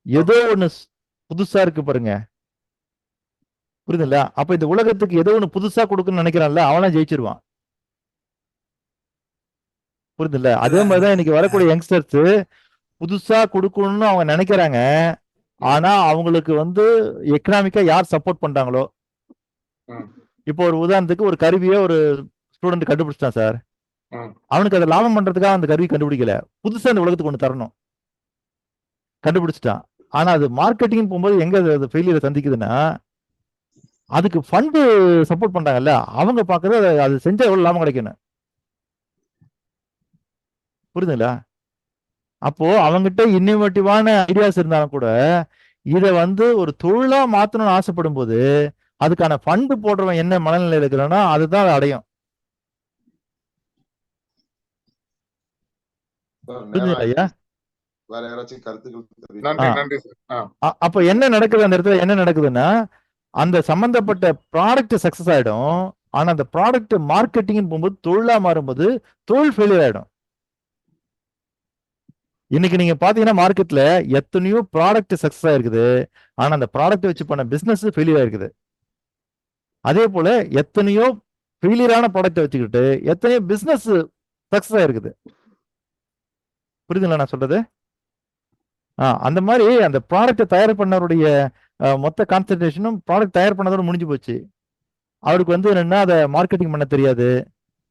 S2: ஏதோ ஒண்ணு புதுசா இருக்கு பாருங்க, புரியுதுல்ல? அப்ப இந்த உலகத்துக்கு ஏதோ ஒண்ணு புதுசா கொடுக்கணும்னு நினைக்கிறான்ல, அவனா ஜெயிச்சிருவான். புரியுதுல்ல? அதே மாதிரிதான் இன்னைக்கு வரக்கூடிய யங்ஸ்டர்ஸ் புதுசா கொடுக்கணும்னு அவங்க நினைக்கிறாங்க. ஆனா அவங்களுக்கு வந்து எக்கனாமிக்கா யார் சப்போர்ட் பண்றாங்களோ, இப்போ ஒரு உதாரணத்துக்கு ஒரு கருவியை ஒரு ஸ்டூடெண்ட் கண்டுபிடிச்சிட்டான் சார், அவனுக்கு அதை லாபம் பண்றதுக்காக அந்த கருவி கண்டுபிடிக்கல, புதுசா அந்த உலகத்துக்கு ஒண்ணு தரணும், கண்டுபிடிச்சிட்டான். ஆனா அது மார்க்கெட்டிங் போகும்போது எங்க அது ஃபெயிலியரை சந்திக்குதுன்னா, அதுக்கு ஃபண்டு சப்போர்ட் பண்றாங்கல்ல, அவங்க பாக்குறது அது செஞ்சா எவ்வளவு லாபம் கிடைக்கணும். புரியுதுங்களா? அப்போ அவங்ககிட்ட இன்னோவேட்டிவான ஐடியாஸ் இருந்தாலும் கூட இதை வந்து ஒரு தொழிலா மாத்தணும்னு ஆசைப்படும் போது அதுக்கான ஃபண்டு போடுறவன் என்ன மனநிலையில இருக்கிறானோ அதுதான் அதை அடையும். ஐயா
S1: வேற யாராச்சும் கருத்துக்கள்?
S6: நன்றி சார்.
S2: அப்ப என்ன நடக்குது அந்த இடத்துல? என்ன நடக்குதுன்னா அந்த சம்பந்தப்பட்ட ப்ராடக்ட் சக்சஸ் ஆயிடும். ஆனா அந்த ப்ராடக்ட் மார்க்கெட்டிங் போகும்போது தொழிலா மாறும்போது தொழில் ஃபெயிலியர் ஆயிடும். இன்னைக்கு நீங்க பாத்தீங்கன்னா மார்க்கெட்ல எத்தனையோ ப்ராடக்ட் சக்சஸ் ஆயிருக்குது, ஆனா அந்த ப்ராடக்ட் வச்சு பண்ண பிசினஸ் ஃபெயிலியர் ஆயிருக்குது. அதே போல எத்தனையோ ஃபெயிலியரான ப்ராடக்ட் வச்சுக்கிட்டு எத்தனையோ பிசினஸ் சக்சஸ் ஆயிருக்குது. புரியுதுங்களா நான் சொல்றது? அந்த மாதிரி அந்த ப்ராடக்ட் தயார் பண்ணவருடைய மொத்த கான்சென்ட்ரேஷனும் ப்ராடக்ட் தயார் பண்ணதோட முடிஞ்சு போச்சு. அவருக்கு வந்து என்னன்னா அதை மார்க்கெட்டிங் பண்ண தெரியாது,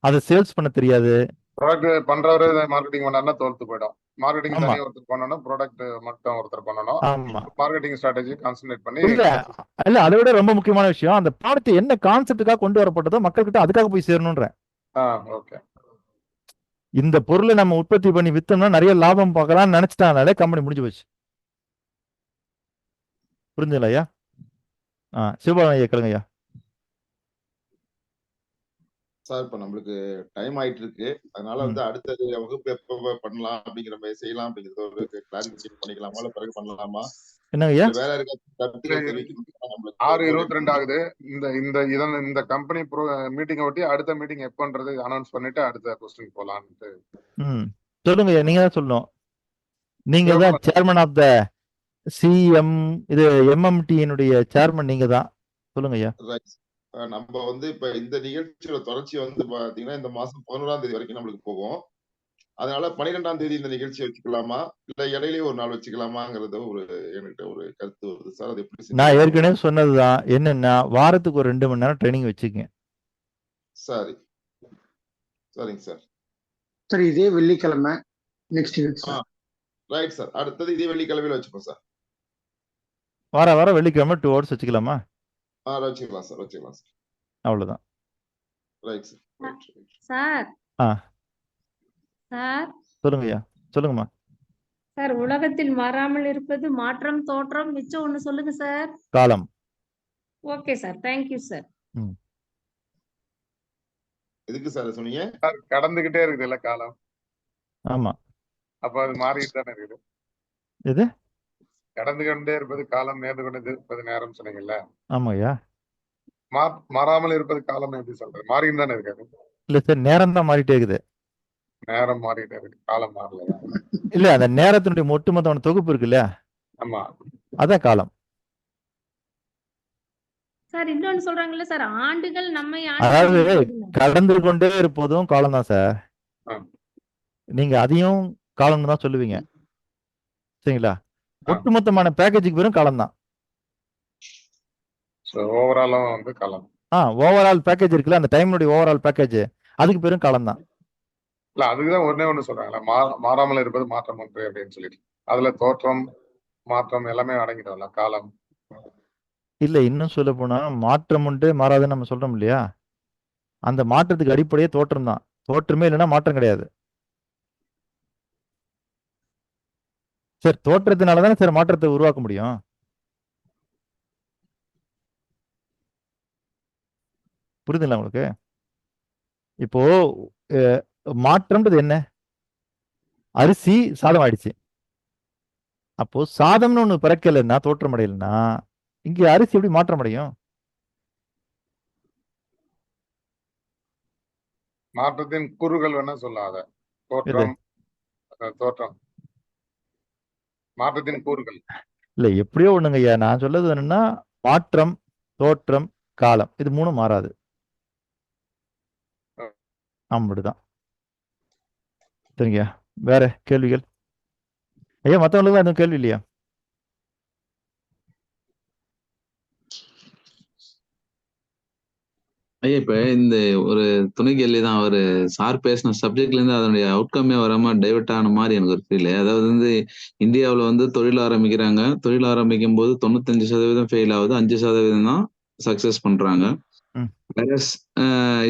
S2: அதை சேல்ஸ் பண்ண தெரியாது.
S6: ப்ராடக்ட் பண்றவரே மார்க்கெட்டிங் பண்ணா தோல்த்து போயிடும். மார்க்கெட்டிங் தனியா ஒருத்தர் பண்ணணும், ப்ராடக்ட் மட்டும் ஒருத்தர் பண்ணணும். மார்க்கெட்டிங் ஸ்ட்ராட்டஜி கான்சென்ட்ரேட் பண்ணி
S2: இல்ல அதை விட ரொம்ப முக்கியமான விஷயம், அந்த ப்ராடக்ட் என்ன கான்செப்டுக்காக கொண்டு வரப்பட்டதோ மக்கள் கிட்ட அதுக்காக போய் சேரணும்ன்ற.
S6: ஓகே.
S2: இந்த பொருளை நம்ம உற்பத்தி பண்ணி வித்தோம்னா நிறைய லாபம் பார்க்கலாம்னு நினைச்சிட்டாலே கம்பெனி முடிஞ்சு போச்சு. புரிஞ்சுங்களா ஐயா? சிவபாலன் ஐயா கேளுங்க ஐயா.
S1: சார் இப்ப நம்மளுக்கு டைம் ஆயிட்டு இருக்கு, அதனால வந்து அடுத்தது வகுப்பு எப்ப பண்ணலாம் அப்படிங்கிற மாதிரி செய்யலாம் அப்படிங்கறது ஒரு கிளாரிபிகேஷன் பண்ணிக்கலாமா, இல்ல பிறகு பண்ணலாமா?
S2: என்னங்கய்யா?
S1: வேற இருக்க
S6: 6:22 ஆகுது. இந்த கம்பெனி மீட்டிங் ஒட்டி அடுத்த மீட்டிங் எப்பன்றது அனௌன்ஸ் பண்ணிட்டு அடுத்த கொஸ்டின் போலாம்னு.
S2: சொல்லுங்க, நீங்க தான் சொல்லணும். நீங்க தான் சேர்மன் ஆஃப் த சிஎம், இது எம்எம்டி சேர்மன் நீங்க தான். சொல்லுங்க ஐயா.
S1: நம்ம வந்து இப்ப இந்த நிகழ்ச்சியோட தொடர்ச்சி வந்து பாத்தீங்கன்னா இந்த மாசம் 11ஆம் தேதி வரைக்கும் நம்மளுக்கு போகும். அதனால 12ஆம் தேதி இந்த நிகழ்ச்சி வச்சுக்கலாமா, இல்ல இடையிலேயே ஒரு நாள் வச்சுக்கலாமாங்கிறது என்கிட்ட ஒரு கருத்து வருது சார். அது எப்படி?
S2: நான் ஏற்கனவே சொன்னதுதான், என்னன்னா வாரத்துக்கு ஒரு 2 மணி நேரம் ட்ரைனிங் வச்சுக்கங்க.
S1: சரி, சரிங்க சார்.
S8: சரி, இதே வெள்ளிக்கிழமை next week sir.
S1: Right sir, அடுத்தது இதே வெள்ளிக்கிழமையில வச்சுப்போம் சார்.
S2: வார வெள்ளிக்கிழமை 2 hours வச்சுக்கலாமா?
S1: வச்சுக்கலாம் சார், வச்சுக்கலாம் சார்.
S2: அவ்வளவுதான்.
S1: Right
S4: sir. சார்
S2: சொல்லுங்க ஐயா. சொல்லுங்கம்மா.
S4: சார், உலகத்தில் மாறாமல் இருப்பது மாற்றம், தோற்றம், மிச்சம் ஒண்ணு சொல்லுங்க சார்.
S2: காலம்.
S4: Okay sir, thank you sir.
S1: எதுக்கு சார் சொன்னீங்க?
S6: கடந்துகிட்டே இருக்குது இல்ல காலம்?
S2: ஆமா.
S6: அப்ப அது மாறிட்டு தானே இருக்குது.
S2: எது
S6: கடந்து கொண்டே இருப்பது காலம், நேர்ந்து கொண்டே இருப்பது நேரம் சொன்னீங்கல்ல?
S2: ஆமாய்யா.
S6: மாறாமல் இருப்பது காலம் எப்படி சொல்றது? மாறின்னு தானே இருக்காது?
S2: இல்ல சார், நேரம் தான் மாறிட்டே இருக்குது.
S6: நேரம் மாறிட்டே இருக்கு, காலம் மாறலையா?
S2: இல்ல, அந்த நேரத்தினுடைய ஒட்டுமொத்தமான தொகுப்பு இருக்குல்ல,
S6: ஆமா,
S2: அதான் காலம்.
S4: சார் இன்னொன்னு சொல்றாங்கல்ல சார், ஆண்டுகள் நம்மை
S2: அதாவது கடந்து கொண்டே இருப்பதும் காலம் தான் சார். நீங்க அதையும் காலம்னு தான் சொல்லுவீங்க, சரிங்களா? ஒட்டுமொத்தமான பேக்கேஜுக்கு வெறும் காலம் தான்.
S6: ஓவராலும் வந்து காலம்.
S2: ஓவரால் பேக்கேஜ் இருக்குல்ல, அந்த டைம்னுடைய ஓவரால் பேக்கேஜ் அதுக்கு பேரும் காலம் தான்.
S6: இல்ல அதுக்குதான் ஒண்ணே ஒண்ணு சொல்றாங்களா, மாறாமல் இருப்பது மாற்றம் ஒன்று அப்படின்னு சொல்லிட்டு. அதுல தோற்றம் மாற்றம் எல்லாமே அடங்கிடும்ல காலம்.
S2: இல்ல இன்னும் சொல்ல போனா மாற்றம் உண்டு மாறாதுன்னு நம்ம சொல்றோம் இல்லையா, அந்த மாற்றத்துக்கு அடிப்படையே தோற்றம் தான். தோற்றமே இல்லைன்னா மாற்றம் கிடையாது. சார் தோற்றத்தினால தானே சார் மாற்றத்தை உருவாக்க முடியும். புரியுதுங்களா உங்களுக்கு? இப்போ மாற்றம்ன்றது என்ன? அரிசி சாதம் ஆயிடுச்சு. அப்போ சாதம்னு ஒண்ணு பிறக்கலைன்னா தோற்றம் அடையலைன்னா இங்க அரிசி எப்படி மாற்றம் அடையும்?
S6: மாற்றத்தின் கூறுகள் வேணா சொல்லலாம். அத தோற்றம் மாற்றத்தின் கூறுகள்
S2: இல்ல எப்படியோ ஒண்ணுங்க ஐயா. நான் சொல்றது என்னன்னா மாற்றம், தோற்றம், காலம் இது மூணும் மாறாது. அப்படிதான். சரிங்க. வேற கேள்விகள்? ஐயா மற்றவங்களுக்கு எதுவும் கேள்வி இல்லையா?
S5: ஐயா இப்ப இந்த ஒரு துணை கேள்வி தான். ஒரு சார் பேசின சப்ஜெக்ட்ல இருந்து அதனுடைய அவுட்கம்மே வராம டைவர்ட் ஆன மாதிரி எனக்கு ஒரு ஃபீல். அதாவது வந்து இந்தியாவில் வந்து தொழில் ஆரம்பிக்கிறாங்க. தொழில் ஆரம்பிக்கும் போது 95% ஃபெயில் ஆகுது, 5% தான் சக்சஸ் பண்றாங்க.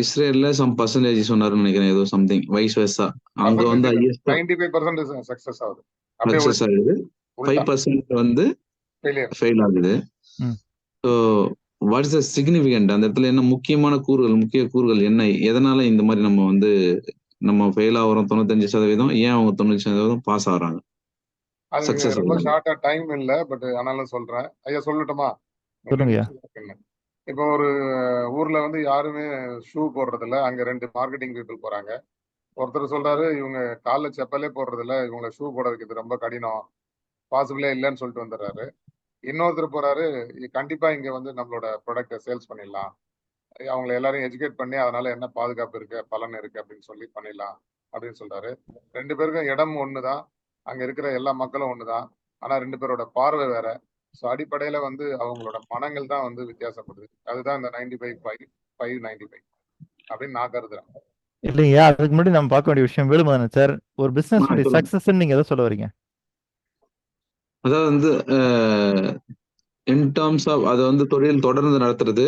S5: இஸ்ரேல்ல சம் பர்சன்டேஜ் சொன்னாருன்னு நினைக்கிறேன், ஏதோ சம்திங் வைஸ் வெர்சா. அங்க வந்து
S6: 95% சக்சஸ் ஆகுது,
S5: சக்சஸ் ஆகுது, 5% வந்து ஃபெயில் ஆகுது. So what is the significant? அந்த இடத்துல என்ன முக்கிய கூறுகள் என்ன? எதனால இந்த மாதிரி நம்ம வந்து நம்ம ஃபெயில் ஆகிறோம் 95%, ஏன் அவங்க 90% பாஸ் ஆகுறாங்க?
S6: சக்சஸ் ரொம்ப ஷார்ட்டா டைம் இல்ல, பட் ஆனாலும் சொல்றேன். ஐயா சொல்லட்டுமா? இப்போ ஒரு ஊர்ல வந்து யாருமே ஷூ போடுறது இல்ல, அங்க 2 மார்க்கெட்டிங் பீப்புள் போறாங்க. ஒருத்தர் சொல்றாரு இவங்க கால்ல செப்பலே போடுறது இல்ல, இவங்களை ஷூ போட வைக்கிறது ரொம்ப கடினம், பாசிபிளே இல்லைன்னு சொல்லிட்டு வந்துடுறாரு. இன்னொருத்தர் போறாரு, கண்டிப்பா இங்க வந்து நம்மளோட ப்ராடக்ட சேல்ஸ் பண்ணிடலாம், அவங்களை எல்லாரும் எஜுகேட் பண்ணி அதனால என்ன பாதுகாப்பு இருக்கு, பலன் இருக்கு அப்படின்னு சொல்லி பண்ணிடலாம் அப்படின்னு சொல்றாரு. 2 பேருக்கும் இடம் ஒண்ணுதான், அங்க இருக்கிற எல்லா மக்களும் ஒண்ணுதான், ஆனா 2 பேரோட பார்வை வேற. ஸோ அடிப்படையில வந்து அவங்களோட மனங்கள் தான் வந்து வித்தியாசப்படுது. அதுதான் இந்த 95 அப்படின்னு நான் கருதுறேன்.
S2: இல்லையா, அதுக்கு முன்னாடி நம்ம பார்க்க வேண்டிய விஷயம் வேலுமகன் சார், ஒரு பிசினஸ் சக்சஸ் நீங்க எதை சொல்ல வரீங்க?
S5: அதாவது வந்து இன் டர்ம்ஸ் ஆஃப் அதை வந்து தொழில் தொடர்ந்து நடத்துறது,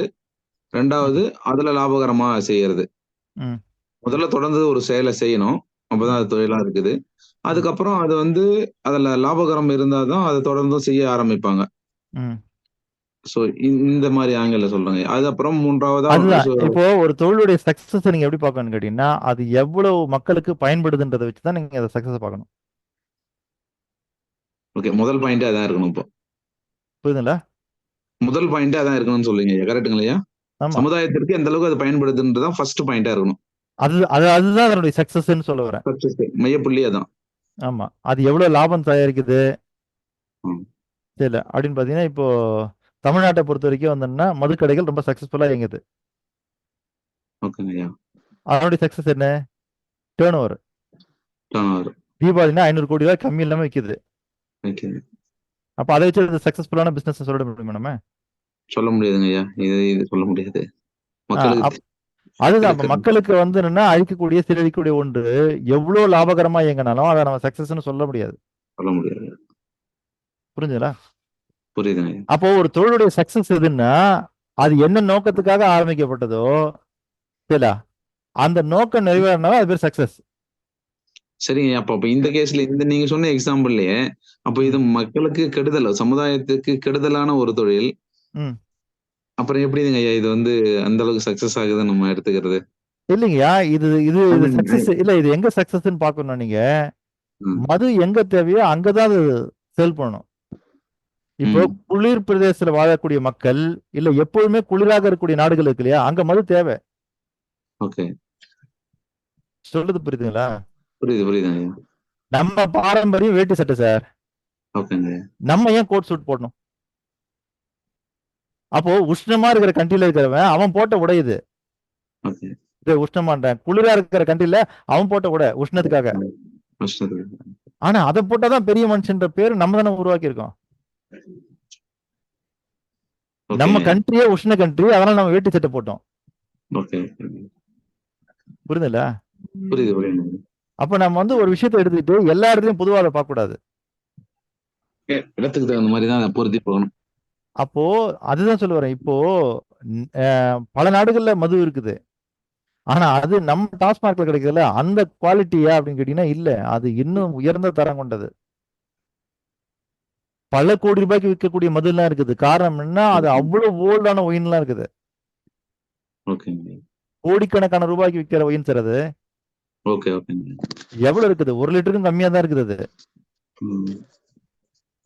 S5: 2வது அதுல லாபகரமா செய்யறது. முதல்ல தொடர்ந்து ஒரு செயலை செய்யணும், அப்பதான் அது தொழிலா இருக்குது. அதுக்கப்புறம் அது வந்து அதுல லாபகரம் இருந்தாதான் அதை தொடர்ந்து செய்ய ஆரம்பிப்பாங்க. சோ இந்த மாதிரி ஆங்கில சொல்றாங்க. அது அப்புறம் 3வது
S2: இப்போ ஒரு தொழிலுடைய சக்சஸ் நீங்க எப்படி பார்க்கணும்னு கேட்டீங்கன்னா, அது எவ்வளவு மக்களுக்கு பயன்படுதுன்றதை வச்சுதான் நீங்க அதை சக்சஸ் பார்க்கணும்.
S5: ஓகே, முதல் பாயிண்டே அதான் இருக்கணும். இப்போ
S2: புரியுதுங்களா?
S5: முதல் பாயிண்டே அதான் இருக்கணும்னு சொல்லுங்க, கரெக்ட்டுங்களா? சமுதாயத்திற்கு எந்த அளவுக்கு அது பயன்படுதுன்றதான் ஃபர்ஸ்ட் பாயிண்டா இருக்கணும்.
S2: அதுதான் அதனுடைய சக்சஸ்ன்னு சொல்ல வரேன்.
S5: மையப்புள்ளி அதான்.
S2: ஆமா, அது எவ்வளவு லாபம் தயாரிக்குது தெரியல அப்படின்னு பாத்தீங்கன்னா, இப்போ தமிழ்நாட்டை பொறுத்த வரைக்கும் வந்தோம்னா மதுக்கடைகள் ரொம்ப சக்சஸ்ஃபுல்லா இயங்குது. அதனுடைய சக்சஸ் என்ன? Turn over. தீபாவளினா 500 கோடி ரூபாய் கம்மி இல்லாம விற்குது. அப்ப அதை வச்சு சக்சஸ்ஃபுல்லான பிசினஸ் சொல்ல முடியுமா? நம்ம சொல்ல
S5: முடியாதுங்க ஐயா, இது சொல்ல முடியாது.
S2: அதுதான் மக்களுக்கு வந்து என்னன்னா அழிக்கக்கூடிய சீரழிக்கக்கூடிய ஒன்று எவ்வளவு லாபகரமா இயங்கினாலும் அதை நம்ம சக்சஸ்ன்னு சொல்ல முடியாது. புரிஞ்சுங்களா?
S5: புரியுதுங்க.
S2: அப்போ ஒரு தொழிலுடைய சக்சஸ் எதுன்னா அது என்ன நோக்கத்துக்காக ஆரம்பிக்கப்பட்டதோ சரிங்களா, அந்த நோக்கம் நிறைவேறினாலும் அது பேர் சக்சஸ்.
S5: சரிங்க. அப்ப இந்த கேஸ்ல இந்த நீங்க சொன்ன எக்ஸாம்பிள்லயே அப்ப இது மக்களுக்கு கெடுதல், சமுதாயத்துக்கு கெடுதலான ஒரு தொழில். அப்புறம் எப்படிங்க ஐயா இது வந்து அந்த அளவுக்கு சக்சஸ் ஆகுதுன்னு நம்ம எடுத்துக்கிறது?
S2: இல்லைங்கய்யா, இது சக்சஸ் இல்ல. இது எங்க சக்சஸ்ன்னு பாக்கணும். நீங்க மது எங்க தேவையோ அங்கதான் அது சேல் பண்ணணும். இப்போ குளிர் பிரதேசத்துல வாழக்கூடிய மக்கள் இல்ல எப்போதுமே குளிராக இருக்கக்கூடிய நாடுகள் இருக்கு இல்லையா, அங்க மது தேவை. சொல்றது புரியுதுங்களா?
S5: புரியுது.
S2: நம்ம பாரம்பரியம் வேட்டி சட்டை சார், நம்ம ஏன் கோட் சூட் போடணும்? அப்போ உஷ்ணமா இருக்கிற கண்ட்ரில இருக்கிறவன் அவன் போட்ட உடையுது உஷ்ணமான்றான், குளிரா இருக்கிற கண்ட்ரில அவன் போட்ட உடை உஷ்ணத்துக்காக. ஆனா அதை போட்டாதான் பெரிய மனுஷன்ற பேரு நம்ம தானே உருவாக்கி இருக்கோம். நம்ம கண்ட்ரியே உஷ்ண கண்ட்ரி, அதனால நம்ம வேட்டி சட்டை போட்டோம்.
S5: ஓகே.
S2: புரியுதுல்ல?
S5: புரியுது, புரியுது.
S2: அப்ப நம்ம வந்து ஒரு விஷயத்தை எடுத்துக்கிட்டு எல்லா இடத்துலயும் பொதுவா அதை பார்க்க கூடாது.
S5: இடத்துக்கு தகுந்த மாதிரி தான் பொருத்தி போகணும்.
S2: அப்போ அதுதான் சொல்ல வரேன். இப்போ பல நாடுகள்ல மது இருக்குது. ஆனா அது நம்ம டாஸ்மார்க்ல கிடைக்கிறதுல அந்த குவாலிட்டியா அப்படின்னு கேட்டீங்கன்னா இல்ல. அது இன்னும் உயர்ந்த தரம் கொண்டது. பல கோடி ரூபாய்க்கு விற்கக்கூடிய மது எல்லாம் இருக்குது. காரணம் என்ன? அது அவ்வளவு ஓல்டான ஒயின் எல்லாம் இருக்குது. கோடிக்கணக்கான ரூபாய்க்கு விற்கிற ஒயின் சார் அது.
S5: Okay, okay.
S2: எவ்வளவு இருக்குது? 1 லிட்டருக்கும் கம்மியா தான் இருக்குது அது.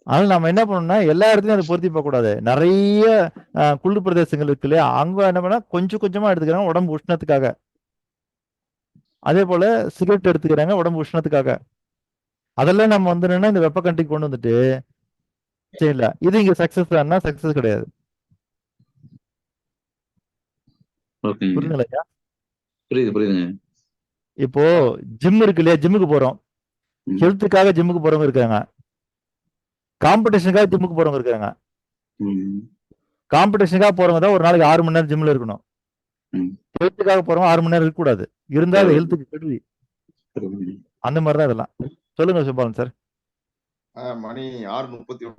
S2: அதனால நம்ம என்ன பண்ணணும்னா எல்லா இடத்துலயும் அதை பொருத்தி பார்க்க கூடாது. நிறைய குளிர் பிரதேசங்கள் இருக்கு இல்லையா, அங்க என்ன பண்ணா கொஞ்சம் கொஞ்சமா எடுத்துக்கிறாங்க உடம்பு உஷ்ணத்துக்காக. அதே போல சிகரெட் எடுத்துக்கிறாங்க உடம்பு உஷ்ணத்துக்காக. அதெல்லாம் நம்ம வந்து என்னன்னா இந்த வெப்ப கண்ட்ரிக்கு கொண்டு வந்துட்டு சரிங்களா, இது இங்க சக்சஸ் தான்னா சக்சஸ் கிடையாது. புரியுதுங்களா?
S5: புரியுது, புரியுதுங்க.
S2: இப்போ ஜிம் இருக்கு இல்லையா, ஜிம்முக்கு போறோம். ஹெல்த்துக்காக ஜிம்முக்கு போறவங்க இருக்காங்க, காம்படிஷனுக்காக ஜிம்முக்கு போறவங்க இருக்காங்க. காம்படிஷனுக்காக போறவங்க தான் ஒரு நாளைக்கு 6 மணி நேரம் ஜிம்ல இருக்கணும். ஹெல்த்துக்காக போறவங்க 6 மணி நேரம் இருக்க கூடாது. இருந்தா அது ஹெல்த்துக்கு கெடுதி. அந்த மாதிரிதான் இதெல்லாம். சொல்லுங்க சுபாலன் சார்.
S1: மணி 6:31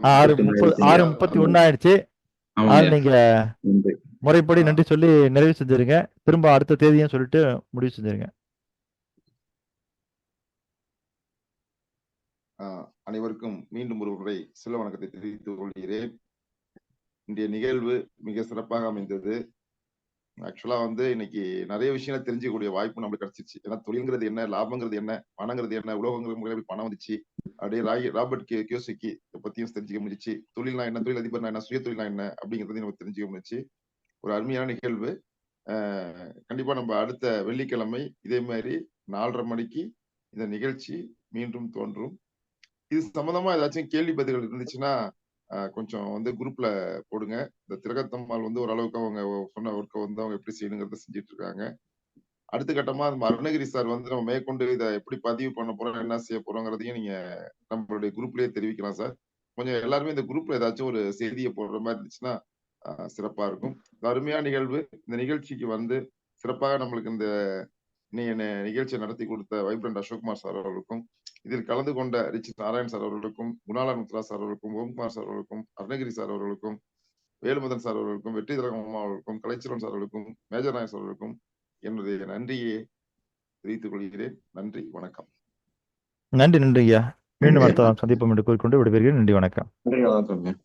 S2: 6:31 ஆயிடுச்சு. நீங்க முறைப்படி நன்றி சொல்லி நிறைவு செஞ்சிருங்க. திரும்ப அடுத்த தேதியும் சொல்லிட்டு முடிவு செஞ்சிருங்க.
S1: அனைவருக்கும் மீண்டும் ஒரு முறை சில வணக்கத்தை தெரிவித்துக் கொள்கிறேன். இன்றைய நிகழ்வு மிக சிறப்பாக அமைந்தது. ஆக்சுவலா வந்து இன்னைக்கு நிறைய விஷயங்களை தெரிஞ்சுக்கூடிய வாய்ப்பு நம்மளுக்கு கிடைச்சிச்சு. ஏன்னா தொழில்ங்கிறது என்ன, லாபங்கிறது என்ன, பணங்கிறது என்ன, உலகங்கிறது பணம் வந்துச்சு. அப்படியே ராபர்ட் கியோசகி பத்தியும் தெரிஞ்சுக்க முடிச்சு. தொழில்னா என்ன, தொழில் அதிபர்னா என்ன, சுய தொழில்னா என்ன அப்படிங்கிறதையும் நம்ம தெரிஞ்சுக்க முடிச்சு. ஒரு அருமையான நிகழ்வு. கண்டிப்பா நம்ம அடுத்த வெள்ளிக்கிழமை இதே மாதிரி 4:30 மணிக்கு இந்த நிகழ்ச்சி மீண்டும் தோன்றும். இது சம்பந்தமா ஏதாச்சும் கேள்வி பதில்கள் இருந்துச்சுன்னா கொஞ்சம் வந்து குரூப்ல போடுங்க. இந்த திலகத்தம்மாள் வந்து ஓரளவுக்கு அவங்க சொன்ன ஒர்க்கை வந்து அவங்க எப்படி செய்யணுங்கிறத செஞ்சுட்டு இருக்காங்க. அடுத்த கட்டமா நம்ம அருணகிரி சார் வந்து நம்ம மேற்கொண்டு இதை எப்படி பதிவு பண்ண போறோம், என்ன செய்ய போறோங்கிறதையும் நீங்க நம்மளுடைய குரூப்லயே தெரிவிக்கலாம் சார். கொஞ்சம் எல்லாருமே இந்த குரூப்ல ஏதாச்சும் ஒரு செய்தியை போடுற மாதிரி இருந்துச்சுன்னா சிறப்பா இருக்கும். அருமையான நிகழ்வு. இந்த நிகழ்ச்சிக்கு வந்து சிறப்பாக நம்மளுக்கு இந்த நிகழ்ச்சியை நடத்தி கொடுத்த வைப்ரண்ட் அசோக்குமார் சார் அவர்களுக்கும், இதில் கலந்து கொண்ட ரிச் நாராயண் சார் அவர்களுக்கும், குணாலன் முத்ரா சார் அவர்களுக்கும், ஓம்குமார் சார் அவர்களுக்கும், அருணகிரி சார் அவர்களுக்கும், வேலுமதன் சார் அவர்களுக்கும், வெற்றி திலகம் அவர்களுக்கும், கலைச்செல்வன் சார் அவர்களுக்கும், மேஜர் நாயர் சார் அவர்களுக்கும் என்னுடைய நன்றியை தெரிவித்துக் கொள்கிறேன். நன்றி, வணக்கம்.
S2: நன்றி ஐயா. மீண்டும் அடுத்த சந்திப்போம் என்று கூறிக்கொண்டு விடைபெறுகிறேன். நன்றி, வணக்கம்.
S5: நன்றி, வணக்கம்.